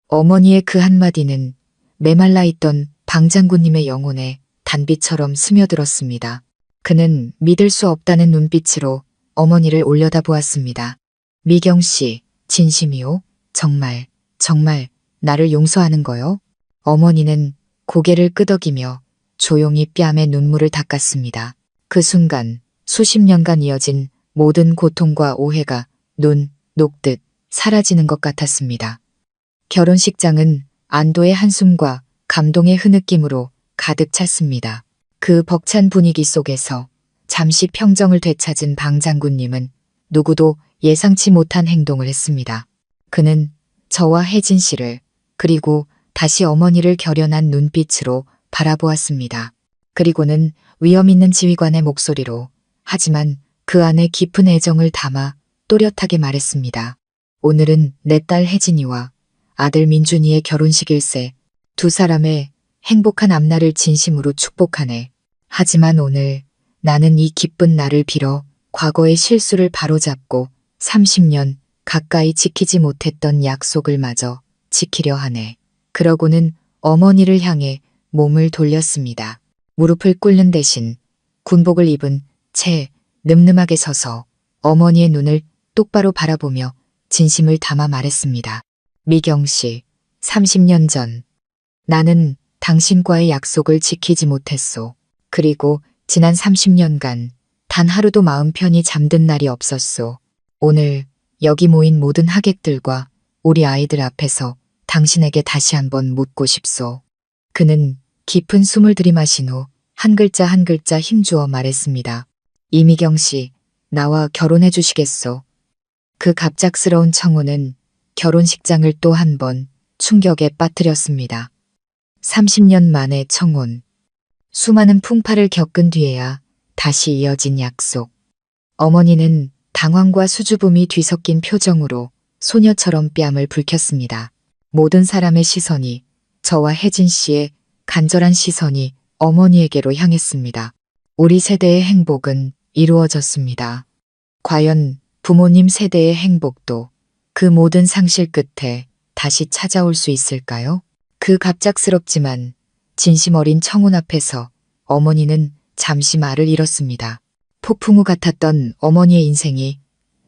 어머니의 그 한마디는 메말라 있던 방 장군님의 영혼에 단비처럼 스며들었습니다. 그는 믿을 수 없다는 눈빛으로 어머니를 올려다보았습니다. 미경 씨, 진심이요? 정말 나를 용서하는 거요? 어머니는 고개를 끄덕이며 조용히 뺨에 눈물을 닦았습니다. 그 순간 수십 년간 이어진 모든 고통과 오해가 눈 녹듯 사라지는 것 같았습니다. 결혼식장은 안도의 한숨과 감동의 흐느낌으로 가득 찼습니다. 그 벅찬 분위기 속에서 잠시 평정을 되찾은 방 장군님은 누구도 예상치 못한 행동을 했습니다. 그는 저와 혜진 씨를 그리고 다시 어머니를 결연한 눈빛으로 바라보았습니다. 그리고는 위험 있는 지휘관의 목소리로, 하지만 그 안에 깊은 애정을 담아 또렷하게 말했습니다. 오늘은 내 딸 혜진이와 아들 민준이의 결혼식일세. 두 사람의 행복한 앞날을 진심으로 축복하네. 하지만 오늘 나는 이 기쁜 날을 빌어 과거의 실수를 바로잡고 30년 가까이 지키지 못했던 약속을 마저 지키려 하네. 그러고는 어머니를 향해 몸을 돌렸습니다. 무릎을 꿇는 대신 군복을 입은 채 늠름하게 서서 어머니의 눈을 똑바로 바라보며 진심을 담아 말했습니다. 미경 씨, 30년 전 나는 당신과의 약속을 지키지 못했소. 그리고 지난 30년간 단 하루도 마음 편히 잠든 날이 없었소. 오늘 여기 모인 모든 하객들과 우리 아이들 앞에서 당신에게 다시 한번 묻고 싶소. 그는 깊은 숨을 들이마신 후 한 글자 한 글자 힘주어 말했습니다. 이미경 씨, 나와 결혼해 주시겠소? 그 갑작스러운 청혼은 결혼식장을 또 한 번 충격에 빠뜨렸습니다. 30년 만의 청혼. 수많은 풍파를 겪은 뒤에야 다시 이어진 약속. 어머니는 당황과 수줍음이 뒤섞인 표정으로 소녀처럼 뺨을 붉혔습니다. 모든 사람의 시선이, 저와 혜진 씨의 간절한 시선이 어머니에게로 향했습니다. 우리 세대의 행복은 이루어졌습니다. 과연 부모님 세대의 행복도 그 모든 상실 끝에 다시 찾아올 수 있을까요? 그 갑작스럽지만 진심 어린 청혼 앞에서 어머니는 잠시 말을 잃었습니다. 폭풍우 같았던 어머니의 인생이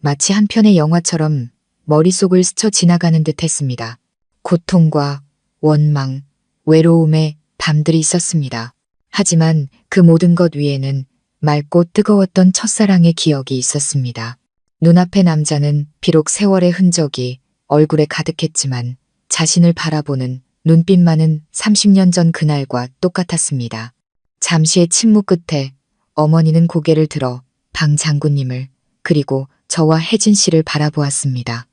마치 한 편의 영화처럼 머릿속을 스쳐 지나가는 듯 했습니다. 고통과 원망, 외로움의 밤들이 있었습니다. 하지만 그 모든 것 위에는 맑고 뜨거웠던 첫사랑의 기억이 있었습니다. 눈앞의 남자는 비록 세월의 흔적이 얼굴에 가득했지만 자신을 바라보는 눈빛만은 30년 전 그날과 똑같았습니다. 잠시의 침묵 끝에 어머니는 고개를 들어 방 장군님을 그리고 저와 혜진 씨를 바라보았습니다.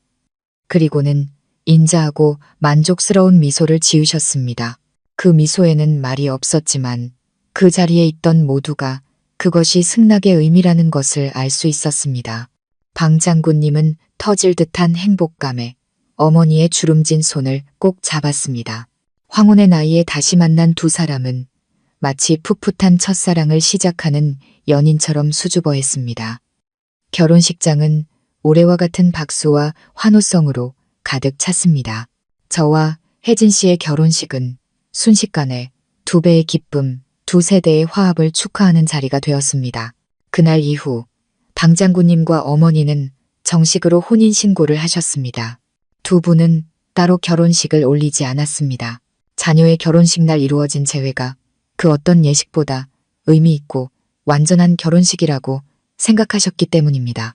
그리고는 인자하고 만족스러운 미소를 지으셨습니다. 그 미소에는 말이 없었지만 그 자리에 있던 모두가 그것이 승낙의 의미라는 것을 알 수 있었습니다. 방 장군님은 터질 듯한 행복감에 어머니의 주름진 손을 꼭 잡았습니다. 황혼의 나이에 다시 만난 두 사람은 마치 풋풋한 첫사랑을 시작하는 연인처럼 수줍어했습니다. 결혼식장은 올해와 같은 박수와 환호성으로 가득 찼습니다. 저와 혜진 씨의 결혼식은 순식간에 두 배의 기쁨, 두 세대의 화합을 축하하는 자리가 되었습니다. 그날 이후 방 장군님과 어머니는 정식으로 혼인신고를 하셨습니다. 두 분은 따로 결혼식을 올리지 않았습니다. 자녀의 결혼식 날 이루어진 재회가 그 어떤 예식보다 의미 있고 완전한 결혼식이라고 생각하셨기 때문입니다.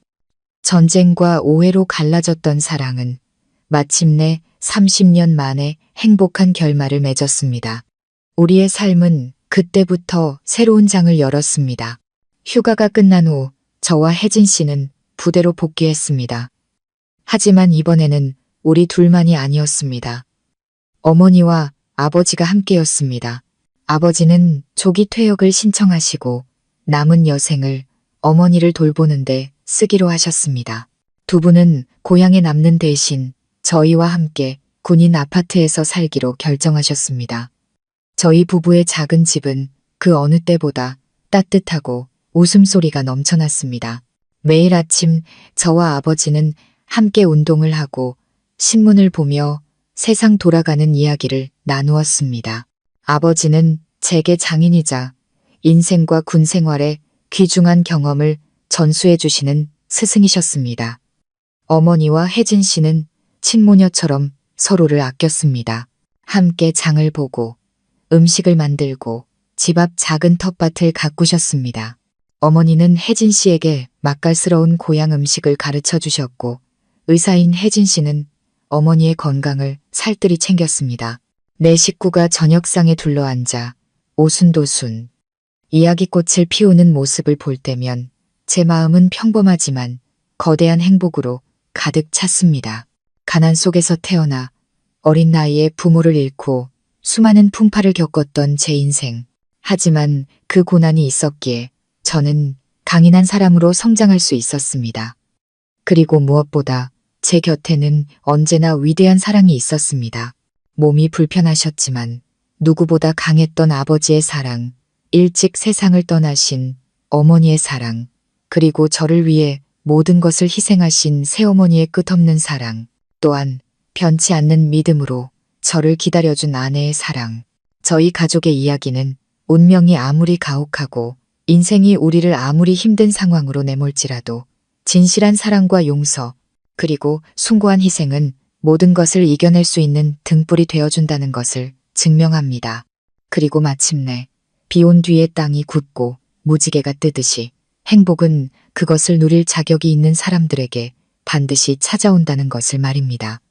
전쟁과 오해로 갈라졌던 사랑은 마침내 30년 만에 행복한 결말을 맺었습니다. 우리의 삶은 그때부터 새로운 장을 열었습니다. 휴가가 끝난 후 저와 혜진 씨는 부대로 복귀했습니다. 하지만 이번에는 우리 둘만이 아니었습니다. 어머니와 아버지가 함께였습니다. 아버지는 조기 퇴역을 신청하시고 남은 여생을 어머니를 돌보는데 쓰기로 하셨습니다. 두 분은 고향에 남는 대신 저희와 함께 군인 아파트에서 살기로 결정하셨습니다. 저희 부부의 작은 집은 그 어느 때보다 따뜻하고 웃음소리가 넘쳐났습니다. 매일 아침 저와 아버지는 함께 운동을 하고 신문을 보며 세상 돌아가는 이야기를 나누었습니다. 아버지는 제게 장인이자 인생과 군 생활의 귀중한 경험을 전수해 주시는 스승이셨습니다. 어머니와 혜진 씨는 친모녀처럼 서로를 아꼈습니다. 함께 장을 보고 음식을 만들고 집 앞 작은 텃밭을 가꾸셨습니다. 어머니는 혜진 씨에게 맛깔스러운 고향 음식을 가르쳐 주셨고 의사인 혜진 씨는 어머니의 건강을 살뜰히 챙겼습니다. 내 식구가 저녁상에 둘러앉아 오순도순 이야기꽃을 피우는 모습을 볼 때면 제 마음은 평범하지만 거대한 행복으로 가득 찼습니다. 가난 속에서 태어나 어린 나이에 부모를 잃고 수많은 풍파를 겪었던 제 인생. 하지만 그 고난이 있었기에 저는 강인한 사람으로 성장할 수 있었습니다. 그리고 무엇보다 제 곁에는 언제나 위대한 사랑이 있었습니다. 몸이 불편하셨지만 누구보다 강했던 아버지의 사랑, 일찍 세상을 떠나신 어머니의 사랑, 그리고 저를 위해 모든 것을 희생하신 새어머니의 끝없는 사랑, 또한 변치 않는 믿음으로 저를 기다려준 아내의 사랑. 저희 가족의 이야기는 운명이 아무리 가혹하고 인생이 우리를 아무리 힘든 상황으로 내몰지라도 진실한 사랑과 용서, 그리고 숭고한 희생은 모든 것을 이겨낼 수 있는 등불이 되어준다는 것을 증명합니다. 그리고 마침내 비 온 뒤에 땅이 굳고 무지개가 뜨듯이 행복은 그것을 누릴 자격이 있는 사람들에게 반드시 찾아온다는 것을 말입니다.